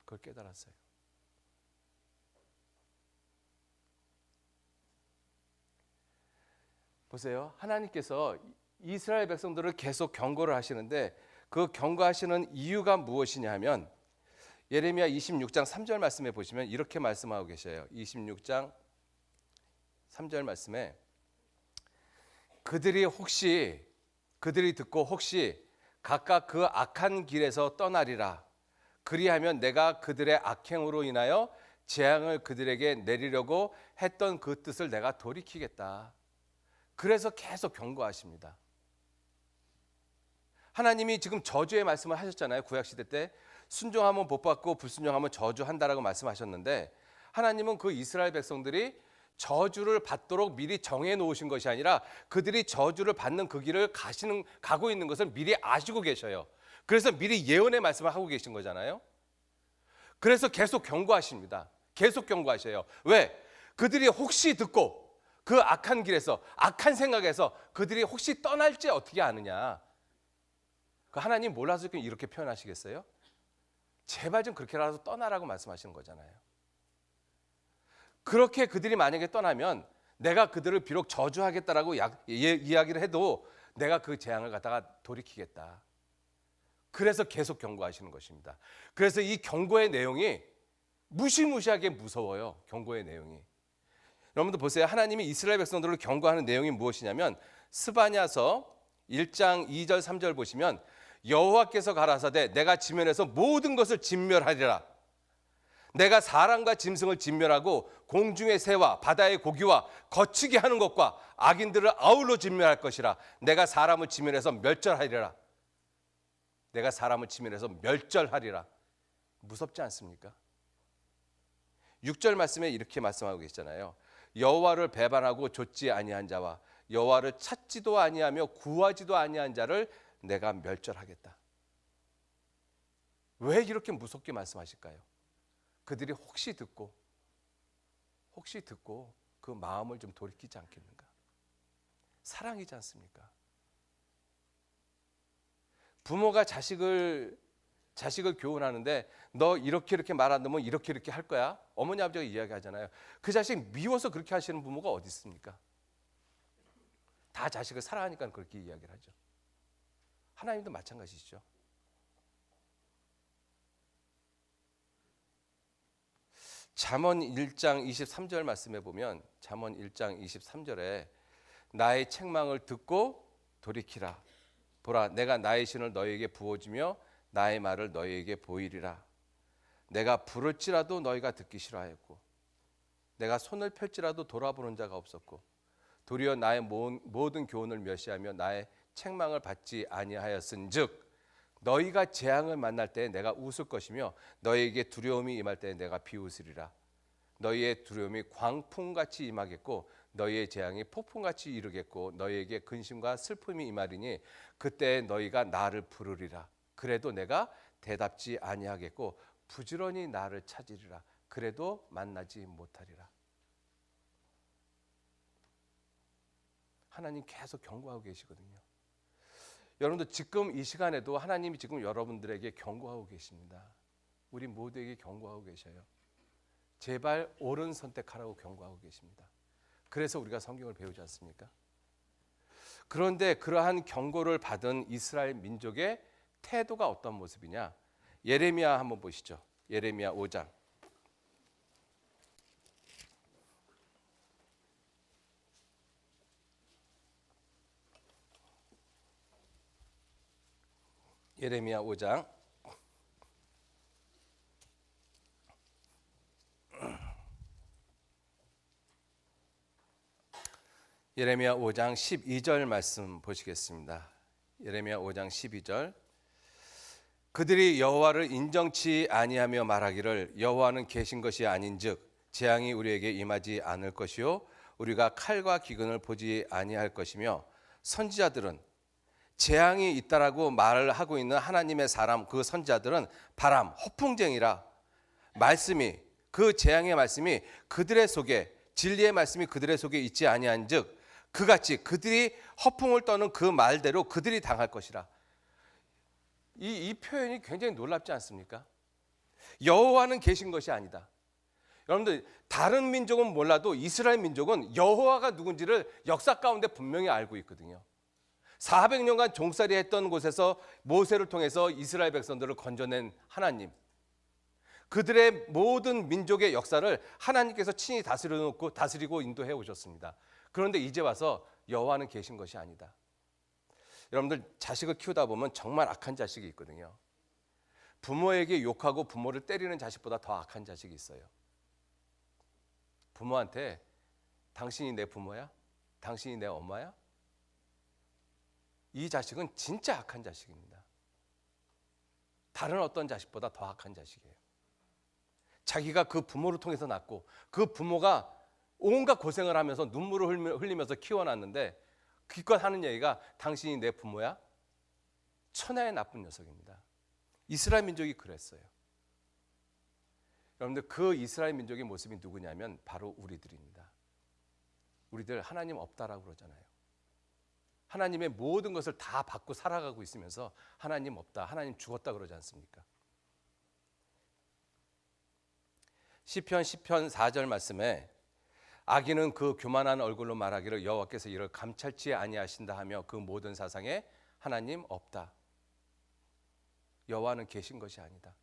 A: 그걸 깨달았어요. 보세요. 하나님께서 이스라엘 백성들을 계속 경고를 하시는데 그 경고하시는 이유가 무엇이냐 하면 예레미야 26장 3절 말씀에 보시면 이렇게 말씀하고 계셔요. 26장 3절 말씀에 그들이 듣고 혹시 각각 그 악한 길에서 떠나리라. 그리하면 내가 그들의 악행으로 인하여 재앙을 그들에게 내리려고 했던 그 뜻을 내가 돌이키겠다. 그래서 계속 경고하십니다. 하나님이 지금 저주의 말씀을 하셨잖아요. 구약시대 때 순종하면 복받고 불순종하면 저주한다라고 말씀하셨는데 하나님은 그 이스라엘 백성들이 저주를 받도록 미리 정해 놓으신 것이 아니라 그들이 저주를 받는 그 길을 가고 있는 것을 미리 아시고 계셔요. 그래서 미리 예언의 말씀을 하고 계신 거잖아요. 그래서 계속 경고하십니다. 계속 경고하셔요. 왜? 그들이 혹시 듣고 그 악한 길에서 악한 생각에서 그들이 혹시 떠날지 어떻게 아느냐. 그 하나님 몰라서 이렇게 표현하시겠어요? 제발 좀 그렇게라도 떠나라고 말씀하시는 거잖아요. 그렇게 그들이 만약에 떠나면 내가 그들을 비록 저주하겠다라고 이야기를 해도 내가 그 재앙을 갖다가 돌이키겠다. 그래서 계속 경고하시는 것입니다. 그래서 이 경고의 내용이 무시무시하게 무서워요. 경고의 내용이. 여러분들 보세요. 하나님이 이스라엘 백성들을 경고하는 내용이 무엇이냐면 스바냐서 1장 2절 3절 보시면 여호와께서 가라사대 내가 지면에서 모든 것을 진멸하리라. 내가 사람과 짐승을 진멸하고 공중의 새와 바다의 고기와 거치게 하는 것과 악인들을 아울러 진멸할 것이라. 내가 사람을 지면에서 멸절하리라. 내가 사람을 지면에서 멸절하리라. 무섭지 않습니까? 6절 말씀에 이렇게 말씀하고 계시잖아요. 여호와를 배반하고 좇지 아니한 자와 여호와를 찾지도 아니하며 구하지도 아니한 자를 내가 멸절하겠다. 왜 이렇게 무섭게 말씀하실까요? 그들이 혹시 듣고 그 마음을 좀 돌이키지 않겠는가? 사랑이지 않습니까? 부모가 자식을 교훈하는데 너 이렇게 말 안 듣으면 이렇게 할 거야. 어머니 아버지가 이야기하잖아요. 그 자식 미워서 그렇게 하시는 부모가 어디 있습니까? 다 자식을 사랑하니까 그렇게 이야기를 하죠. 하나님도 마찬가지시죠. 잠언 1장 23절 말씀에 보면 잠언 1장 23절에 나의 책망을 듣고 돌이키라. 보라 내가 나의 신을 너희에게 부어주며 나의 말을 너희에게 보이리라. 내가 부를지라도 너희가 듣기 싫어하였고 내가 손을 펼지라도 돌아보는 자가 없었고 도리어 나의 모든 교훈을 멸시하며 나의 책망을 받지 아니하였은즉 너희가 재앙을 만날 때에 내가 웃을 것이며 너희에게 두려움이 임할 때에 내가 비웃으리라. 너희의 두려움이 광풍같이 임하겠고 너희의 재앙이 폭풍같이 이르겠고 너희에게 근심과 슬픔이 임하리니 그때 너희가 나를 부르리라. 그래도 내가 대답지 아니하겠고 부지런히 나를 찾으리라. 그래도 만나지 못하리라. 하나님 계속 경고하고 계시거든요. 여러분들 지금 이 시간에도 하나님이 지금 여러분들에게 경고하고 계십니다. 우리 모두에게 경고하고 계셔요. 제발 옳은 선택하라고 경고하고 계십니다. 그래서 우리가 성경을 배우지 않습니까? 그런데 그러한 경고를 받은 이스라엘 민족의 태도가 어떤 모습이냐? 예레미야 한번 보시죠. 예레미야 5장. 예레미야 5장. 예레미야 5장 12절 말씀 보시겠습니다. 예레미야 5장 12절. 그들이 여호와를 인정치 아니하며 말하기를 여호와는 계신 것이 아닌즉 재앙이 우리에게 임하지 않을 것이요 우리가 칼과 기근을 보지 아니할 것이며 선지자들은 재앙이 있다라고 말을 하고 있는 하나님의 사람 그 선지자들은 바람 허풍쟁이라 말씀이 그 재앙의 말씀이 그들의 속에 진리의 말씀이 그들의 속에 있지 아니한즉 그같이 그들이 허풍을 떠는 그 말대로 그들이 당할 것이라. 이 표현이 굉장히 놀랍지 않습니까? 여호와는 계신 것이 아니다. 여러분들 다른 민족은 몰라도 이스라엘 민족은 여호와가 누군지를 역사 가운데 분명히 알고 있거든요. 400년간 종살이 했던 곳에서 모세를 통해서 이스라엘 백성들을 건져낸 하나님, 그들의 모든 민족의 역사를 하나님께서 친히 다스리고 인도해 오셨습니다. 그런데 이제 와서 여호와는 계신 것이 아니다. 여러분들 자식을 키우다 보면 정말 악한 자식이 있거든요. 부모에게 욕하고 부모를 때리는 자식보다 더 악한 자식이 있어요. 부모한테 당신이 내 부모야? 당신이 내 엄마야? 이 자식은 진짜 악한 자식입니다. 다른 어떤 자식보다 더 악한 자식이에요. 자기가 그 부모를 통해서 낳고 그 부모가 온갖 고생을 하면서 눈물을 흘리면서 키워놨는데 기껏 하는 얘기가 당신이 내 부모야? 천하의 나쁜 녀석입니다. 이스라엘 민족이 그랬어요. 여러분들 그 이스라엘 민족의 모습이 누구냐면 바로 우리들입니다. 우리들 하나님 없다라고 그러잖아요. 하나님의 모든 것을 다 받고 살아가고 있으면서 하나님 없다, 하나님 죽었다 그러지 않습니까? 시편 4절 말씀에 악인은 그 교만한 얼굴로 말하기를 여호와께서 이를 감찰치 아니하신다 하며 그 모든 사상에 하나님 없다. 여호와는 계신 것이 아니다.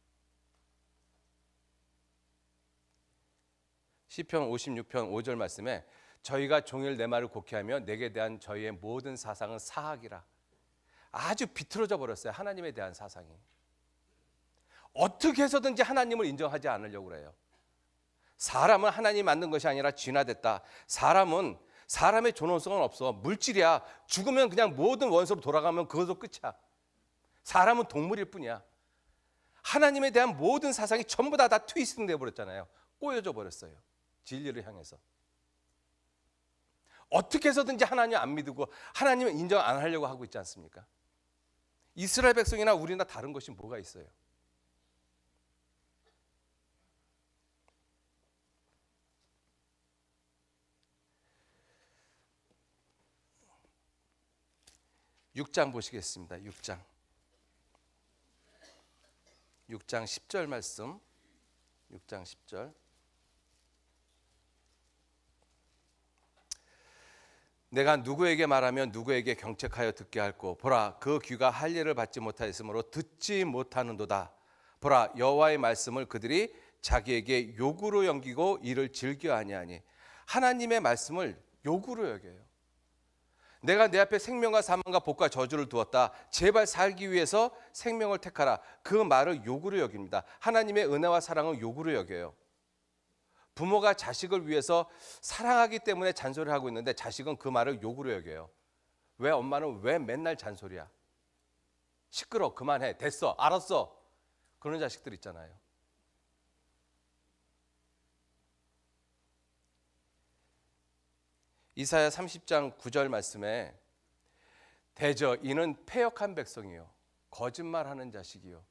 A: 시편 56편 5절 말씀에 저희가 종일 내 말을 곡해하며 내게 대한 저희의 모든 사상은 사악이라. 아주 비틀어져 버렸어요. 하나님에 대한 사상이. 어떻게 해서든지 하나님을 인정하지 않으려고 그래요. 사람은 하나님 만든 것이 아니라 진화됐다. 사람은 사람의 존엄성은 없어. 물질이야. 죽으면 그냥 모든 원소로 돌아가면 그것도 끝이야. 사람은 동물일 뿐이야. 하나님에 대한 모든 사상이 전부 다 트위스팅 돼버렸잖아요. 꼬여져 버렸어요. 진리를 향해서. 어떻게 해서든지 하나님 안 믿고 하나님을 인정 안 하려고 하고 있지 않습니까? 이스라엘 백성이나 우리나 다른 것이 뭐가 있어요? 육 장 보시겠습니다. 6장 10절 말씀. 6장 10절. 내가 누구에게 말하면 누구에게 경책하여 듣게 할꼬. 보라 그 귀가 할 일을 받지 못하였으므로 듣지 못하는도다. 보라 여호와의 말씀을 그들이 자기에게 욕으로 여기고 이를 즐겨 아니하니. 하나님의 말씀을 욕으로 여겨요. 내가 내 앞에 생명과 사망과 복과 저주를 두었다. 제발 살기 위해서 생명을 택하라. 그 말을 욕으로 여깁니다. 하나님의 은혜와 사랑을 욕으로 여겨요. 부모가 자식을 위해서 사랑하기 때문에 잔소리를 하고 있는데 자식은 그 말을 욕으로 여겨요. 왜 엄마는 왜 맨날 잔소리야? 시끄러, 그만해, 됐어, 알았어. 그런 자식들 있잖아요. 이사야 30장 9절 말씀에 대저 이는 패역한 백성이요 거짓말하는 자식이요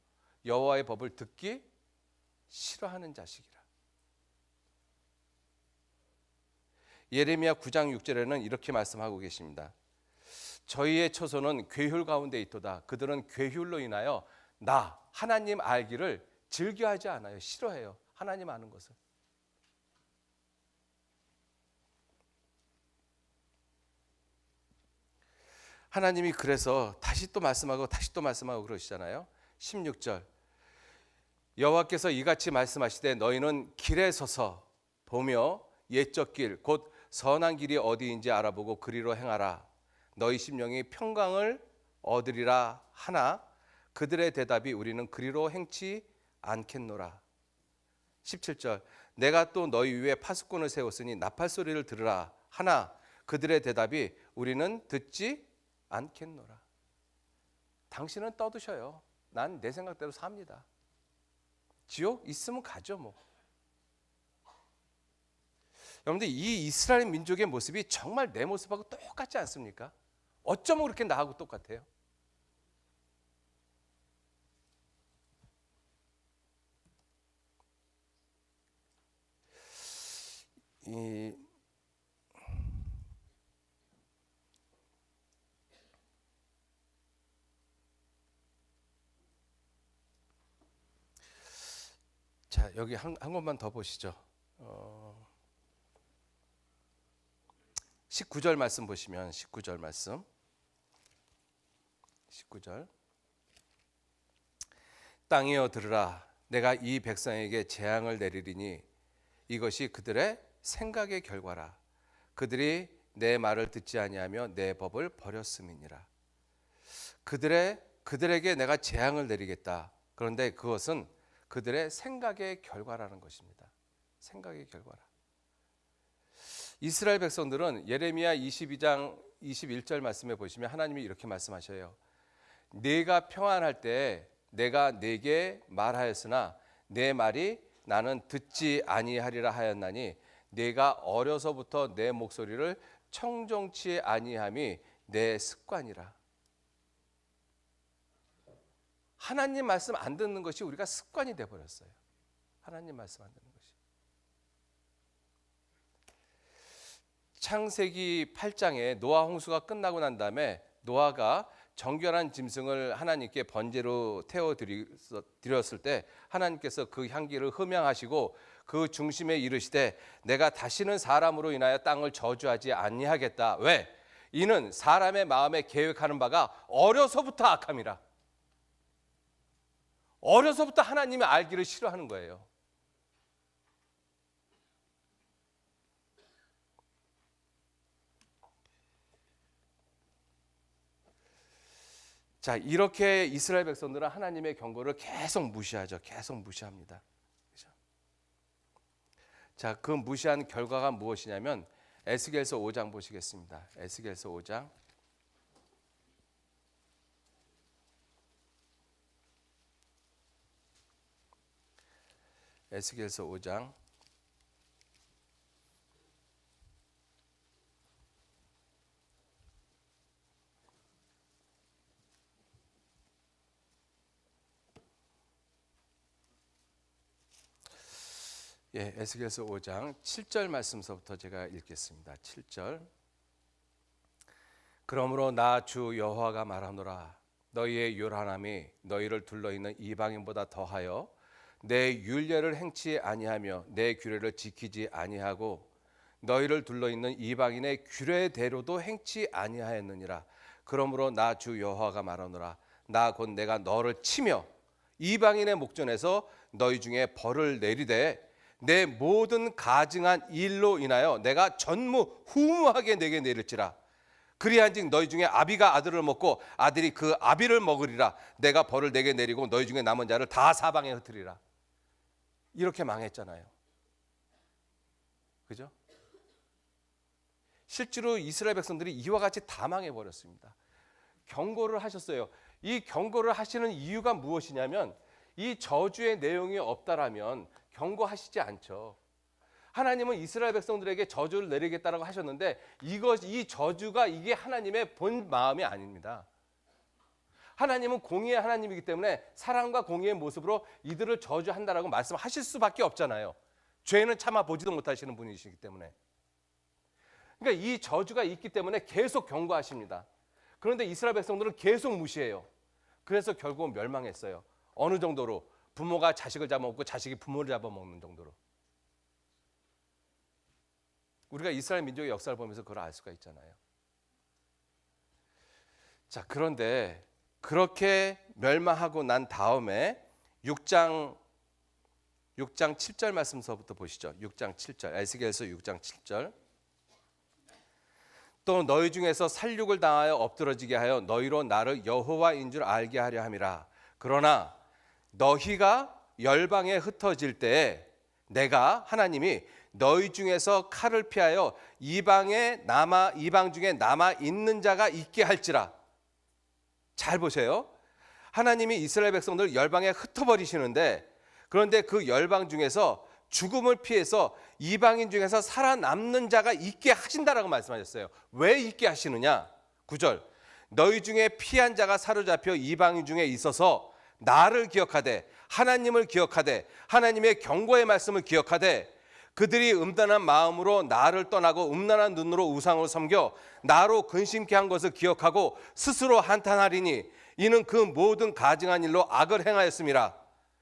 A: 여호와의 법을 듣기 싫어하는 자식이라. 예레미야 9장 6절에는 이렇게 말씀하고 계십니다. 저희의 처소는 괴휼 가운데 있도다. 그들은 괴휼로 인하여 나 하나님 알기를 즐겨하지 않아요. 싫어해요. 하나님 아는 것을. 하나님이 그래서 다시 또 말씀하고 다시 또 말씀하고 그러시잖아요. 16절 여호와께서 이같이 말씀하시되 너희는 길에 서서 보며 옛적 길 곧 선한 길이 어디인지 알아보고 그리로 행하라. 너희 심령이 평강을 얻으리라 하나 그들의 대답이 우리는 그리로 행치 않겠노라. 17절 내가 또 너희 위에 파수꾼을 세웠으니 나팔 소리를 들으라 하나 그들의 대답이 우리는 듣지 않겠노라. 당신은 떠드셔요. 난 내 생각대로 삽니다. 지옥 있으면 가죠 뭐. 여러분들 이 이스라엘 민족의 모습이 정말 내 모습하고 똑같지 않습니까? 어쩌면 그렇게 나하고 똑같아요? 자, 여기 한 곳만 더 보시죠. 19절 말씀 보시면 19절 말씀 19절 땅이여 들으라 내가 이 백성에게 재앙을 내리리니 이것이 그들의 생각의 결과라 그들이 내 말을 듣지 아니하며 내 법을 버렸음이니라. 그들에게 내가 재앙을 내리겠다. 그런데 그것은 그들의 생각의 결과라는 것입니다. 생각의 결과라. 이스라엘 백성들은 예레미야 22장 21절 말씀에 보시면 하나님이 이렇게 말씀하셔요. 네가 평안할 때 내가 네게 말하였으나 내 말이 나는 듣지 아니하리라 하였나니 네가 어려서부터 내 목소리를 청종치 아니함이 내 습관이라. 하나님 말씀 안 듣는 것이 우리가 습관이 돼 버렸어요. 하나님 말씀 안 듣는 것이. 창세기 8장에 노아 홍수가 끝나고 난 다음에 노아가 정결한 짐승을 하나님께 번제로 태워 드렸을 때 하나님께서 그 향기를 흠양하시고 그 중심에 이르시되 내가 다시는 사람으로 인하여 땅을 저주하지 아니하겠다. 왜? 이는 사람의 마음에 계획하는 바가 어려서부터 악함이라. 어려서부터 하나님이 알기를 싫어하는 거예요. 자, 이렇게 이스라엘 백성들은 하나님의 경고를 계속 무시하죠. 계속 무시합니다. 그렇죠? 자, 그 무시한 결과가 무엇이냐면 에스겔서 5장 보시겠습니다. 에스겔서 5장. 에스겔서 5장. 예, 에스겔서 5장 7절 말씀서부터 제가 읽겠습니다. 7절. 그러므로 나 주 여호와가 말하노라. 너희의 요란함이 너희를 둘러있는 이방인보다 더하여 내 율례를 행치 아니하며 내 규례를 지키지 아니하고 너희를 둘러있는 이방인의 규례대로도 행치 아니하였느니라. 그러므로 나 주 여호와가 말하노라. 나 곧 내가 너를 치며 이방인의 목전에서 너희 중에 벌을 내리되 내 모든 가증한 일로 인하여 내가 전무후무하게 내게 내릴지라. 그리한즉 너희 중에 아비가 아들을 먹고 아들이 그 아비를 먹으리라. 내가 벌을 내게 내리고 너희 중에 남은 자를 다 사방에 흩으리라. 이렇게 망했잖아요. 그죠? 실제로 이스라엘 백성들이 이와 같이 다 망해버렸습니다. 경고를 하셨어요. 이 경고를 하시는 이유가 무엇이냐면 이 저주의 내용이 없다라면 경고하시지 않죠. 하나님은 이스라엘 백성들에게 저주를 내리겠다라고 하셨는데 이 저주가 이게 하나님의 본 마음이 아닙니다. 하나님은 공의의 하나님이기 때문에 사랑과 공의의 모습으로 이들을 저주한다라고 말씀하실 수밖에 없잖아요. 죄는 참아 보지도 못하시는 분이시기 때문에. 그러니까 이 저주가 있기 때문에 계속 경고하십니다. 그런데 이스라엘 백성들은 계속 무시해요. 그래서 결국은 멸망했어요. 어느 정도로? 부모가 자식을 잡아먹고 자식이 부모를 잡아먹는 정도로. 우리가 이스라엘 민족의 역사를 보면서 그걸 알 수가 있잖아요. 자, 그런데 그렇게 멸망하고 난 다음에 6장 7절 말씀서부터 보시죠. 6장 7절, 에스겔서 6장 7절. 또 너희 중에서 살육을 당하여 엎드러지게 하여 너희로 나를 여호와인 줄 알게 하려 함이라. 그러나 너희가 열방에 흩어질 때에 내가 하나님이 너희 중에서 칼을 피하여 이방 중에 남아 있는 자가 있게 할지라. 잘 보세요. 하나님이 이스라엘 백성들 열방에 흩어버리시는데, 그런데 그 열방 중에서 죽음을 피해서 이방인 중에서 살아남는 자가 있게 하신다라고 말씀하셨어요. 왜 있게 하시느냐? 9절. 너희 중에 피한 자가 사로잡혀 이방인 중에 있어서 나를 기억하되, 하나님을 기억하되, 하나님의 경고의 말씀을 기억하되, 그들이 음란한 마음으로 나를 떠나고 음란한 눈으로 우상을 섬겨 나로 근심케 한 것을 기억하고 스스로 한탄하리니 이는 그 모든 가증한 일로 악을 행하였음이라.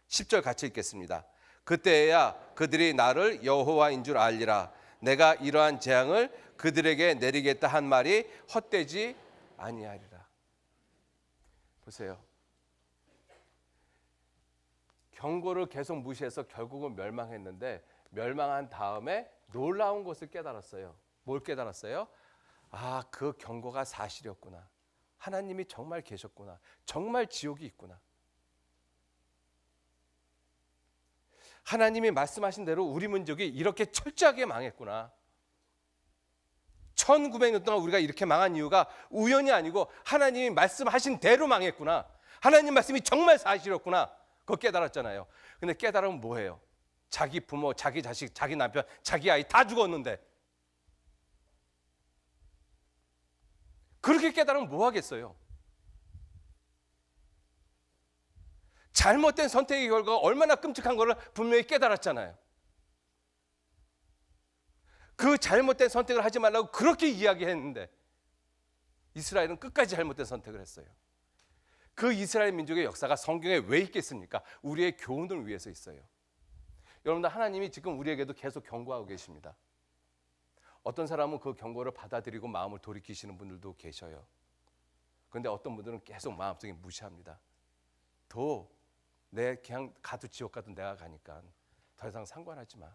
A: 10절 같이 읽겠습니다. 그때야 그들이 나를 여호와인 줄 알리라. 내가 이러한 재앙을 그들에게 내리겠다 한 말이 헛되지 아니하리라. 보세요. 경고를 계속 무시해서 결국은 멸망했는데, 멸망한 다음에 놀라운 것을 깨달았어요. 뭘 깨달았어요? 아, 그 경고가 사실이었구나. 하나님이 정말 계셨구나. 정말 지옥이 있구나. 하나님이 말씀하신 대로 우리 민족이 이렇게 철저하게 망했구나. 1900년 동안 우리가 이렇게 망한 이유가 우연이 아니고 하나님이 말씀하신 대로 망했구나. 하나님 말씀이 정말 사실이었구나. 그거 깨달았잖아요. 근데 깨달으면 뭐예요? 자기 부모, 자기 자식, 자기 남편, 자기 아이 다 죽었는데 그렇게 깨달으면 뭐 하겠어요? 잘못된 선택의 결과가 얼마나 끔찍한 것을 분명히 깨달았잖아요. 그 잘못된 선택을 하지 말라고 그렇게 이야기했는데 이스라엘은 끝까지 잘못된 선택을 했어요. 그 이스라엘 민족의 역사가 성경에 왜 있겠습니까? 우리의 교훈을 위해서 있어요. 여러분들, 하나님이 지금 우리에게도 계속 경고하고 계십니다. 어떤 사람은 그 경고를 받아들이고 마음을 돌이키시는 분들도 계셔요. 그런데 어떤 분들은 계속 마음속에 무시합니다. 내 그냥 가도 지옥 가도 내가 가니까 더 이상 상관하지 마.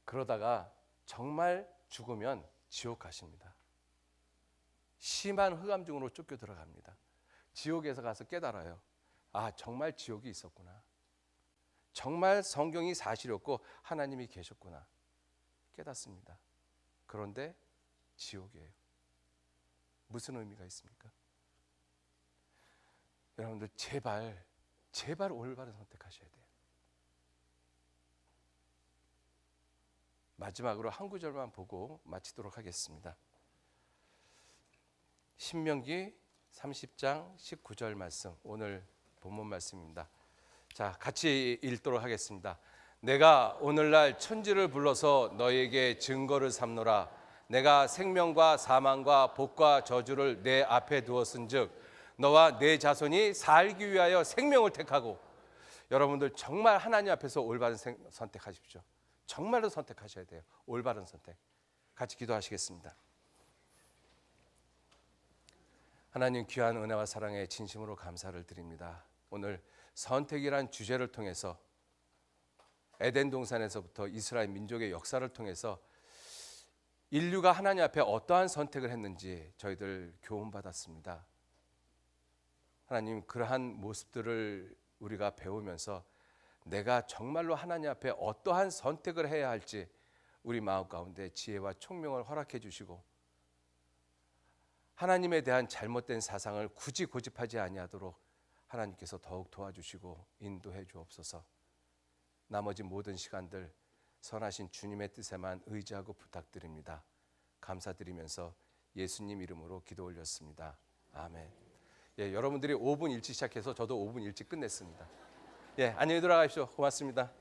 A: 그러다가 정말 죽으면 지옥 가십니다. 심한 흑암중으로 쫓겨 들어갑니다. 지옥에서 가서 깨달아요. 아, 정말 지옥이 있었구나. 정말 성경이 사실이었고 하나님이 계셨구나. 깨닫습니다. 그런데 지옥이에요. 무슨 의미가 있습니까? 여러분들, 제발 올바른 선택하셔야 돼요. 마지막으로 한 구절만 보고 마치도록 하겠습니다. 신명기 30장 19절 말씀, 오늘 본문 말씀입니다. 자, 같이 읽도록 하겠습니다. 내가 오늘날 천지를 불러서 너에게 증거를 삼노라. 내가 생명과 사망과 복과 저주를 내 앞에 두었은즉 너와 내 자손이 살기 위하여 생명을 택하고. 여러분들, 정말 하나님 앞에서 올바른 선택하십시오. 정말로 선택하셔야 돼요. 올바른 선택. 같이 기도하시겠습니다. 하나님, 귀한 은혜와 사랑에 진심으로 감사를 드립니다. 오늘 선택이란 주제를 통해서 에덴 동산에서부터 이스라엘 민족의 역사를 통해서 인류가 하나님 앞에 어떠한 선택을 했는지 저희들 교훈받았습니다. 하나님, 그러한 모습들을 우리가 배우면서 내가 정말로 하나님 앞에 어떠한 선택을 해야 할지 우리 마음 가운데 지혜와 총명을 허락해 주시고, 하나님에 대한 잘못된 사상을 굳이 고집하지 아니하도록 하나님께서 더욱 도와주시고 인도해 주옵소서. 나머지 모든 시간들 선하신 주님의 뜻에만 의지하고 부탁드립니다. 감사드리면서 예수님 이름으로 기도 올렸습니다. 아멘. 예, 여러분들이 5분 일찍 시작해서 저도 5분 일찍 끝냈습니다. 예, 안녕히 들어가십시오. 고맙습니다.